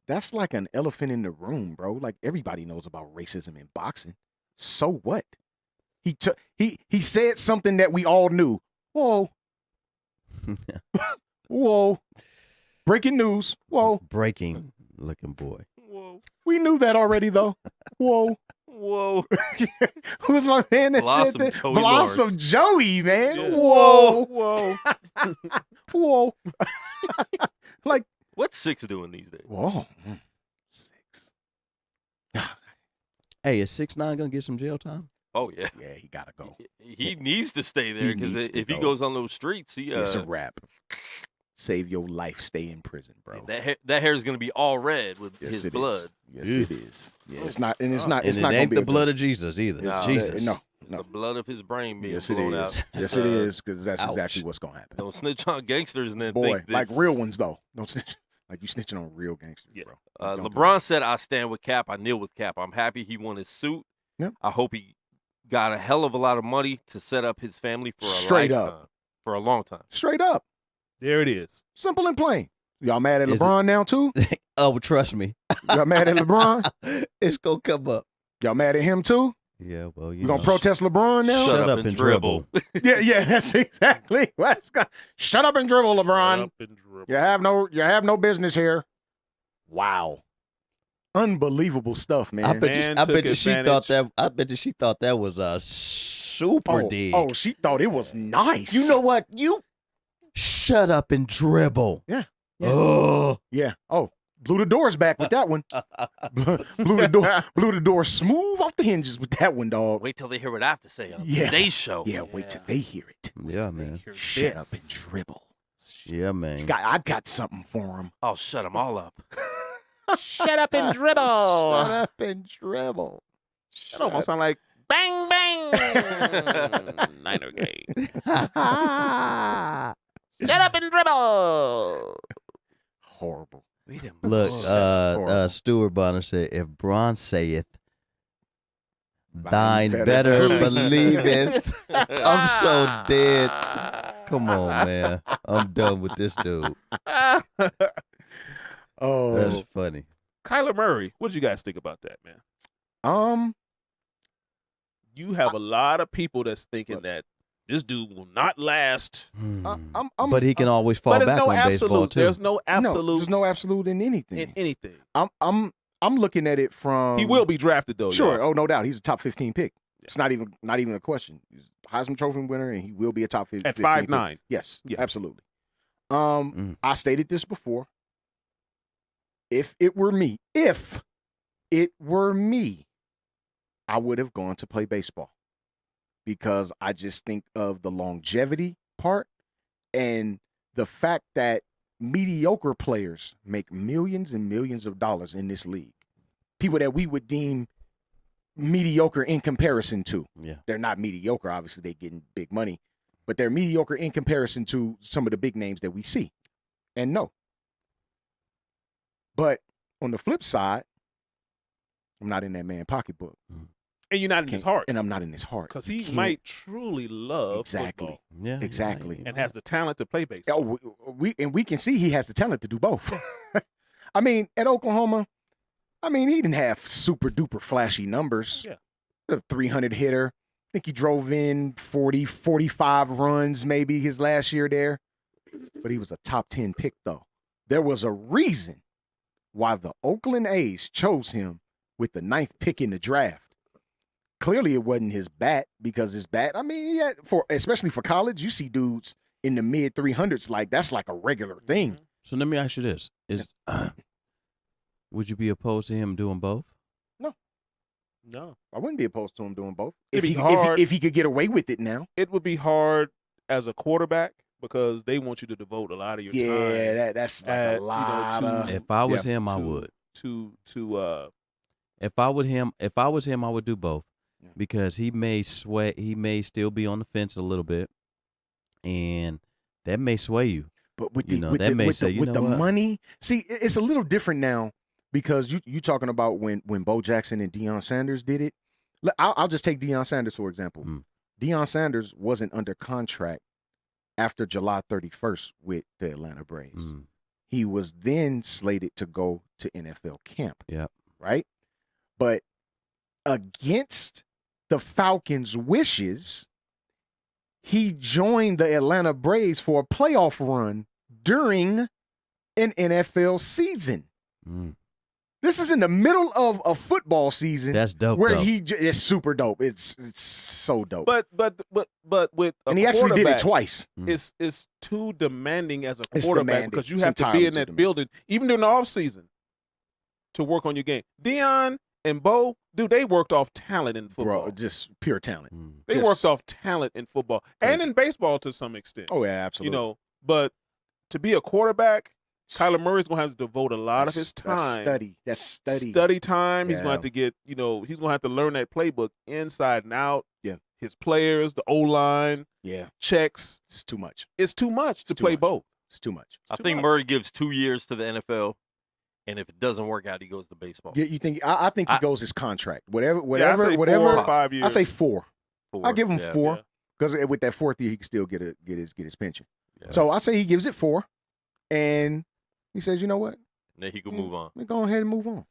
Speaker 1: That's like an elephant in the room, bro. Like everybody knows about racism in boxing. So what? He said something that we all knew. Whoa. Whoa. Breaking news. Whoa.
Speaker 3: Breaking looking boy.
Speaker 4: Whoa.
Speaker 1: We knew that already, though. Whoa.
Speaker 4: Whoa.
Speaker 1: Who's my man that
Speaker 5: Blossom
Speaker 1: said that?
Speaker 5: Joey
Speaker 1: Blossom Joey, man.
Speaker 4: Yeah.
Speaker 1: Whoa.
Speaker 4: Whoa.
Speaker 1: Whoa. Like,
Speaker 5: What's 6 doing these days?
Speaker 1: whoa. 6.
Speaker 3: Hey, is 6ix9ine gonna get some jail time?
Speaker 5: Oh yeah,
Speaker 1: Yeah, he gotta go.
Speaker 5: he needs to stay there
Speaker 1: He
Speaker 5: because
Speaker 1: needs to
Speaker 5: if he
Speaker 1: go.
Speaker 5: goes on those streets, he
Speaker 1: It's a wrap. Save your life. Stay in prison, bro.
Speaker 5: that hair is gonna be all red with
Speaker 1: Yes,
Speaker 5: his
Speaker 1: it
Speaker 5: blood.
Speaker 1: is. Yes, it is. Yeah, it's not, and it's not.
Speaker 3: And
Speaker 1: It's
Speaker 3: it
Speaker 1: not
Speaker 3: ain't
Speaker 1: gonna be
Speaker 3: the
Speaker 1: a
Speaker 3: blood
Speaker 1: good-
Speaker 3: of Jesus either.
Speaker 5: No.
Speaker 3: Jesus.
Speaker 1: No,
Speaker 5: The
Speaker 1: no.
Speaker 5: blood of his brain being
Speaker 1: Yes, it
Speaker 5: blown
Speaker 1: is.
Speaker 5: out.
Speaker 1: Yes, it is. Because that's
Speaker 3: Ouch.
Speaker 1: exactly what's gonna happen.
Speaker 5: Don't snitch on gangsters and then
Speaker 1: Boy,
Speaker 5: think
Speaker 1: like
Speaker 5: this.
Speaker 1: real ones though. Don't snitch. Like you snitching on real gangsters,
Speaker 4: Yeah.
Speaker 1: bro. Like, don't do
Speaker 5: LeBron
Speaker 1: that.
Speaker 5: said, "I stand with Cap. I kneel with Cap. I'm happy he won his suit.
Speaker 1: Yep.
Speaker 5: I hope he got a hell of a lot of money to set up his family for a
Speaker 1: Straight up.
Speaker 5: lifetime, for a long time."
Speaker 1: Straight up,
Speaker 4: There it is.
Speaker 1: simple and plain. Y'all mad at
Speaker 3: Is it-
Speaker 1: LeBron now too?
Speaker 3: Oh, trust me.
Speaker 1: Y'all mad at LeBron?
Speaker 3: It's gonna come up.
Speaker 1: Y'all mad at him too?
Speaker 3: Yeah, well, you
Speaker 1: You gonna
Speaker 3: know.
Speaker 1: protest LeBron now?
Speaker 5: Shut up and dribble.
Speaker 1: Yeah, that's exactly what's going. Shut up and dribble, LeBron.
Speaker 4: Up and dribble.
Speaker 1: You have no business here. Wow, unbelievable stuff, man.
Speaker 3: I bet
Speaker 4: Man
Speaker 3: you
Speaker 4: took
Speaker 3: she thought
Speaker 4: advantage.
Speaker 3: that. I bet you she thought that was a super dig.
Speaker 1: Oh, she thought it was nice.
Speaker 3: You know what? You shut up and dribble.
Speaker 1: Yeah.
Speaker 3: Oh,
Speaker 1: Yeah. Oh, blew the doors back with that one. blew the door smooth off the hinges with that one, dog.
Speaker 5: Wait till they hear what I have to say on
Speaker 1: Yeah.
Speaker 5: today's show.
Speaker 1: Yeah, wait till they hear it.
Speaker 3: yeah, man.
Speaker 4: Hear
Speaker 1: Shut up and
Speaker 4: this.
Speaker 1: dribble.
Speaker 3: Yeah, man.
Speaker 1: I got something for him.
Speaker 5: I'll shut them all up.
Speaker 4: Shut up and dribble.
Speaker 1: Shut up and dribble.
Speaker 4: That almost sound like bang bang. Niner game. Shut up and dribble.
Speaker 1: Horrible.
Speaker 5: Wait a minute.
Speaker 3: Look,
Speaker 1: Horrible.
Speaker 3: Stuart Bonner said, if Bron saith,
Speaker 1: Thine
Speaker 3: thine
Speaker 1: better
Speaker 3: better believeth. I'm so dead. Come on, man. I'm done with this dude.
Speaker 1: Oh,
Speaker 3: That's funny.
Speaker 4: Kyler Murray, what did you guys think about that, man? You have a lot of people that's thinking that this dude will not last.
Speaker 3: But he can always fall
Speaker 4: But there's
Speaker 3: back
Speaker 4: no
Speaker 3: on
Speaker 4: absolute.
Speaker 3: baseball too.
Speaker 4: There's no absolute.
Speaker 1: No, there's no absolute in anything.
Speaker 4: in anything.
Speaker 1: I'm looking at it from.
Speaker 4: He will be drafted though.
Speaker 1: Sure.
Speaker 4: y'all.
Speaker 1: Oh, no doubt. He's a top 15 pick. It's not even a question. He's a Heisman Trophy winner, and he will be a top 15
Speaker 4: At
Speaker 1: pick.
Speaker 4: 5'9".
Speaker 1: Yes,
Speaker 4: Yeah.
Speaker 1: absolutely.
Speaker 3: Mm.
Speaker 1: I stated this before. If it were me, I would have gone to play baseball because I just think of the longevity part and the fact that mediocre players make millions and millions of dollars in this league. People that we would deem mediocre in comparison to.
Speaker 3: Yeah.
Speaker 1: They're not mediocre, obviously they're getting big money, but they're mediocre in comparison to some of the big names that we see. And no. But on the flip side, I'm not in that man's pocketbook.
Speaker 4: And you're not in his heart
Speaker 1: And I'm not in his heart.
Speaker 4: because
Speaker 1: You
Speaker 4: he
Speaker 1: can't-
Speaker 4: might truly love
Speaker 1: Exactly.
Speaker 4: football
Speaker 3: Yeah,
Speaker 1: Exactly.
Speaker 4: and has the talent to play baseball.
Speaker 1: Oh, we can see he has the talent to do both. I mean, at Oklahoma, he didn't have super duper flashy numbers.
Speaker 4: Yeah.
Speaker 1: A 300 hitter. I think he drove in 40, 45 runs maybe his last year there. But he was a top 10 pick though. There was a reason why the Oakland A's chose him with the 9th pick in the draft. Clearly it wasn't his bat because his bat, especially for college, you see dudes in the mid 300s like that's like a regular thing.
Speaker 3: So let me ask you this: would you be opposed to him doing both?
Speaker 4: No,
Speaker 1: I wouldn't be opposed to him doing both.
Speaker 4: It'd
Speaker 1: If
Speaker 4: be
Speaker 1: he, if, he,
Speaker 4: hard.
Speaker 1: if he could get away with it now.
Speaker 4: it would be hard as a quarterback because they want you to devote a lot of your time
Speaker 1: That's like
Speaker 4: at,
Speaker 1: a lot
Speaker 4: to-
Speaker 1: of.
Speaker 3: If I was
Speaker 1: yeah,
Speaker 3: him, I
Speaker 4: to-
Speaker 3: would.
Speaker 4: to
Speaker 3: If I was him, I would do both
Speaker 1: Yeah.
Speaker 3: because he may sway. He may still be on the fence a little bit, and that may sway you.
Speaker 1: But with
Speaker 3: You
Speaker 1: the,
Speaker 3: know,
Speaker 1: with
Speaker 3: that
Speaker 1: the,
Speaker 3: may
Speaker 1: with
Speaker 3: say,
Speaker 1: the,
Speaker 3: you
Speaker 1: with
Speaker 3: know
Speaker 1: the
Speaker 3: what?
Speaker 1: money, see, it's a little different now because you talking about when Bo Jackson and Deion Sanders did it. I'll just take Deion Sanders for example.
Speaker 3: Mm.
Speaker 1: Deion Sanders wasn't under contract after July 31st with the Atlanta Braves.
Speaker 3: Mm.
Speaker 1: He was then slated to go to NFL camp.
Speaker 3: Yep.
Speaker 1: Right? But against the Falcons' wishes, he joined the Atlanta Braves for a playoff run during an NFL season. This is in the middle of a football season.
Speaker 3: That's dope.
Speaker 1: Where
Speaker 3: though.
Speaker 1: it's super dope. It's so dope.
Speaker 4: But with a
Speaker 1: and he actually did it
Speaker 4: quarterback,
Speaker 1: twice.
Speaker 4: It's too demanding as a
Speaker 1: It's
Speaker 4: quarterback
Speaker 1: demanding.
Speaker 4: because you
Speaker 1: It's
Speaker 4: have to be
Speaker 1: entirely
Speaker 4: in
Speaker 1: too
Speaker 4: that
Speaker 1: demanding.
Speaker 4: building even during the off season to work on your game. Deion and Bo, dude, they worked off talent in football.
Speaker 1: Bro, just pure talent.
Speaker 4: They
Speaker 1: just
Speaker 4: worked off talent in football and
Speaker 1: crazy.
Speaker 4: in baseball to some extent.
Speaker 1: Oh yeah, absolutely.
Speaker 4: You know, but to be a quarterback, Kyler Murray's gonna have to devote a lot of his time.
Speaker 1: That's study.
Speaker 4: Study time. He's gonna
Speaker 1: Yeah.
Speaker 4: have to get, he's gonna have to learn that playbook inside and out.
Speaker 1: Yeah.
Speaker 4: His players, the O line,
Speaker 1: Yeah,
Speaker 4: checks.
Speaker 1: it's too much.
Speaker 4: It's too much to
Speaker 1: It's too
Speaker 4: play
Speaker 1: much.
Speaker 4: both.
Speaker 1: It's too much.
Speaker 5: I
Speaker 4: too
Speaker 5: think
Speaker 4: much.
Speaker 5: Murray gives 2 years to the NFL, and if it doesn't work out, he goes to baseball.
Speaker 1: Yeah, you think? I think he goes his contract. Whatever.
Speaker 4: Yeah, I say 4 or 5 years.
Speaker 1: I say 4.
Speaker 5: Four.
Speaker 1: I give him
Speaker 5: Yeah.
Speaker 1: 4
Speaker 4: Yeah.
Speaker 1: because with that 4th year, he can still get his pension.
Speaker 5: Yeah.
Speaker 1: So I say he gives it 4, and he says, you know what?
Speaker 5: And then he can move on.
Speaker 1: We go ahead and move on.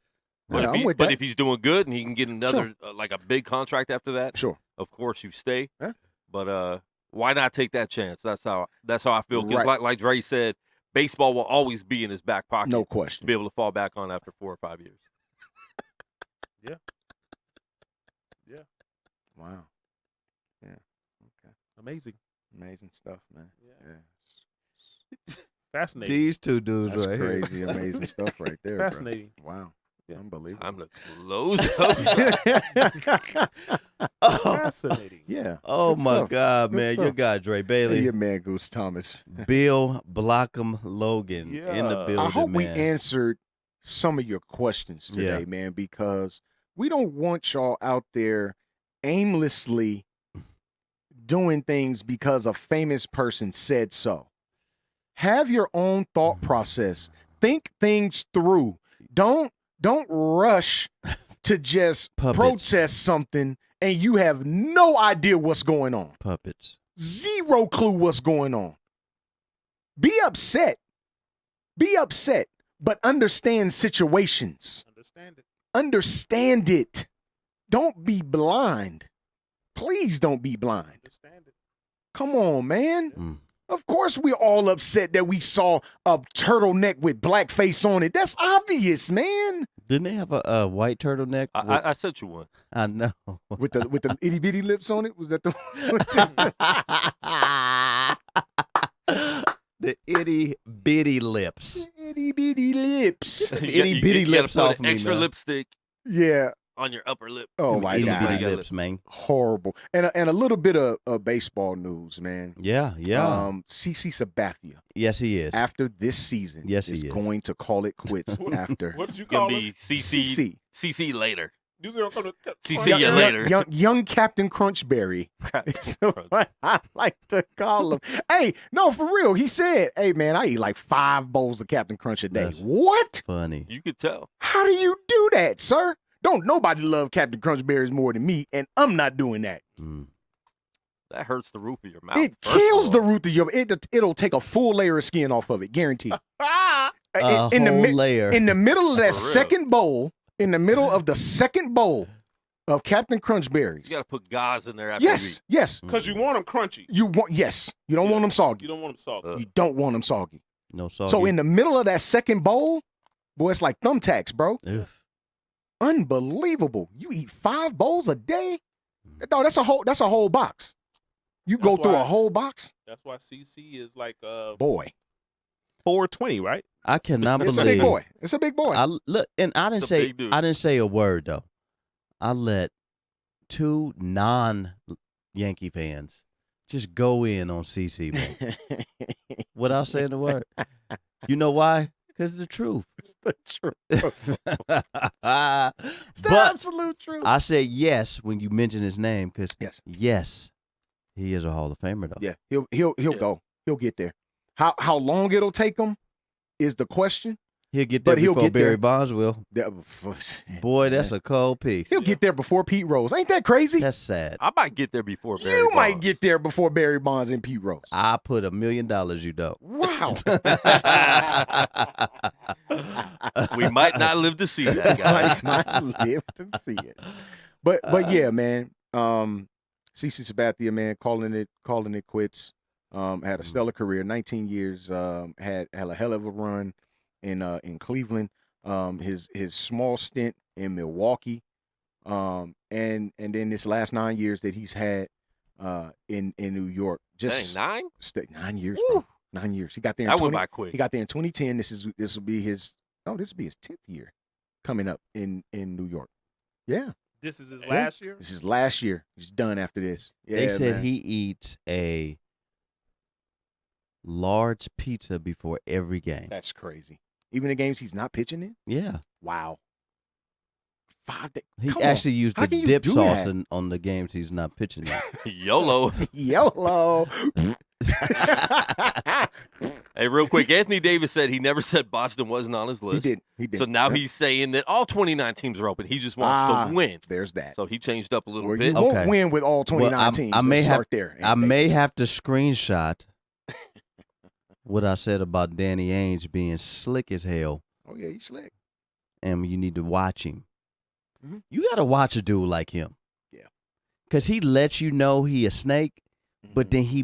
Speaker 5: But,
Speaker 1: Yeah,
Speaker 5: if,
Speaker 1: I'm
Speaker 5: he,
Speaker 1: with
Speaker 5: but
Speaker 1: that.
Speaker 5: if he's doing good and he can get another like a big contract after that,
Speaker 1: Sure.
Speaker 5: of course you stay.
Speaker 1: Yeah.
Speaker 5: But why not take that chance? That's how I feel. Because
Speaker 1: Right.
Speaker 5: like Dre said, baseball will always be in his back pocket.
Speaker 1: No
Speaker 5: To
Speaker 1: question.
Speaker 5: be able to fall back on after 4 or 5 years.
Speaker 1: Wow. Yeah. Okay.
Speaker 4: Amazing.
Speaker 1: Amazing stuff, man.
Speaker 4: Yeah.
Speaker 1: Yeah.
Speaker 4: Fascinating.
Speaker 3: These two dudes
Speaker 1: That's
Speaker 3: right here.
Speaker 1: crazy, amazing stuff right there. bro.
Speaker 4: Fascinating.
Speaker 1: Wow.
Speaker 4: Yeah.
Speaker 1: Unbelievable.
Speaker 5: Time to close up.
Speaker 3: Oh,
Speaker 4: Fascinating.
Speaker 1: Yeah.
Speaker 3: oh
Speaker 1: Good
Speaker 3: my
Speaker 1: stuff.
Speaker 3: God,
Speaker 1: Good
Speaker 3: man.
Speaker 1: stuff.
Speaker 3: Your guy, Dre
Speaker 1: Hey,
Speaker 3: Bailey.
Speaker 1: your man Goose Thomas.
Speaker 3: Bill Blockham Logan in the
Speaker 4: Yeah.
Speaker 3: building,
Speaker 1: I hope we
Speaker 3: man.
Speaker 1: answered some of your questions today,
Speaker 3: Yeah.
Speaker 1: man, because we don't want y'all out there aimlessly doing things because a famous person said so. Have your own thought process. Think things through. Don't rush to just
Speaker 3: Puppets.
Speaker 1: protest something and you have no idea what's going on.
Speaker 3: Puppets.
Speaker 1: Zero clue what's going on. Be upset. Be upset, but understand situations.
Speaker 4: Understand it.
Speaker 1: Understand it. Don't be blind. Please don't be blind.
Speaker 4: Understand it.
Speaker 1: Come on, man.
Speaker 3: Mm.
Speaker 1: Of course we're all upset that we saw a turtleneck with blackface on it. That's obvious, man.
Speaker 3: Didn't they have a white turtleneck?
Speaker 5: I sent you one.
Speaker 3: I know.
Speaker 1: With the itty bitty lips on it. Was that the
Speaker 3: The itty bitty lips.
Speaker 1: itty bitty lips?
Speaker 3: Itty bitty
Speaker 5: you gotta
Speaker 3: lips
Speaker 5: put
Speaker 3: off
Speaker 5: an
Speaker 3: me,
Speaker 5: extra
Speaker 3: man.
Speaker 5: lipstick
Speaker 1: Yeah.
Speaker 5: on your upper lip.
Speaker 1: Oh my
Speaker 3: itty
Speaker 1: God.
Speaker 3: bitty lips, man.
Speaker 1: Horrible. And a little bit of baseball news, man.
Speaker 3: Yeah, yeah.
Speaker 1: CC Sabathia,
Speaker 3: Yes, he is.
Speaker 1: after this season,
Speaker 3: Yes, he
Speaker 1: is
Speaker 3: is.
Speaker 1: going to call it quits after
Speaker 4: What did you
Speaker 5: Gonna
Speaker 4: call
Speaker 5: be
Speaker 4: it?
Speaker 5: CC later.
Speaker 4: You don't come to
Speaker 5: CC you later.
Speaker 1: young Captain Crunchberry. Is what I like to call him. Hey, no, for real. He said, hey, man, I eat like 5 bowls of Captain Crunch a day.
Speaker 3: That's-
Speaker 1: What?
Speaker 3: Funny.
Speaker 5: You could tell.
Speaker 1: How do you do that, sir? Don't nobody love Captain Crunch berries more than me, and I'm not doing that.
Speaker 3: Mm.
Speaker 5: That hurts the roof of your mouth.
Speaker 1: It
Speaker 5: first of
Speaker 1: kills
Speaker 5: all.
Speaker 1: the root of your. It'll take a full layer of skin off of it, guaranteed.
Speaker 3: A
Speaker 1: in the
Speaker 3: whole
Speaker 1: mi-
Speaker 3: layer.
Speaker 1: in the middle of that
Speaker 5: For real.
Speaker 1: second bowl, in the middle of the second bowl of Captain Crunch berries.
Speaker 5: You got to put gauze in there after
Speaker 1: Yes, yes.
Speaker 4: Because you want them crunchy.
Speaker 1: You want yes. You don't want them
Speaker 4: You
Speaker 1: soggy.
Speaker 4: don't want them soft.
Speaker 1: You don't want them soggy.
Speaker 3: No soggy.
Speaker 1: So in the middle of that second bowl, boy, it's like thumbtacks, bro.
Speaker 3: Ugh.
Speaker 1: Unbelievable. You eat 5 bowls a day? No, that's a whole box. You go
Speaker 4: That's
Speaker 1: through
Speaker 4: why-
Speaker 1: a whole box?
Speaker 4: That's why CC is like
Speaker 1: Boy.
Speaker 4: 420, right?
Speaker 3: I cannot
Speaker 1: It's a big
Speaker 3: believe.
Speaker 1: boy. It's a big boy.
Speaker 3: I look, and I didn't
Speaker 5: It's a
Speaker 3: say.
Speaker 5: big dude.
Speaker 3: I didn't say a word though. I let 2 non-Yankee fans just go in on CC, man. Without saying the word. You know why? Because it's the truth.
Speaker 1: It's the truth.
Speaker 3: but
Speaker 1: It's the absolute truth.
Speaker 3: I said yes when you mentioned his name because
Speaker 1: Yes.
Speaker 3: yes, he is a Hall of Famer though.
Speaker 1: Yeah, he'll go. He'll get there. How long it'll take him is the question.
Speaker 3: He'll get there
Speaker 1: But he'll
Speaker 3: before
Speaker 1: get there.
Speaker 3: Barry Bonds will. Boy, that's a cold piece.
Speaker 1: He'll get there before Pete Rose. Ain't that crazy?
Speaker 3: That's sad.
Speaker 5: I might get there before Barry
Speaker 1: You might
Speaker 5: Bonds.
Speaker 1: get there before Barry Bonds and Pete Rose.
Speaker 3: I put $1 million. You don't.
Speaker 1: Wow.
Speaker 5: We might not live to see that, guys.
Speaker 1: Might not live to see it. But yeah, man. CeCe Sabathia, man, calling it quits. Had a stellar career, 19 years. Had a hell of a run in Cleveland. His small stint in Milwaukee. And then this last 9 years that he's had in New York. Just
Speaker 5: Dang, 9?
Speaker 1: 9 years,
Speaker 5: Woo.
Speaker 1: bro. 9 years. He got there in
Speaker 5: That went
Speaker 1: 20
Speaker 5: by quick.
Speaker 1: He got there in 2010. This will be his 10th year coming up in New York. Yeah.
Speaker 4: This is his last year?
Speaker 1: This is last year. He's done after this. Yeah,
Speaker 3: They said
Speaker 1: man.
Speaker 3: he eats a large pizza before every game.
Speaker 1: That's crazy. Even the games he's not pitching in?
Speaker 3: Yeah.
Speaker 1: Wow. 5 days.
Speaker 3: He
Speaker 1: Come
Speaker 3: actually
Speaker 1: on.
Speaker 3: used
Speaker 1: How
Speaker 3: the
Speaker 1: can you
Speaker 3: dip
Speaker 1: do
Speaker 3: sauce
Speaker 1: that?
Speaker 3: on the games he's not pitching in.
Speaker 5: YOLO.
Speaker 1: YOLO.
Speaker 5: Hey, real quick, Anthony Davis said he never said Boston wasn't on his
Speaker 1: He
Speaker 5: list.
Speaker 1: did. He did.
Speaker 5: So now
Speaker 1: Yep.
Speaker 5: he's saying that all 29 teams are open. He just wants to win.
Speaker 1: There's that.
Speaker 5: So he changed up a little
Speaker 1: Well,
Speaker 5: bit.
Speaker 1: you won't
Speaker 3: Okay.
Speaker 1: win with all 29
Speaker 3: Well,
Speaker 1: teams.
Speaker 3: I may
Speaker 1: Let's
Speaker 3: have-
Speaker 1: start there.
Speaker 3: I may have to screenshot what I said about Danny Ainge being slick as hell,
Speaker 1: Oh yeah, he's slick.
Speaker 3: and you need to watch him.
Speaker 1: Mhm.
Speaker 3: You got to watch a dude like him.
Speaker 1: Yeah.
Speaker 3: Because he lets you know he a snake, but
Speaker 1: Mhm.
Speaker 3: then he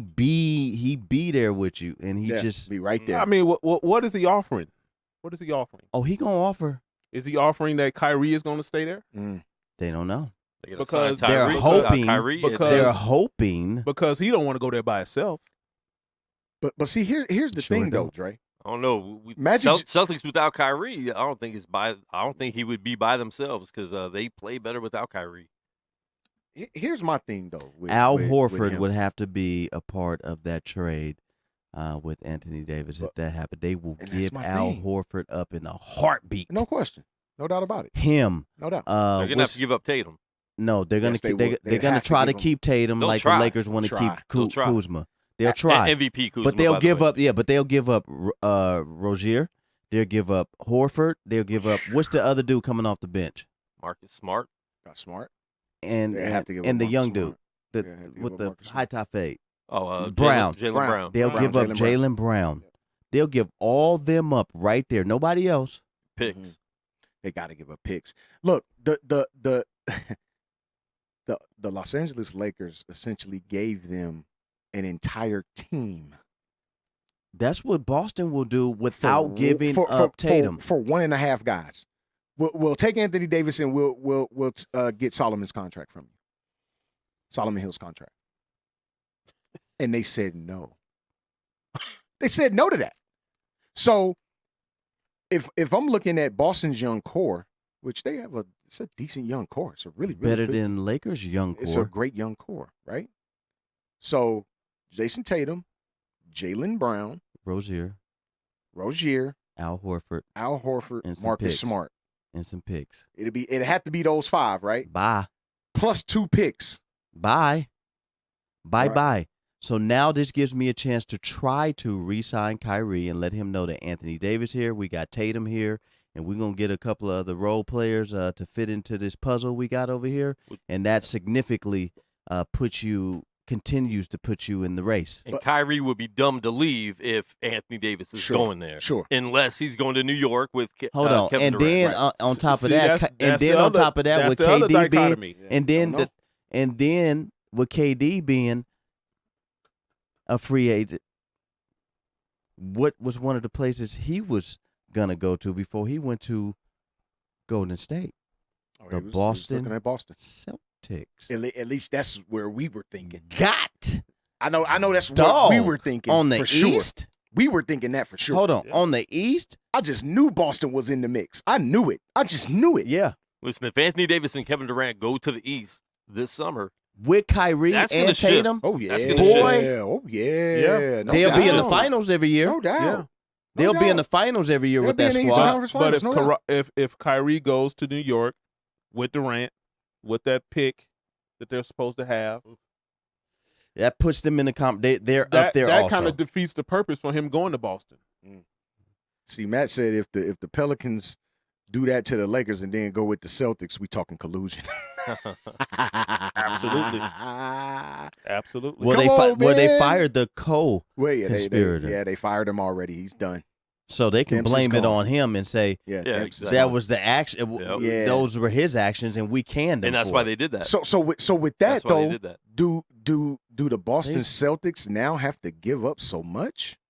Speaker 3: be there with you, and he
Speaker 1: Yeah,
Speaker 3: just,
Speaker 1: be right there.
Speaker 4: I mean, what is he offering? What is he offering?
Speaker 3: oh, he going to offer.
Speaker 4: Is he offering that Kyrie is going to stay there?
Speaker 3: They don't know.
Speaker 5: They gotta
Speaker 4: because
Speaker 5: sign
Speaker 3: they're
Speaker 5: Kyrie,
Speaker 3: hoping-
Speaker 5: Kyrie, and
Speaker 4: because-
Speaker 3: They're hoping.
Speaker 4: Because he don't want to go there by himself.
Speaker 1: But see, here's the
Speaker 3: Sure
Speaker 1: thing though,
Speaker 3: don't.
Speaker 1: Dre.
Speaker 5: I don't know.
Speaker 1: Magic-
Speaker 5: Celtics without Kyrie, I don't think he would be by themselves because they play better without Kyrie.
Speaker 1: Here's my thing though. With,
Speaker 3: Al
Speaker 1: with
Speaker 3: Horford
Speaker 1: him.
Speaker 3: would have to be a part of that trade with Anthony Davis.
Speaker 1: But-
Speaker 3: if that happened, they will
Speaker 1: and that's
Speaker 3: give
Speaker 1: my
Speaker 3: Al
Speaker 1: thing.
Speaker 3: Horford up in a heartbeat.
Speaker 1: No question, no doubt about it.
Speaker 3: Him.
Speaker 1: No doubt.
Speaker 5: They're gonna have
Speaker 3: what's-
Speaker 5: to give up Tatum.
Speaker 3: no, they're gonna
Speaker 1: Yes, they
Speaker 3: keep,
Speaker 1: would.
Speaker 3: they're
Speaker 1: They'd
Speaker 3: gonna
Speaker 1: have to
Speaker 3: try to
Speaker 1: give him-
Speaker 3: keep Tatum
Speaker 5: They'll
Speaker 3: like
Speaker 5: try.
Speaker 3: the Lakers want to
Speaker 1: They'll
Speaker 3: keep
Speaker 1: try.
Speaker 5: They'll try.
Speaker 3: Kuzma. They'll try.
Speaker 5: MVP Kuzma.
Speaker 3: But they'll
Speaker 5: by the
Speaker 3: give
Speaker 5: way.
Speaker 3: up. Yeah, but they'll give up Rozier. They'll give up Horford. They'll give up. What's the other dude coming off the bench?
Speaker 5: Marcus Smart.
Speaker 1: Got smart.
Speaker 3: And
Speaker 1: They have to give up
Speaker 3: and the
Speaker 1: Marcus
Speaker 3: young
Speaker 1: Smart.
Speaker 3: dude, the,
Speaker 1: Yeah, have to give
Speaker 3: with
Speaker 1: up
Speaker 3: the
Speaker 1: Marcus Smart.
Speaker 3: high top fade.
Speaker 5: Oh,
Speaker 3: Brown.
Speaker 5: Jalen
Speaker 1: Brown.
Speaker 5: Brown.
Speaker 3: They'll
Speaker 1: Brown,
Speaker 3: give up
Speaker 1: Jaylen Brown.
Speaker 3: Jalen Brown. They'll give all them up right there. Nobody else.
Speaker 5: Picks.
Speaker 1: Mhm. They got to give up picks. Look, the Los Angeles Lakers essentially gave them an entire team
Speaker 3: That's what Boston will do without giving up Tatum.
Speaker 1: for 1.5 guys. We'll take Anthony Davis and we'll get Solomon's contract from you. Solomon Hill's contract. And they said no. They said no to that. So if I'm looking at Boston's young core, which they have it's a decent young core. It's a really
Speaker 3: Better
Speaker 1: good,
Speaker 3: than Lakers' young
Speaker 1: it's a
Speaker 3: core.
Speaker 1: great young core, right? So Jason Tatum, Jaylen Brown,
Speaker 3: Rozier,
Speaker 1: Rozier,
Speaker 3: Al Horford,
Speaker 1: Al Horford,
Speaker 3: And some
Speaker 1: Marcus
Speaker 3: picks.
Speaker 1: Smart.
Speaker 3: and some picks.
Speaker 1: It'd have to be those 5, right?
Speaker 3: Bye.
Speaker 1: Plus 2 picks.
Speaker 3: Bye.
Speaker 1: Right.
Speaker 3: Bye. So now this gives me a chance to try to re-sign Kyrie and let him know that Anthony Davis here, we got Tatum here, and we're going to get a couple of other role players to fit into this puzzle we got over here. And that significantly continues to put you in the race.
Speaker 5: And Kyrie would be dumb to leave if Anthony Davis is
Speaker 1: Sure,
Speaker 5: going there.
Speaker 1: sure.
Speaker 5: Unless he's going to New York with
Speaker 3: Hold on.
Speaker 5: Kevin
Speaker 3: And
Speaker 5: Durant.
Speaker 3: then
Speaker 1: right.
Speaker 3: on top of
Speaker 4: See,
Speaker 3: that,
Speaker 4: that's
Speaker 3: and
Speaker 4: the
Speaker 3: then on
Speaker 4: other-
Speaker 3: top of that
Speaker 4: that's
Speaker 3: with
Speaker 4: the other
Speaker 3: KD being,
Speaker 4: dichotomy.
Speaker 3: and then with KD being a free agent, what was one of the places he was gonna go to before he went to Golden State?
Speaker 1: Oh,
Speaker 3: The
Speaker 1: he was
Speaker 3: Boston
Speaker 1: looking at Boston.
Speaker 3: Celtics.
Speaker 1: At least that's where we were thinking.
Speaker 3: Got
Speaker 1: I know that's
Speaker 3: Dog.
Speaker 1: what we were thinking
Speaker 3: on the
Speaker 1: for sure.
Speaker 3: East.
Speaker 1: We were thinking that for sure.
Speaker 3: Hold on, on the East.
Speaker 1: I just knew Boston was in the mix. I knew it. I just knew it.
Speaker 3: Yeah,
Speaker 5: Listen, if Anthony Davis and Kevin Durant go to the East this summer,
Speaker 3: with Kyrie
Speaker 5: That's gonna
Speaker 3: and
Speaker 5: shift.
Speaker 3: Tatum,
Speaker 1: Oh yeah.
Speaker 5: That's gonna
Speaker 3: Boy.
Speaker 1: Yeah. Oh yeah.
Speaker 4: Yeah.
Speaker 1: No
Speaker 3: they'll be in the
Speaker 1: doubt.
Speaker 3: finals every year.
Speaker 1: No doubt.
Speaker 4: Yeah.
Speaker 1: No
Speaker 3: They'll be in the
Speaker 1: doubt.
Speaker 3: finals every year
Speaker 1: They'll
Speaker 3: with
Speaker 1: be
Speaker 3: that
Speaker 1: in the Eastern
Speaker 3: squad.
Speaker 1: Conference
Speaker 4: But
Speaker 1: Finals, no doubt.
Speaker 4: if Kyrie goes to New York with Durant, with that pick that they're supposed to have,
Speaker 3: That puts them in the comp. They're
Speaker 4: that,
Speaker 3: up there
Speaker 4: that
Speaker 3: also.
Speaker 4: kind of defeats the purpose for him going to Boston.
Speaker 1: See, Matt said if the Pelicans do that to the Lakers and then go with the Celtics, we talking collusion.
Speaker 4: Absolutely. Absolutely.
Speaker 3: well,
Speaker 1: Come on,
Speaker 3: they
Speaker 1: man.
Speaker 3: fired the
Speaker 1: Well, yeah,
Speaker 3: Conspirator.
Speaker 1: they fired him already. He's done.
Speaker 3: So they can
Speaker 1: Dempsey's
Speaker 3: blame it
Speaker 1: gone.
Speaker 3: on him and say
Speaker 5: Yeah,
Speaker 1: Dempsey's
Speaker 5: exactly.
Speaker 3: that
Speaker 1: gone.
Speaker 3: was the action.
Speaker 1: Yeah.
Speaker 3: Those were his actions, and we canned him.
Speaker 5: And that's
Speaker 3: for
Speaker 5: why
Speaker 3: it.
Speaker 5: they did that.
Speaker 1: So with that
Speaker 5: That's why they
Speaker 1: though,
Speaker 5: did that.
Speaker 1: do the Boston
Speaker 3: They-
Speaker 1: Celtics now have to give up so much?
Speaker 3: I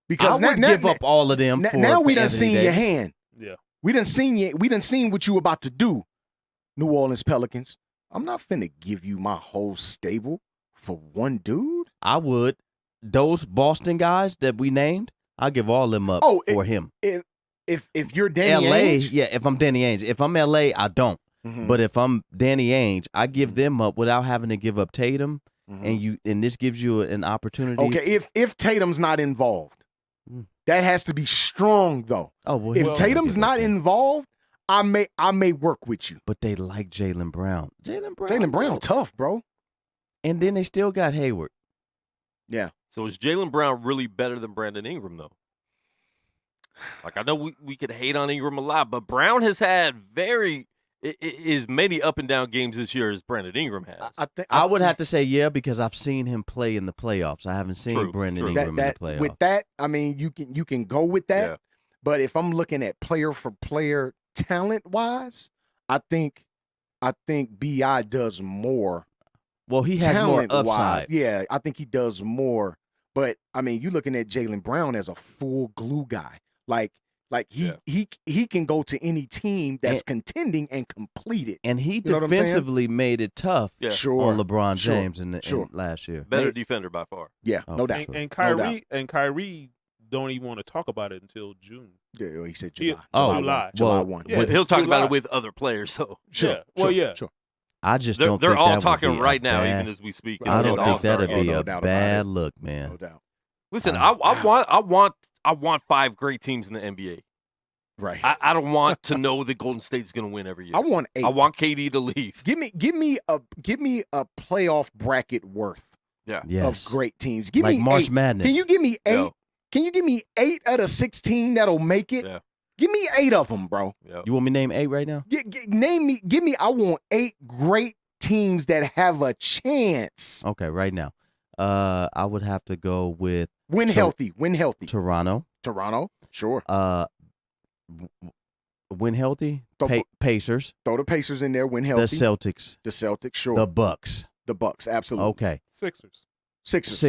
Speaker 1: Because
Speaker 3: would give up all of them.
Speaker 1: now we
Speaker 3: for
Speaker 1: done
Speaker 3: Anthony
Speaker 1: seen your
Speaker 3: Davis.
Speaker 1: hand.
Speaker 4: Yeah.
Speaker 1: We done seen what you about to do, New Orleans Pelicans. I'm not finna give you my whole stable for one dude.
Speaker 3: I would. Those Boston guys that we named, I'll give all them up
Speaker 1: Oh,
Speaker 3: for him.
Speaker 1: If you're Danny
Speaker 3: LA,
Speaker 1: Ainge,
Speaker 3: yeah, if I'm Danny Ainge. If I'm LA, I don't.
Speaker 1: Mhm,
Speaker 3: But if I'm Danny Ainge, I give
Speaker 1: Mhm.
Speaker 3: them up without having to give up Tatum,
Speaker 1: mhm.
Speaker 3: and this gives you an opportunity.
Speaker 1: Okay, if Tatum's not involved,
Speaker 3: Mm.
Speaker 1: that has to be strong though.
Speaker 3: Oh well,
Speaker 1: If
Speaker 3: he's gonna
Speaker 1: Tatum's
Speaker 3: give up
Speaker 1: not
Speaker 3: Tatum.
Speaker 1: involved, I may work with you.
Speaker 3: But they like Jaylen Brown. Jaylen
Speaker 1: Jaylen Brown, tough, bro.
Speaker 3: And then they still got Hayward.
Speaker 1: Yeah.
Speaker 5: So is Jaylen Brown really better than Brandon Ingram, though? Like, I know we could hate on Ingram a lot, but Brown has had as many up and down games this year as Brandon Ingram has.
Speaker 1: I think
Speaker 3: I would have to say yeah because I've seen him play in the playoffs. I haven't seen
Speaker 5: True,
Speaker 3: Brandon
Speaker 5: true.
Speaker 3: Ingram in the
Speaker 1: that
Speaker 3: playoffs.
Speaker 1: with that, I mean, you can go with that.
Speaker 5: Yeah.
Speaker 1: But if I'm looking at player for player talent wise, I think Bi does more.
Speaker 3: well, he has more
Speaker 1: Talent-wise,
Speaker 3: upside.
Speaker 1: yeah, I think he does more. But I mean, you're looking at Jaylen Brown as a full glue guy. Like he can go to any team that's
Speaker 3: And-
Speaker 1: contending and complete it.
Speaker 3: And he
Speaker 1: You know what I'm saying?
Speaker 3: defensively made it tough
Speaker 5: Yeah.
Speaker 1: Sure,
Speaker 3: on LeBron
Speaker 1: sure,
Speaker 3: James in
Speaker 1: sure.
Speaker 3: last year.
Speaker 5: Better defender by far.
Speaker 1: Yeah,
Speaker 3: Oh,
Speaker 1: no
Speaker 3: for
Speaker 1: doubt.
Speaker 3: sure.
Speaker 4: And
Speaker 1: No doubt.
Speaker 4: Kyrie don't even want to talk about it until June.
Speaker 1: Yeah, he said
Speaker 4: He-
Speaker 1: July.
Speaker 3: Oh,
Speaker 4: July.
Speaker 1: July
Speaker 3: well,
Speaker 1: 1.
Speaker 4: Yeah.
Speaker 5: But he'll talk about
Speaker 4: July.
Speaker 5: it with other players. So
Speaker 1: Sure,
Speaker 4: Yeah, well,
Speaker 1: sure,
Speaker 4: yeah.
Speaker 1: sure.
Speaker 3: I just
Speaker 5: they're
Speaker 3: don't think
Speaker 5: all
Speaker 3: that would
Speaker 5: talking
Speaker 3: be a
Speaker 5: right now,
Speaker 3: bad-
Speaker 5: even as we speak.
Speaker 3: I
Speaker 5: in
Speaker 3: don't
Speaker 5: the
Speaker 3: think
Speaker 5: All-Star
Speaker 3: that'd
Speaker 5: game.
Speaker 3: be
Speaker 1: no
Speaker 3: a
Speaker 1: doubt about
Speaker 3: bad
Speaker 1: it.
Speaker 3: look,
Speaker 1: No
Speaker 3: man.
Speaker 1: doubt.
Speaker 5: Listen,
Speaker 3: Wow.
Speaker 5: I want 5 great teams in the NBA.
Speaker 1: Right.
Speaker 5: I don't want to know that Golden State's going to win every year.
Speaker 1: I want 8.
Speaker 5: I want KD to leave.
Speaker 1: Give me a playoff bracket worth
Speaker 3: Yes.
Speaker 1: of great teams. Give
Speaker 3: like
Speaker 1: me
Speaker 3: March
Speaker 1: 8.
Speaker 3: Madness.
Speaker 1: Can you give me 8?
Speaker 5: Yo.
Speaker 1: Can you give me 8 out of 16 that'll make it?
Speaker 5: Yeah.
Speaker 1: Give me 8 of them, bro.
Speaker 5: Yep.
Speaker 3: You want me to name 8 right now?
Speaker 1: Give me. I want 8 great teams that have a chance.
Speaker 3: Okay, right now. I would have to go with
Speaker 1: Win healthy.
Speaker 3: Toronto.
Speaker 1: Toronto, sure.
Speaker 3: Win healthy.
Speaker 1: Throw-
Speaker 3: Pacers.
Speaker 1: Throw the Pacers in there. Win
Speaker 3: The
Speaker 1: healthy.
Speaker 3: Celtics.
Speaker 1: The Celtics, sure.
Speaker 3: The Bucks.
Speaker 1: The Bucks, absolutely.
Speaker 3: Okay,
Speaker 4: Sixers.
Speaker 1: Sixers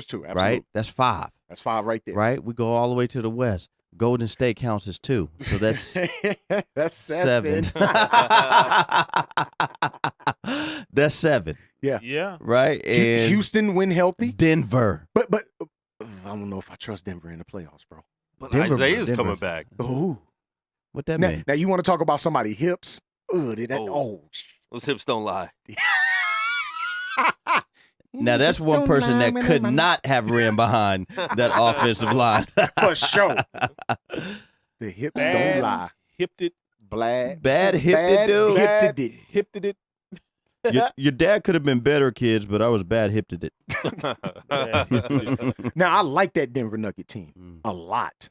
Speaker 1: too. Absolutely.
Speaker 3: right? That's 5,
Speaker 1: That's 5 right there.
Speaker 3: right? We go all the way to the West. Golden State counts as 2, so that's
Speaker 1: That's
Speaker 3: 7.
Speaker 1: 7.
Speaker 3: That's 7,
Speaker 4: Yeah.
Speaker 3: right? And
Speaker 1: Houston win healthy,
Speaker 3: Denver.
Speaker 1: but I don't know if I trust Denver in the playoffs, bro.
Speaker 5: But
Speaker 3: Denver-
Speaker 5: Isaiah's coming
Speaker 3: Denver's-
Speaker 5: back.
Speaker 1: Ooh.
Speaker 3: What that
Speaker 1: Now,
Speaker 3: mean?
Speaker 1: now you want to talk about somebody hips?
Speaker 5: Oh. Those hips don't lie.
Speaker 3: Now that's one person that could not have ran behind that offensive line.
Speaker 1: for sure. The hips
Speaker 4: Bad
Speaker 1: don't lie.
Speaker 4: Hipped it.
Speaker 3: Bad hipped dude.
Speaker 1: Hipped it.
Speaker 4: Hipped it.
Speaker 3: Your dad could have been better, kids, but I was bad hipped it.
Speaker 4: Bad hipped it.
Speaker 1: Now I like that Denver Nugget team
Speaker 3: Mm.
Speaker 1: a lot.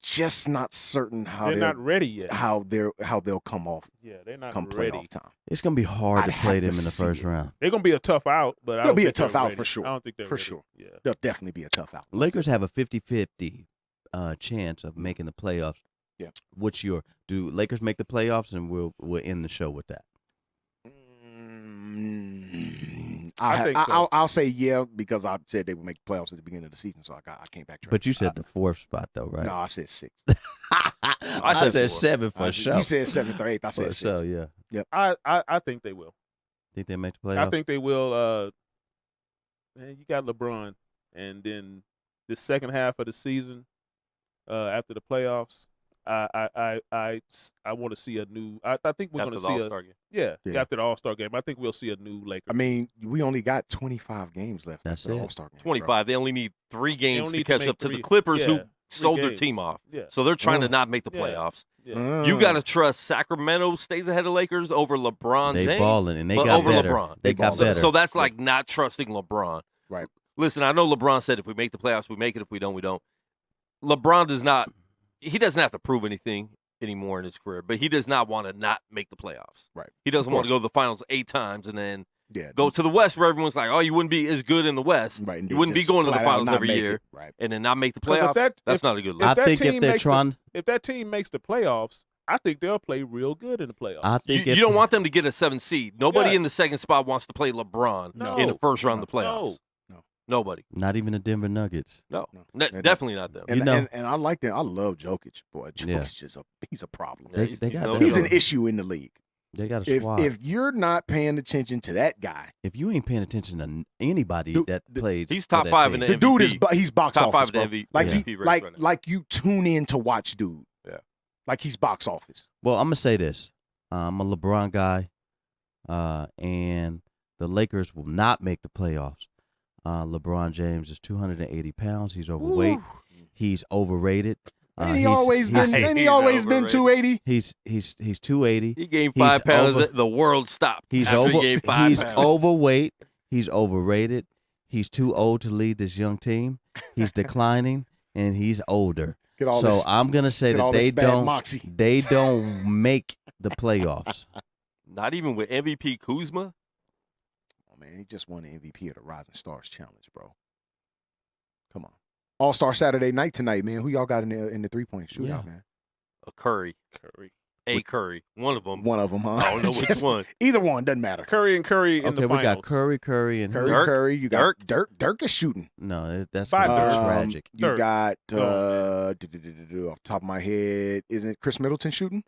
Speaker 1: Just not certain how
Speaker 4: They're not ready yet.
Speaker 1: how they'll come off
Speaker 4: Yeah, they're not
Speaker 1: come
Speaker 4: ready.
Speaker 1: playoff time.
Speaker 3: It's gonna be hard
Speaker 1: I'd
Speaker 3: to play
Speaker 1: have to
Speaker 3: them in the
Speaker 1: see
Speaker 3: first
Speaker 1: it.
Speaker 3: round.
Speaker 4: They're gonna be a tough out, but I
Speaker 1: They'll
Speaker 4: don't
Speaker 1: be a
Speaker 4: think they're
Speaker 1: tough out
Speaker 4: ready.
Speaker 1: for sure.
Speaker 4: I don't think they're
Speaker 1: For
Speaker 4: ready.
Speaker 1: sure.
Speaker 4: Yeah.
Speaker 1: They'll definitely be a tough out.
Speaker 3: Lakers have a 50-50 chance of making the playoffs.
Speaker 1: Yeah.
Speaker 3: Do Lakers make the playoffs, and we'll end the show with that.
Speaker 4: I think so.
Speaker 1: I'll say yeah because I said they would make the playoffs at the beginning of the season, so I can't backtrack.
Speaker 3: But you said the 4th spot though, right?
Speaker 1: No, I said 6.
Speaker 3: I
Speaker 5: said
Speaker 3: said
Speaker 5: 4.
Speaker 3: 7 for sure.
Speaker 1: You said 7th or 8th. I said
Speaker 3: For
Speaker 1: 6.
Speaker 3: sure, yeah.
Speaker 4: I think they will.
Speaker 3: Think they make the playoffs?
Speaker 4: I think they will. Man, you got LeBron, and then the second half of the season, after the playoffs, I want to see a new. I think we're going
Speaker 5: After
Speaker 4: to
Speaker 5: the
Speaker 4: see
Speaker 5: All-Star game.
Speaker 1: Yeah.
Speaker 4: after the All-Star game. I think we'll see a new Lakers.
Speaker 1: I mean, we only got 25 games left.
Speaker 3: That's
Speaker 1: after the
Speaker 3: it.
Speaker 1: All-Star game, bro.
Speaker 5: 25. They only need 3 games to
Speaker 4: need to
Speaker 5: catch
Speaker 4: make
Speaker 5: up to the
Speaker 4: 3.
Speaker 5: Clippers, who
Speaker 4: Yeah, 3
Speaker 5: sold their
Speaker 4: games.
Speaker 5: team off.
Speaker 4: Yeah.
Speaker 5: So they're trying to
Speaker 1: Mm.
Speaker 5: not make the
Speaker 4: Yeah.
Speaker 5: playoffs.
Speaker 4: Yeah.
Speaker 5: You got to trust Sacramento stays ahead of Lakers over LeBron
Speaker 3: They
Speaker 5: James.
Speaker 3: balling and they
Speaker 5: but
Speaker 3: got
Speaker 5: over
Speaker 3: better.
Speaker 5: LeBron.
Speaker 3: They got
Speaker 5: So,
Speaker 3: better.
Speaker 5: so that's like not trusting LeBron.
Speaker 1: Right.
Speaker 5: Listen, I know LeBron said if we make the playoffs, we make it. If we don't, we don't. LeBron does not. He doesn't have to prove anything anymore in his career, but he does not want to not make the playoffs.
Speaker 1: Right.
Speaker 5: He doesn't
Speaker 1: Of
Speaker 5: want to
Speaker 1: course.
Speaker 5: go to the finals 8 times and then
Speaker 1: Yeah.
Speaker 5: Go to the West where everyone's like, oh, you wouldn't be as good in the West.
Speaker 1: Right. and
Speaker 5: You
Speaker 1: they
Speaker 5: wouldn't be
Speaker 1: just
Speaker 5: going to the
Speaker 1: flat out
Speaker 5: finals
Speaker 1: not
Speaker 5: every
Speaker 1: make
Speaker 5: year.
Speaker 1: it. Right.
Speaker 5: And then not make the
Speaker 4: 'Cause if
Speaker 5: playoffs. That's
Speaker 4: if-
Speaker 5: not a good look.
Speaker 3: I
Speaker 4: If that
Speaker 3: think if
Speaker 4: team
Speaker 3: they're
Speaker 4: makes the-
Speaker 3: trying,
Speaker 4: If that team makes the playoffs, I think they'll play real good in the playoffs.
Speaker 3: I
Speaker 5: You,
Speaker 3: think if
Speaker 5: you don't want them to get a 7 seed. Nobody
Speaker 4: Yeah.
Speaker 5: in the second spot wants to play LeBron
Speaker 4: No.
Speaker 5: in the first round of the
Speaker 4: No.
Speaker 5: playoffs.
Speaker 1: No.
Speaker 5: Nobody.
Speaker 3: not even the Denver Nuggets.
Speaker 5: No.
Speaker 1: No.
Speaker 5: Definitely not them.
Speaker 1: And,
Speaker 3: You know-
Speaker 1: and I like that. I love Jokic, boy. Jokic's
Speaker 3: Yeah.
Speaker 1: just he's a problem.
Speaker 5: Yeah,
Speaker 3: They got
Speaker 5: no
Speaker 3: that.
Speaker 1: He's an
Speaker 5: good.
Speaker 1: issue in the league.
Speaker 3: They got a squad.
Speaker 1: If you're not paying attention to that guy,
Speaker 3: If you ain't paying attention to anybody
Speaker 1: Dude,
Speaker 3: that plays,
Speaker 5: He's
Speaker 3: for
Speaker 5: top
Speaker 3: that
Speaker 5: 5 in
Speaker 3: team.
Speaker 5: the
Speaker 1: the dude is
Speaker 5: MVP.
Speaker 1: he's box
Speaker 5: Top
Speaker 1: office,
Speaker 5: 5 in
Speaker 1: bro.
Speaker 5: the MVP.
Speaker 1: Like
Speaker 5: race
Speaker 1: he
Speaker 5: right now.
Speaker 1: like you tune in to watch, dude.
Speaker 5: Yeah.
Speaker 1: Like he's box office.
Speaker 3: Well, I'm gonna say this: I'm a LeBron guy, and the Lakers will not make the playoffs. LeBron James is 280 pounds. He's overweight. He's overrated.
Speaker 1: Ain't he
Speaker 3: he's-
Speaker 1: always
Speaker 3: he's-
Speaker 1: been? Ain't he
Speaker 5: he's
Speaker 1: always been
Speaker 5: overrated.
Speaker 1: 280?
Speaker 3: He's 280.
Speaker 5: He gained
Speaker 3: He's
Speaker 5: 5 pounds.
Speaker 3: over-
Speaker 5: The world stopped.
Speaker 3: He's
Speaker 5: after
Speaker 3: over.
Speaker 5: He gained 5
Speaker 3: He's
Speaker 5: pounds.
Speaker 3: overweight. He's overrated. He's too old to lead this young team. He's declining, and he's older.
Speaker 1: Get all
Speaker 3: So
Speaker 1: this.
Speaker 3: I'm gonna say
Speaker 1: Get all
Speaker 3: that
Speaker 1: this
Speaker 3: they
Speaker 1: bad
Speaker 3: don't.
Speaker 1: moxie.
Speaker 3: They don't make the playoffs.
Speaker 5: Not even with MVP Kuzma.
Speaker 1: Oh man, he just won the MVP of the Rising Stars Challenge, bro. Come on. All-Star Saturday night tonight, man. Who y'all got in the 3-point shootout,
Speaker 3: Yeah.
Speaker 1: man?
Speaker 5: A Curry.
Speaker 4: Curry.
Speaker 5: A Curry. One of them.
Speaker 1: One of them, huh?
Speaker 5: I don't know which
Speaker 1: Just-
Speaker 5: one.
Speaker 1: Either one doesn't matter.
Speaker 4: Curry and Curry in
Speaker 3: Okay,
Speaker 4: the
Speaker 3: we
Speaker 4: finals.
Speaker 3: got Curry, and
Speaker 1: Curry,
Speaker 5: Dirk?
Speaker 1: Curry. You got Dirk is shooting.
Speaker 3: No, that's
Speaker 4: Bye,
Speaker 3: gonna be
Speaker 4: Dirk.
Speaker 3: tragic.
Speaker 1: You
Speaker 4: Dirk.
Speaker 1: got
Speaker 4: Come on,
Speaker 1: off the top of my head, isn't Chris Middleton shooting?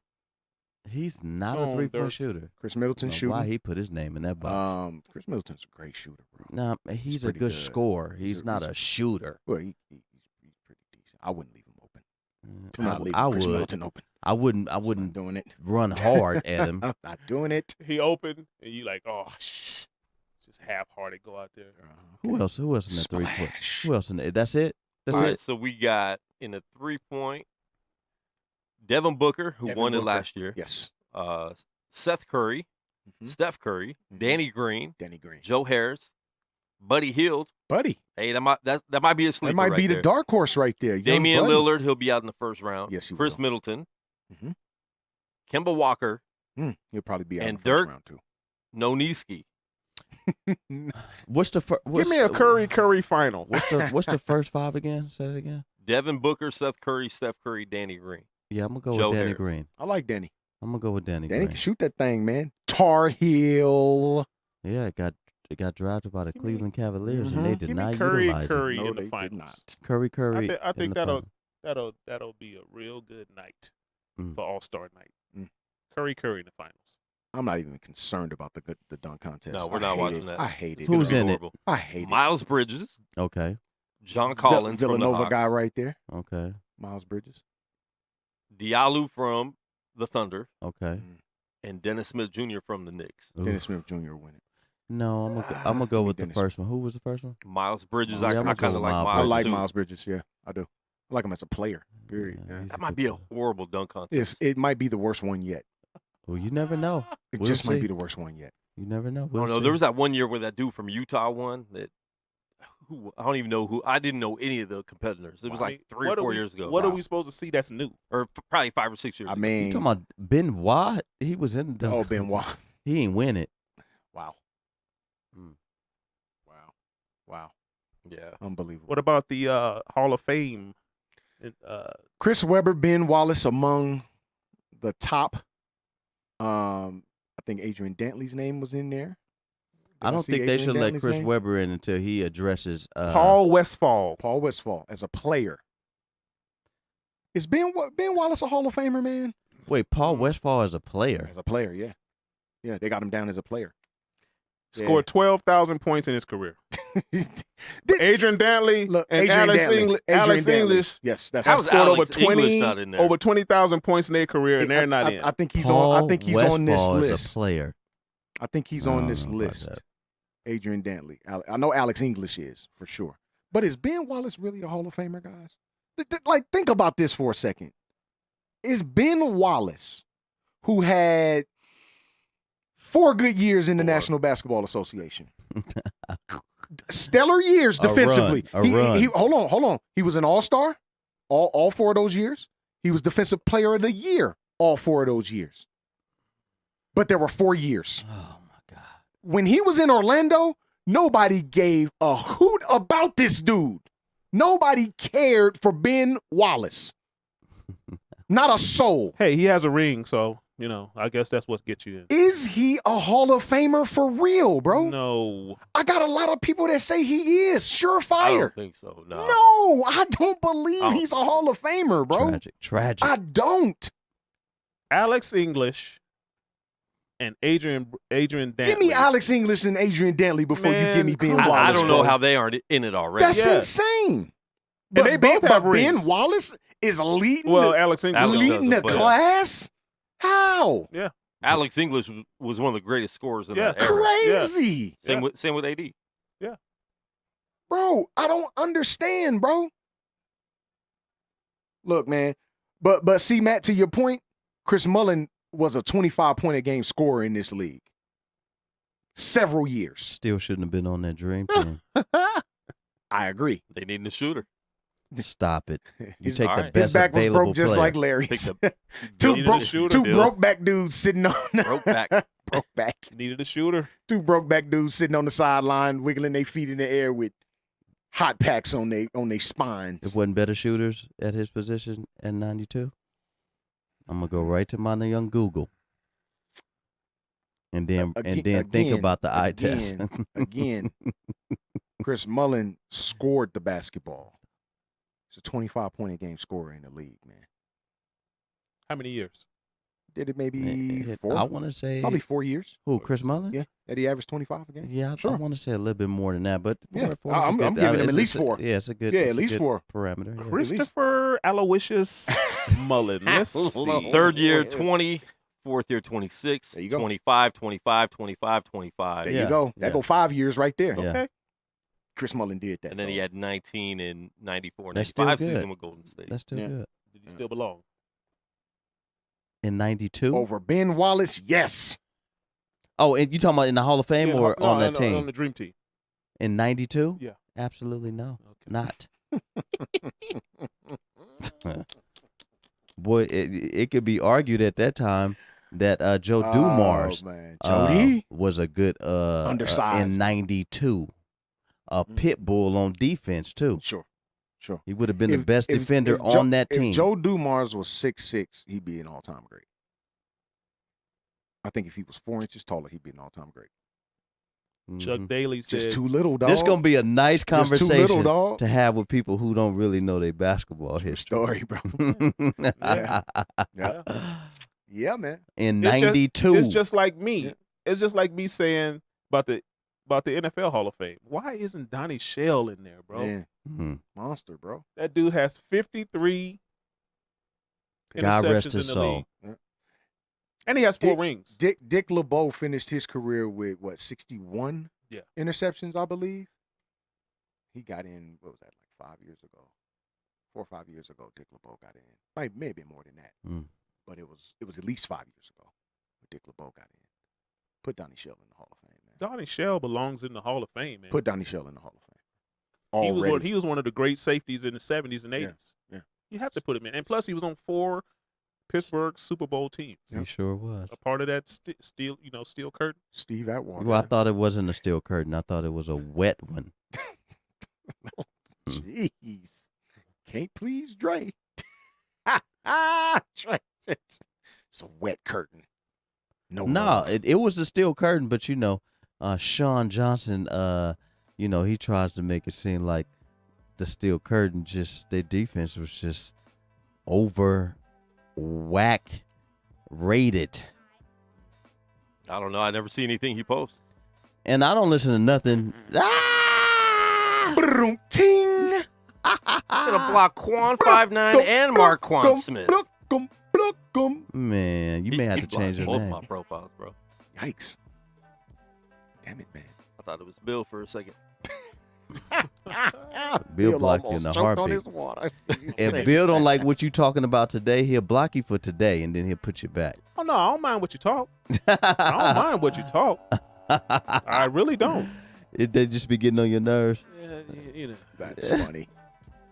Speaker 3: He's not
Speaker 4: Come
Speaker 3: a
Speaker 4: on,
Speaker 3: 3-point
Speaker 4: Dirk.
Speaker 3: shooter.
Speaker 1: Chris Middleton
Speaker 3: Know
Speaker 1: shooting.
Speaker 3: why he put his name in that box?
Speaker 1: Chris Middleton's a great shooter, bro.
Speaker 3: Nah, he's a
Speaker 1: pretty
Speaker 3: good
Speaker 1: good.
Speaker 3: scorer.
Speaker 1: He's
Speaker 3: He's not
Speaker 1: he's-
Speaker 3: a shooter.
Speaker 1: Well, he's pretty decent. I wouldn't leave him open. I'm
Speaker 3: I,
Speaker 1: not leaving
Speaker 3: I
Speaker 1: Chris
Speaker 3: would.
Speaker 1: Middleton open.
Speaker 3: I wouldn't. I
Speaker 1: I'm not
Speaker 3: wouldn't
Speaker 1: doing it.
Speaker 3: run hard at him.
Speaker 1: I'm not doing it.
Speaker 4: He opened, and you like, oh, just half-hearted go out there.
Speaker 3: Who else? Who else in that 3-point?
Speaker 1: Splash.
Speaker 3: Who else in that? That's it. That's
Speaker 5: All
Speaker 3: it.
Speaker 5: right, so we got in a 3-point Devin Booker, who
Speaker 1: Devin
Speaker 5: won it
Speaker 1: Booker.
Speaker 5: last year.
Speaker 1: Yes.
Speaker 5: Seth Curry,
Speaker 1: Mhm.
Speaker 5: Steph Curry,
Speaker 1: Mhm.
Speaker 5: Danny Green,
Speaker 1: Danny Green.
Speaker 5: Joe Harris, Buddy Hield.
Speaker 1: Buddy.
Speaker 5: Hey, that might be a sleeper.
Speaker 1: That might
Speaker 5: right
Speaker 1: be the
Speaker 5: there.
Speaker 1: dark horse right there. Young
Speaker 5: Damian
Speaker 1: Buddy.
Speaker 5: Lillard, he'll be out in the first round.
Speaker 1: Yes, he
Speaker 5: Chris
Speaker 1: will.
Speaker 5: Middleton,
Speaker 1: Mhm.
Speaker 5: Kemba Walker,
Speaker 1: He'll probably be out
Speaker 5: And
Speaker 1: in the first
Speaker 5: Dirk.
Speaker 1: round too.
Speaker 5: Noniski.
Speaker 3: What's the first?
Speaker 4: Give me a Curry final.
Speaker 3: What's the first 5 again? Say it again.
Speaker 5: Devin Booker, Seth Curry, Steph Curry, Danny Green.
Speaker 3: Yeah, I'm gonna go
Speaker 5: Joe
Speaker 3: with Danny
Speaker 5: Harris.
Speaker 3: Green.
Speaker 1: I like Danny.
Speaker 3: I'm gonna go with Danny
Speaker 1: Danny
Speaker 3: Green.
Speaker 1: can shoot that thing, man. Tar Heel.
Speaker 3: Yeah, it got drafted by the
Speaker 4: Give me-
Speaker 3: Cleveland Cavaliers, and
Speaker 1: Mhm.
Speaker 3: they did
Speaker 4: Give me
Speaker 3: not
Speaker 4: Curry,
Speaker 3: utilize it.
Speaker 4: Curry
Speaker 1: No,
Speaker 4: in
Speaker 1: they
Speaker 4: the
Speaker 1: did
Speaker 4: finals.
Speaker 1: not.
Speaker 3: Curry.
Speaker 4: I
Speaker 3: in
Speaker 4: think
Speaker 3: the
Speaker 4: that'll be a real good night
Speaker 3: Mm.
Speaker 4: for All-Star night.
Speaker 1: Mm.
Speaker 4: Curry in the finals.
Speaker 1: I'm not even concerned about the dunk contest.
Speaker 5: No, we're
Speaker 1: I
Speaker 5: not
Speaker 1: hate
Speaker 5: watching
Speaker 1: it.
Speaker 5: that.
Speaker 1: I hate it.
Speaker 5: It's gonna
Speaker 3: Who's
Speaker 5: be
Speaker 3: in it?
Speaker 5: horrible.
Speaker 1: I hate it.
Speaker 5: Miles Bridges,
Speaker 3: Okay.
Speaker 5: John Collins from the
Speaker 1: Villanova
Speaker 5: Hawks,
Speaker 1: guy right there.
Speaker 3: Okay.
Speaker 1: Miles Bridges.
Speaker 5: Diallo from the Thunder,
Speaker 3: Okay.
Speaker 5: and Dennis Smith Jr. from the Knicks.
Speaker 3: Oof.
Speaker 1: Dennis Smith Jr. win it.
Speaker 3: No, I'm gonna go
Speaker 1: Give me
Speaker 3: with the
Speaker 1: Dennis.
Speaker 3: first one. Who was the first one?
Speaker 5: Miles Bridges,
Speaker 3: Yeah,
Speaker 5: I
Speaker 3: I'm gonna
Speaker 5: kind
Speaker 3: go
Speaker 5: of
Speaker 3: with
Speaker 5: like
Speaker 3: Miles
Speaker 5: Miles
Speaker 1: I like
Speaker 5: too.
Speaker 1: Miles Bridges. Yeah, I do. I like him as a player. Period.
Speaker 3: Yeah,
Speaker 1: Yeah.
Speaker 3: he's
Speaker 5: That
Speaker 3: a
Speaker 5: might
Speaker 3: good
Speaker 5: be a
Speaker 3: player.
Speaker 5: horrible dunk contest.
Speaker 1: It might be the worst one yet.
Speaker 3: Well, you never know.
Speaker 1: It
Speaker 3: We'll
Speaker 1: just might
Speaker 3: see.
Speaker 1: be the worst one yet.
Speaker 3: You never know.
Speaker 5: I
Speaker 3: We'll
Speaker 5: don't know.
Speaker 3: see.
Speaker 5: There was that one year where that dude from Utah won. I don't even know who. I didn't know any of the competitors. It was
Speaker 4: I
Speaker 5: like
Speaker 4: mean,
Speaker 5: 3 or 4 years ago.
Speaker 4: What are
Speaker 1: Wow.
Speaker 4: we supposed to see that's new?
Speaker 5: Or probably 5 or 6 years
Speaker 1: I
Speaker 5: ago.
Speaker 3: You
Speaker 1: mean,
Speaker 3: talking about Ben Watt? He was in the dunk
Speaker 1: oh, Ben
Speaker 3: contest.
Speaker 1: Watt.
Speaker 3: He ain't win it.
Speaker 1: Wow.
Speaker 3: Mm.
Speaker 1: Wow. Wow.
Speaker 5: Yeah.
Speaker 1: Unbelievable.
Speaker 4: What about the Hall of Fame?
Speaker 1: Chris Webber, Ben Wallace among the top. I think Adrian Dantley's name was in there.
Speaker 3: I don't
Speaker 1: see
Speaker 3: think they
Speaker 1: Adrian
Speaker 3: should let
Speaker 1: Dantley's
Speaker 3: Chris
Speaker 1: name?
Speaker 3: Webber in until he addresses
Speaker 4: Paul Westphal.
Speaker 1: Paul Westphal as a player. Is Ben Wallace a Hall of Famer, man?
Speaker 3: Wait, Paul Westphal as a player.
Speaker 1: As a player, yeah. Yeah, they got him down as a player.
Speaker 4: Scored 12,000 points in his career.
Speaker 1: Did-
Speaker 4: Adrian Dantley
Speaker 1: Look,
Speaker 4: and
Speaker 1: Adrian
Speaker 4: Alex,
Speaker 1: Dantley.
Speaker 4: English,
Speaker 1: Adrian
Speaker 4: Alex
Speaker 1: Dantley.
Speaker 4: English
Speaker 1: Yes, that's
Speaker 5: How
Speaker 4: have
Speaker 5: was
Speaker 4: scored
Speaker 5: Alex
Speaker 4: over
Speaker 5: English
Speaker 4: 20
Speaker 5: not in there?
Speaker 4: over 20,000 points in their career, and they're not in.
Speaker 1: I think he's
Speaker 3: Paul
Speaker 1: on. I think he's on this
Speaker 3: Westphal is
Speaker 1: list.
Speaker 3: a player.
Speaker 1: I think he's
Speaker 3: I
Speaker 1: on
Speaker 3: don't
Speaker 1: this
Speaker 3: know about
Speaker 1: list.
Speaker 3: that.
Speaker 1: Adrian Dantley. I know Alex English is for sure. But is Ben Wallace really a Hall of Famer, guys? Like, think about this for a second. Is Ben Wallace, who had 4 good years in the
Speaker 5: 4.
Speaker 1: National Basketball Association, stellar years
Speaker 3: A run,
Speaker 1: defensively.
Speaker 3: a run.
Speaker 1: Hold on. He was an All-Star all 4 of those years. He was Defensive Player of the Year all 4 of those years. But there were 4 years.
Speaker 3: Oh my God.
Speaker 1: when he was in Orlando, nobody gave a hoot about this dude. Nobody cared for Ben Wallace. Not a soul.
Speaker 4: Hey, he has a ring, so I guess that's what gets you in.
Speaker 1: Is he a Hall of Famer for real, bro?
Speaker 4: No.
Speaker 1: I got a lot of people that say he is
Speaker 5: I
Speaker 1: surefire.
Speaker 5: don't think so. No.
Speaker 1: No, I don't believe
Speaker 5: Oh.
Speaker 1: he's a Hall of Famer, bro.
Speaker 3: Tragic.
Speaker 1: I don't.
Speaker 4: Alex English and Adrian Dantley.
Speaker 1: Give me Alex English and Adrian Dantley before you give me Ben
Speaker 4: Man,
Speaker 1: Wallace.
Speaker 5: I don't know
Speaker 1: bro.
Speaker 5: how they aren't in it already.
Speaker 1: That's
Speaker 4: Yeah.
Speaker 1: insane.
Speaker 4: And they both have
Speaker 1: Ben
Speaker 4: rings.
Speaker 1: Wallace is leading,
Speaker 4: Well, Alex English.
Speaker 5: Alex
Speaker 1: leading the
Speaker 5: doesn't play.
Speaker 1: class? How?
Speaker 5: Alex English was one of the greatest scorers in
Speaker 4: Yeah.
Speaker 5: that era.
Speaker 1: Crazy.
Speaker 5: Same with AD.
Speaker 1: Bro, I don't understand, bro. Look, man. But see, Matt, to your point, Chris Mullin was a 25-point-a-game scorer in this league. Several years.
Speaker 3: Still shouldn't have been on that dream team.
Speaker 1: I agree.
Speaker 5: They need a shooter.
Speaker 3: Stop it. You
Speaker 1: His-
Speaker 3: take the
Speaker 5: alright.
Speaker 3: best
Speaker 1: His back was
Speaker 3: available
Speaker 1: broke just
Speaker 3: player.
Speaker 1: like Larry's.
Speaker 5: Pick
Speaker 1: two
Speaker 4: needed a
Speaker 1: broke,
Speaker 4: shooter,
Speaker 1: two
Speaker 5: Bill.
Speaker 1: broke back dudes sitting on
Speaker 5: Broke back.
Speaker 1: broke back.
Speaker 4: Needed a shooter.
Speaker 1: Two broke back dudes sitting on the sideline, wiggling their feet in the air with hot packs on their spines.
Speaker 3: It wasn't better shooters at his position at 92. I'm gonna go right to my young Google, and then think about the eye test.
Speaker 1: Again, Chris Mullin scored the basketball. He's a 25-point-a-game scorer in the league, man.
Speaker 4: How many years?
Speaker 1: Did it maybe
Speaker 3: I
Speaker 1: 4?
Speaker 3: want to say
Speaker 1: Probably 4 years.
Speaker 3: who, Chris Mullin?
Speaker 1: Yeah, that he averaged 25 a game.
Speaker 3: Yeah, I
Speaker 1: Sure.
Speaker 3: want to say a little bit more than that, but
Speaker 1: Yeah,
Speaker 3: four is a
Speaker 1: I'm
Speaker 3: good-
Speaker 1: giving him
Speaker 3: it's
Speaker 1: at least
Speaker 3: a-
Speaker 1: 4.
Speaker 3: Yeah, it's a good.
Speaker 1: Yeah,
Speaker 3: it's
Speaker 1: at
Speaker 3: a
Speaker 1: least
Speaker 3: good
Speaker 1: 4.
Speaker 3: parameter. Yeah.
Speaker 4: Christopher Aloysius Mullin. Let's see.
Speaker 5: Third year, 20. Fourth year, 26.
Speaker 1: There you go.
Speaker 5: 25, 25, 25, 25.
Speaker 1: There
Speaker 3: Yeah,
Speaker 1: you go. That
Speaker 3: yeah.
Speaker 1: go 5 years right there.
Speaker 3: Yeah.
Speaker 4: Okay.
Speaker 1: Chris Mullin did that.
Speaker 5: And then he had 19 in 94,
Speaker 3: That's still
Speaker 5: 95
Speaker 3: good.
Speaker 5: season with Golden State.
Speaker 3: That's still
Speaker 1: Yeah.
Speaker 3: good.
Speaker 4: Did he still belong?
Speaker 3: In 92.
Speaker 1: Over Ben Wallace, yes.
Speaker 3: Oh, and you talking about in the Hall of Fame or
Speaker 4: no,
Speaker 3: on that
Speaker 4: no,
Speaker 3: team?
Speaker 4: On the Dream Team.
Speaker 3: In 92?
Speaker 4: Yeah.
Speaker 3: Absolutely no.
Speaker 4: Okay.
Speaker 3: Not. Boy, it could be argued at that time that Joe Dumars
Speaker 1: man. Jody.
Speaker 3: was a good
Speaker 1: Undersized.
Speaker 3: in 92. A pit bull on defense too.
Speaker 1: Sure.
Speaker 3: He would have been the
Speaker 1: If-
Speaker 3: best
Speaker 1: if-
Speaker 3: defender
Speaker 1: if Joe-
Speaker 3: on that team.
Speaker 1: If Joe Dumars was 6'6", he'd be an all-time great. I think if he was 4 inches taller, he'd be an all-time great.
Speaker 4: Chuck Daly said.
Speaker 1: Just too little, dog.
Speaker 3: This gonna be a nice
Speaker 1: Just too
Speaker 3: conversation
Speaker 1: little, dog.
Speaker 3: to have with people who don't really know their basketball
Speaker 1: True
Speaker 3: history.
Speaker 1: story, bro.
Speaker 4: Yeah.
Speaker 1: Yeah. Yeah, man.
Speaker 3: In
Speaker 4: It's just-
Speaker 3: 92.
Speaker 4: It's just like me.
Speaker 1: Yeah.
Speaker 4: It's just like me saying about the NFL Hall of Fame. Why isn't Donnie Shell in there, bro?
Speaker 1: Man,
Speaker 3: Mhm.
Speaker 1: monster, bro.
Speaker 4: That dude has 53
Speaker 3: God
Speaker 4: interceptions
Speaker 3: rest
Speaker 4: in
Speaker 3: his
Speaker 4: the
Speaker 3: soul.
Speaker 4: league.
Speaker 1: Yeah.
Speaker 4: And he has 4 rings.
Speaker 1: Dick LeBeau finished his career with, 61
Speaker 4: Yeah.
Speaker 1: interceptions, I believe. He got in, what was that, like 5 years ago? 4 or 5 years ago, Dick LeBeau got in. Maybe more than that.
Speaker 3: Mm.
Speaker 1: But it was at least 5 years ago when Dick LeBeau got in. Put Donnie Shell in the Hall of Fame, man.
Speaker 4: Donnie Shell belongs in the Hall of Fame, man.
Speaker 1: Put Donnie Shell in the Hall of Fame.
Speaker 4: He was one of the great safeties in the 70s and 80s.
Speaker 1: Yeah.
Speaker 4: You have to put him in. And plus, he was on 4 Pittsburgh Super Bowl teams.
Speaker 3: He sure was.
Speaker 4: A part of that steel curtain.
Speaker 1: Steve Atwater.
Speaker 3: Well, I thought it wasn't a steel curtain. I thought it was a wet one.
Speaker 1: Jeez. Can't please Dre. Dre. It's a wet curtain. No,
Speaker 3: No,
Speaker 1: love.
Speaker 3: it was a steel curtain, but Sean Johnson, he tries to make it seem like the steel curtain their defense was just over whack rated.
Speaker 5: I don't know. I never see anything he posts.
Speaker 3: And I don't listen to nothing.
Speaker 1: Brum, ting.
Speaker 5: Gonna block Quan 5'9" and Marquand Smith.
Speaker 1: Blockum.
Speaker 3: Man, you may have
Speaker 5: He
Speaker 3: to
Speaker 5: blocked
Speaker 3: change your
Speaker 5: both
Speaker 3: name.
Speaker 5: my profiles, bro.
Speaker 1: Yikes. Damn it, man.
Speaker 5: I thought it was Bill for a second.
Speaker 3: Bill block you in a heartbeat. If Bill don't like what you talking about today, he'll block you for today, and then he'll put you back.
Speaker 4: Oh, no, I don't mind what you talk. I don't mind what you talk. I really don't.
Speaker 3: They just be getting on your nerves.
Speaker 4: Yeah.
Speaker 1: That's funny.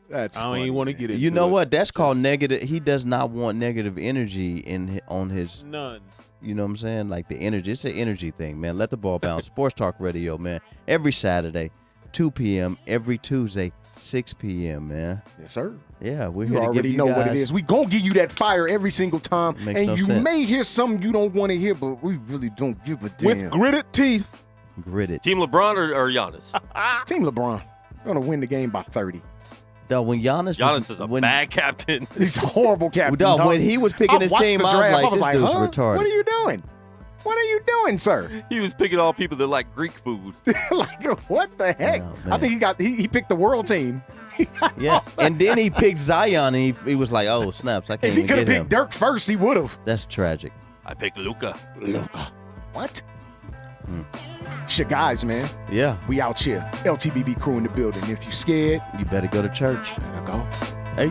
Speaker 1: That's
Speaker 4: I don't
Speaker 1: funny,
Speaker 4: even want to
Speaker 1: man.
Speaker 4: get into
Speaker 3: You know
Speaker 4: it.
Speaker 3: what? That's called
Speaker 4: Just
Speaker 3: negative. He does not want negative energy on his.
Speaker 4: None.
Speaker 3: You know what I'm saying? Like the energy. It's an energy thing, man. Let the ball bounce. Sports Talk Radio, man. Every Saturday, 2 p.m. Every Tuesday, 6 p.m., man.
Speaker 1: Yes, sir.
Speaker 3: Yeah, we're
Speaker 1: You
Speaker 3: here to
Speaker 1: already
Speaker 3: give you
Speaker 1: know
Speaker 3: guys.
Speaker 1: what it is. We gonna give you that fire every single time,
Speaker 3: Makes
Speaker 1: and
Speaker 3: no
Speaker 1: you
Speaker 3: sense.
Speaker 1: may hear something you don't want to hear, but we really don't give a damn.
Speaker 4: With gritted teeth.
Speaker 3: Gritted.
Speaker 5: Team LeBron or Giannis?
Speaker 1: Team LeBron gonna win the game by 30.
Speaker 3: Though when Giannis
Speaker 5: Giannis is a bad captain.
Speaker 1: He's a horrible captain.
Speaker 3: Dog,
Speaker 1: dog.
Speaker 3: when he was picking
Speaker 1: I
Speaker 3: his
Speaker 1: watched
Speaker 3: team,
Speaker 1: the
Speaker 3: I was
Speaker 1: draft,
Speaker 3: like, this
Speaker 1: huh?
Speaker 3: dude's retarded.
Speaker 1: What are you doing? What are you doing, sir?
Speaker 5: He was picking all people that like Greek food.
Speaker 1: Like, what the heck?
Speaker 3: Oh,
Speaker 1: I think he picked the world team.
Speaker 3: Yeah, and then he picked Zion, and he was like, "Oh snaps! I can't
Speaker 1: If he
Speaker 3: even
Speaker 1: could have
Speaker 3: get
Speaker 1: picked
Speaker 3: him."
Speaker 1: Dirk first, he would have.
Speaker 3: That's tragic.
Speaker 5: I picked Luka.
Speaker 1: What? Shit, guys, man.
Speaker 3: Yeah,
Speaker 1: We out here. LTBB crew in the building. If you scared,
Speaker 3: you better go to church.
Speaker 1: better go.
Speaker 3: Hey.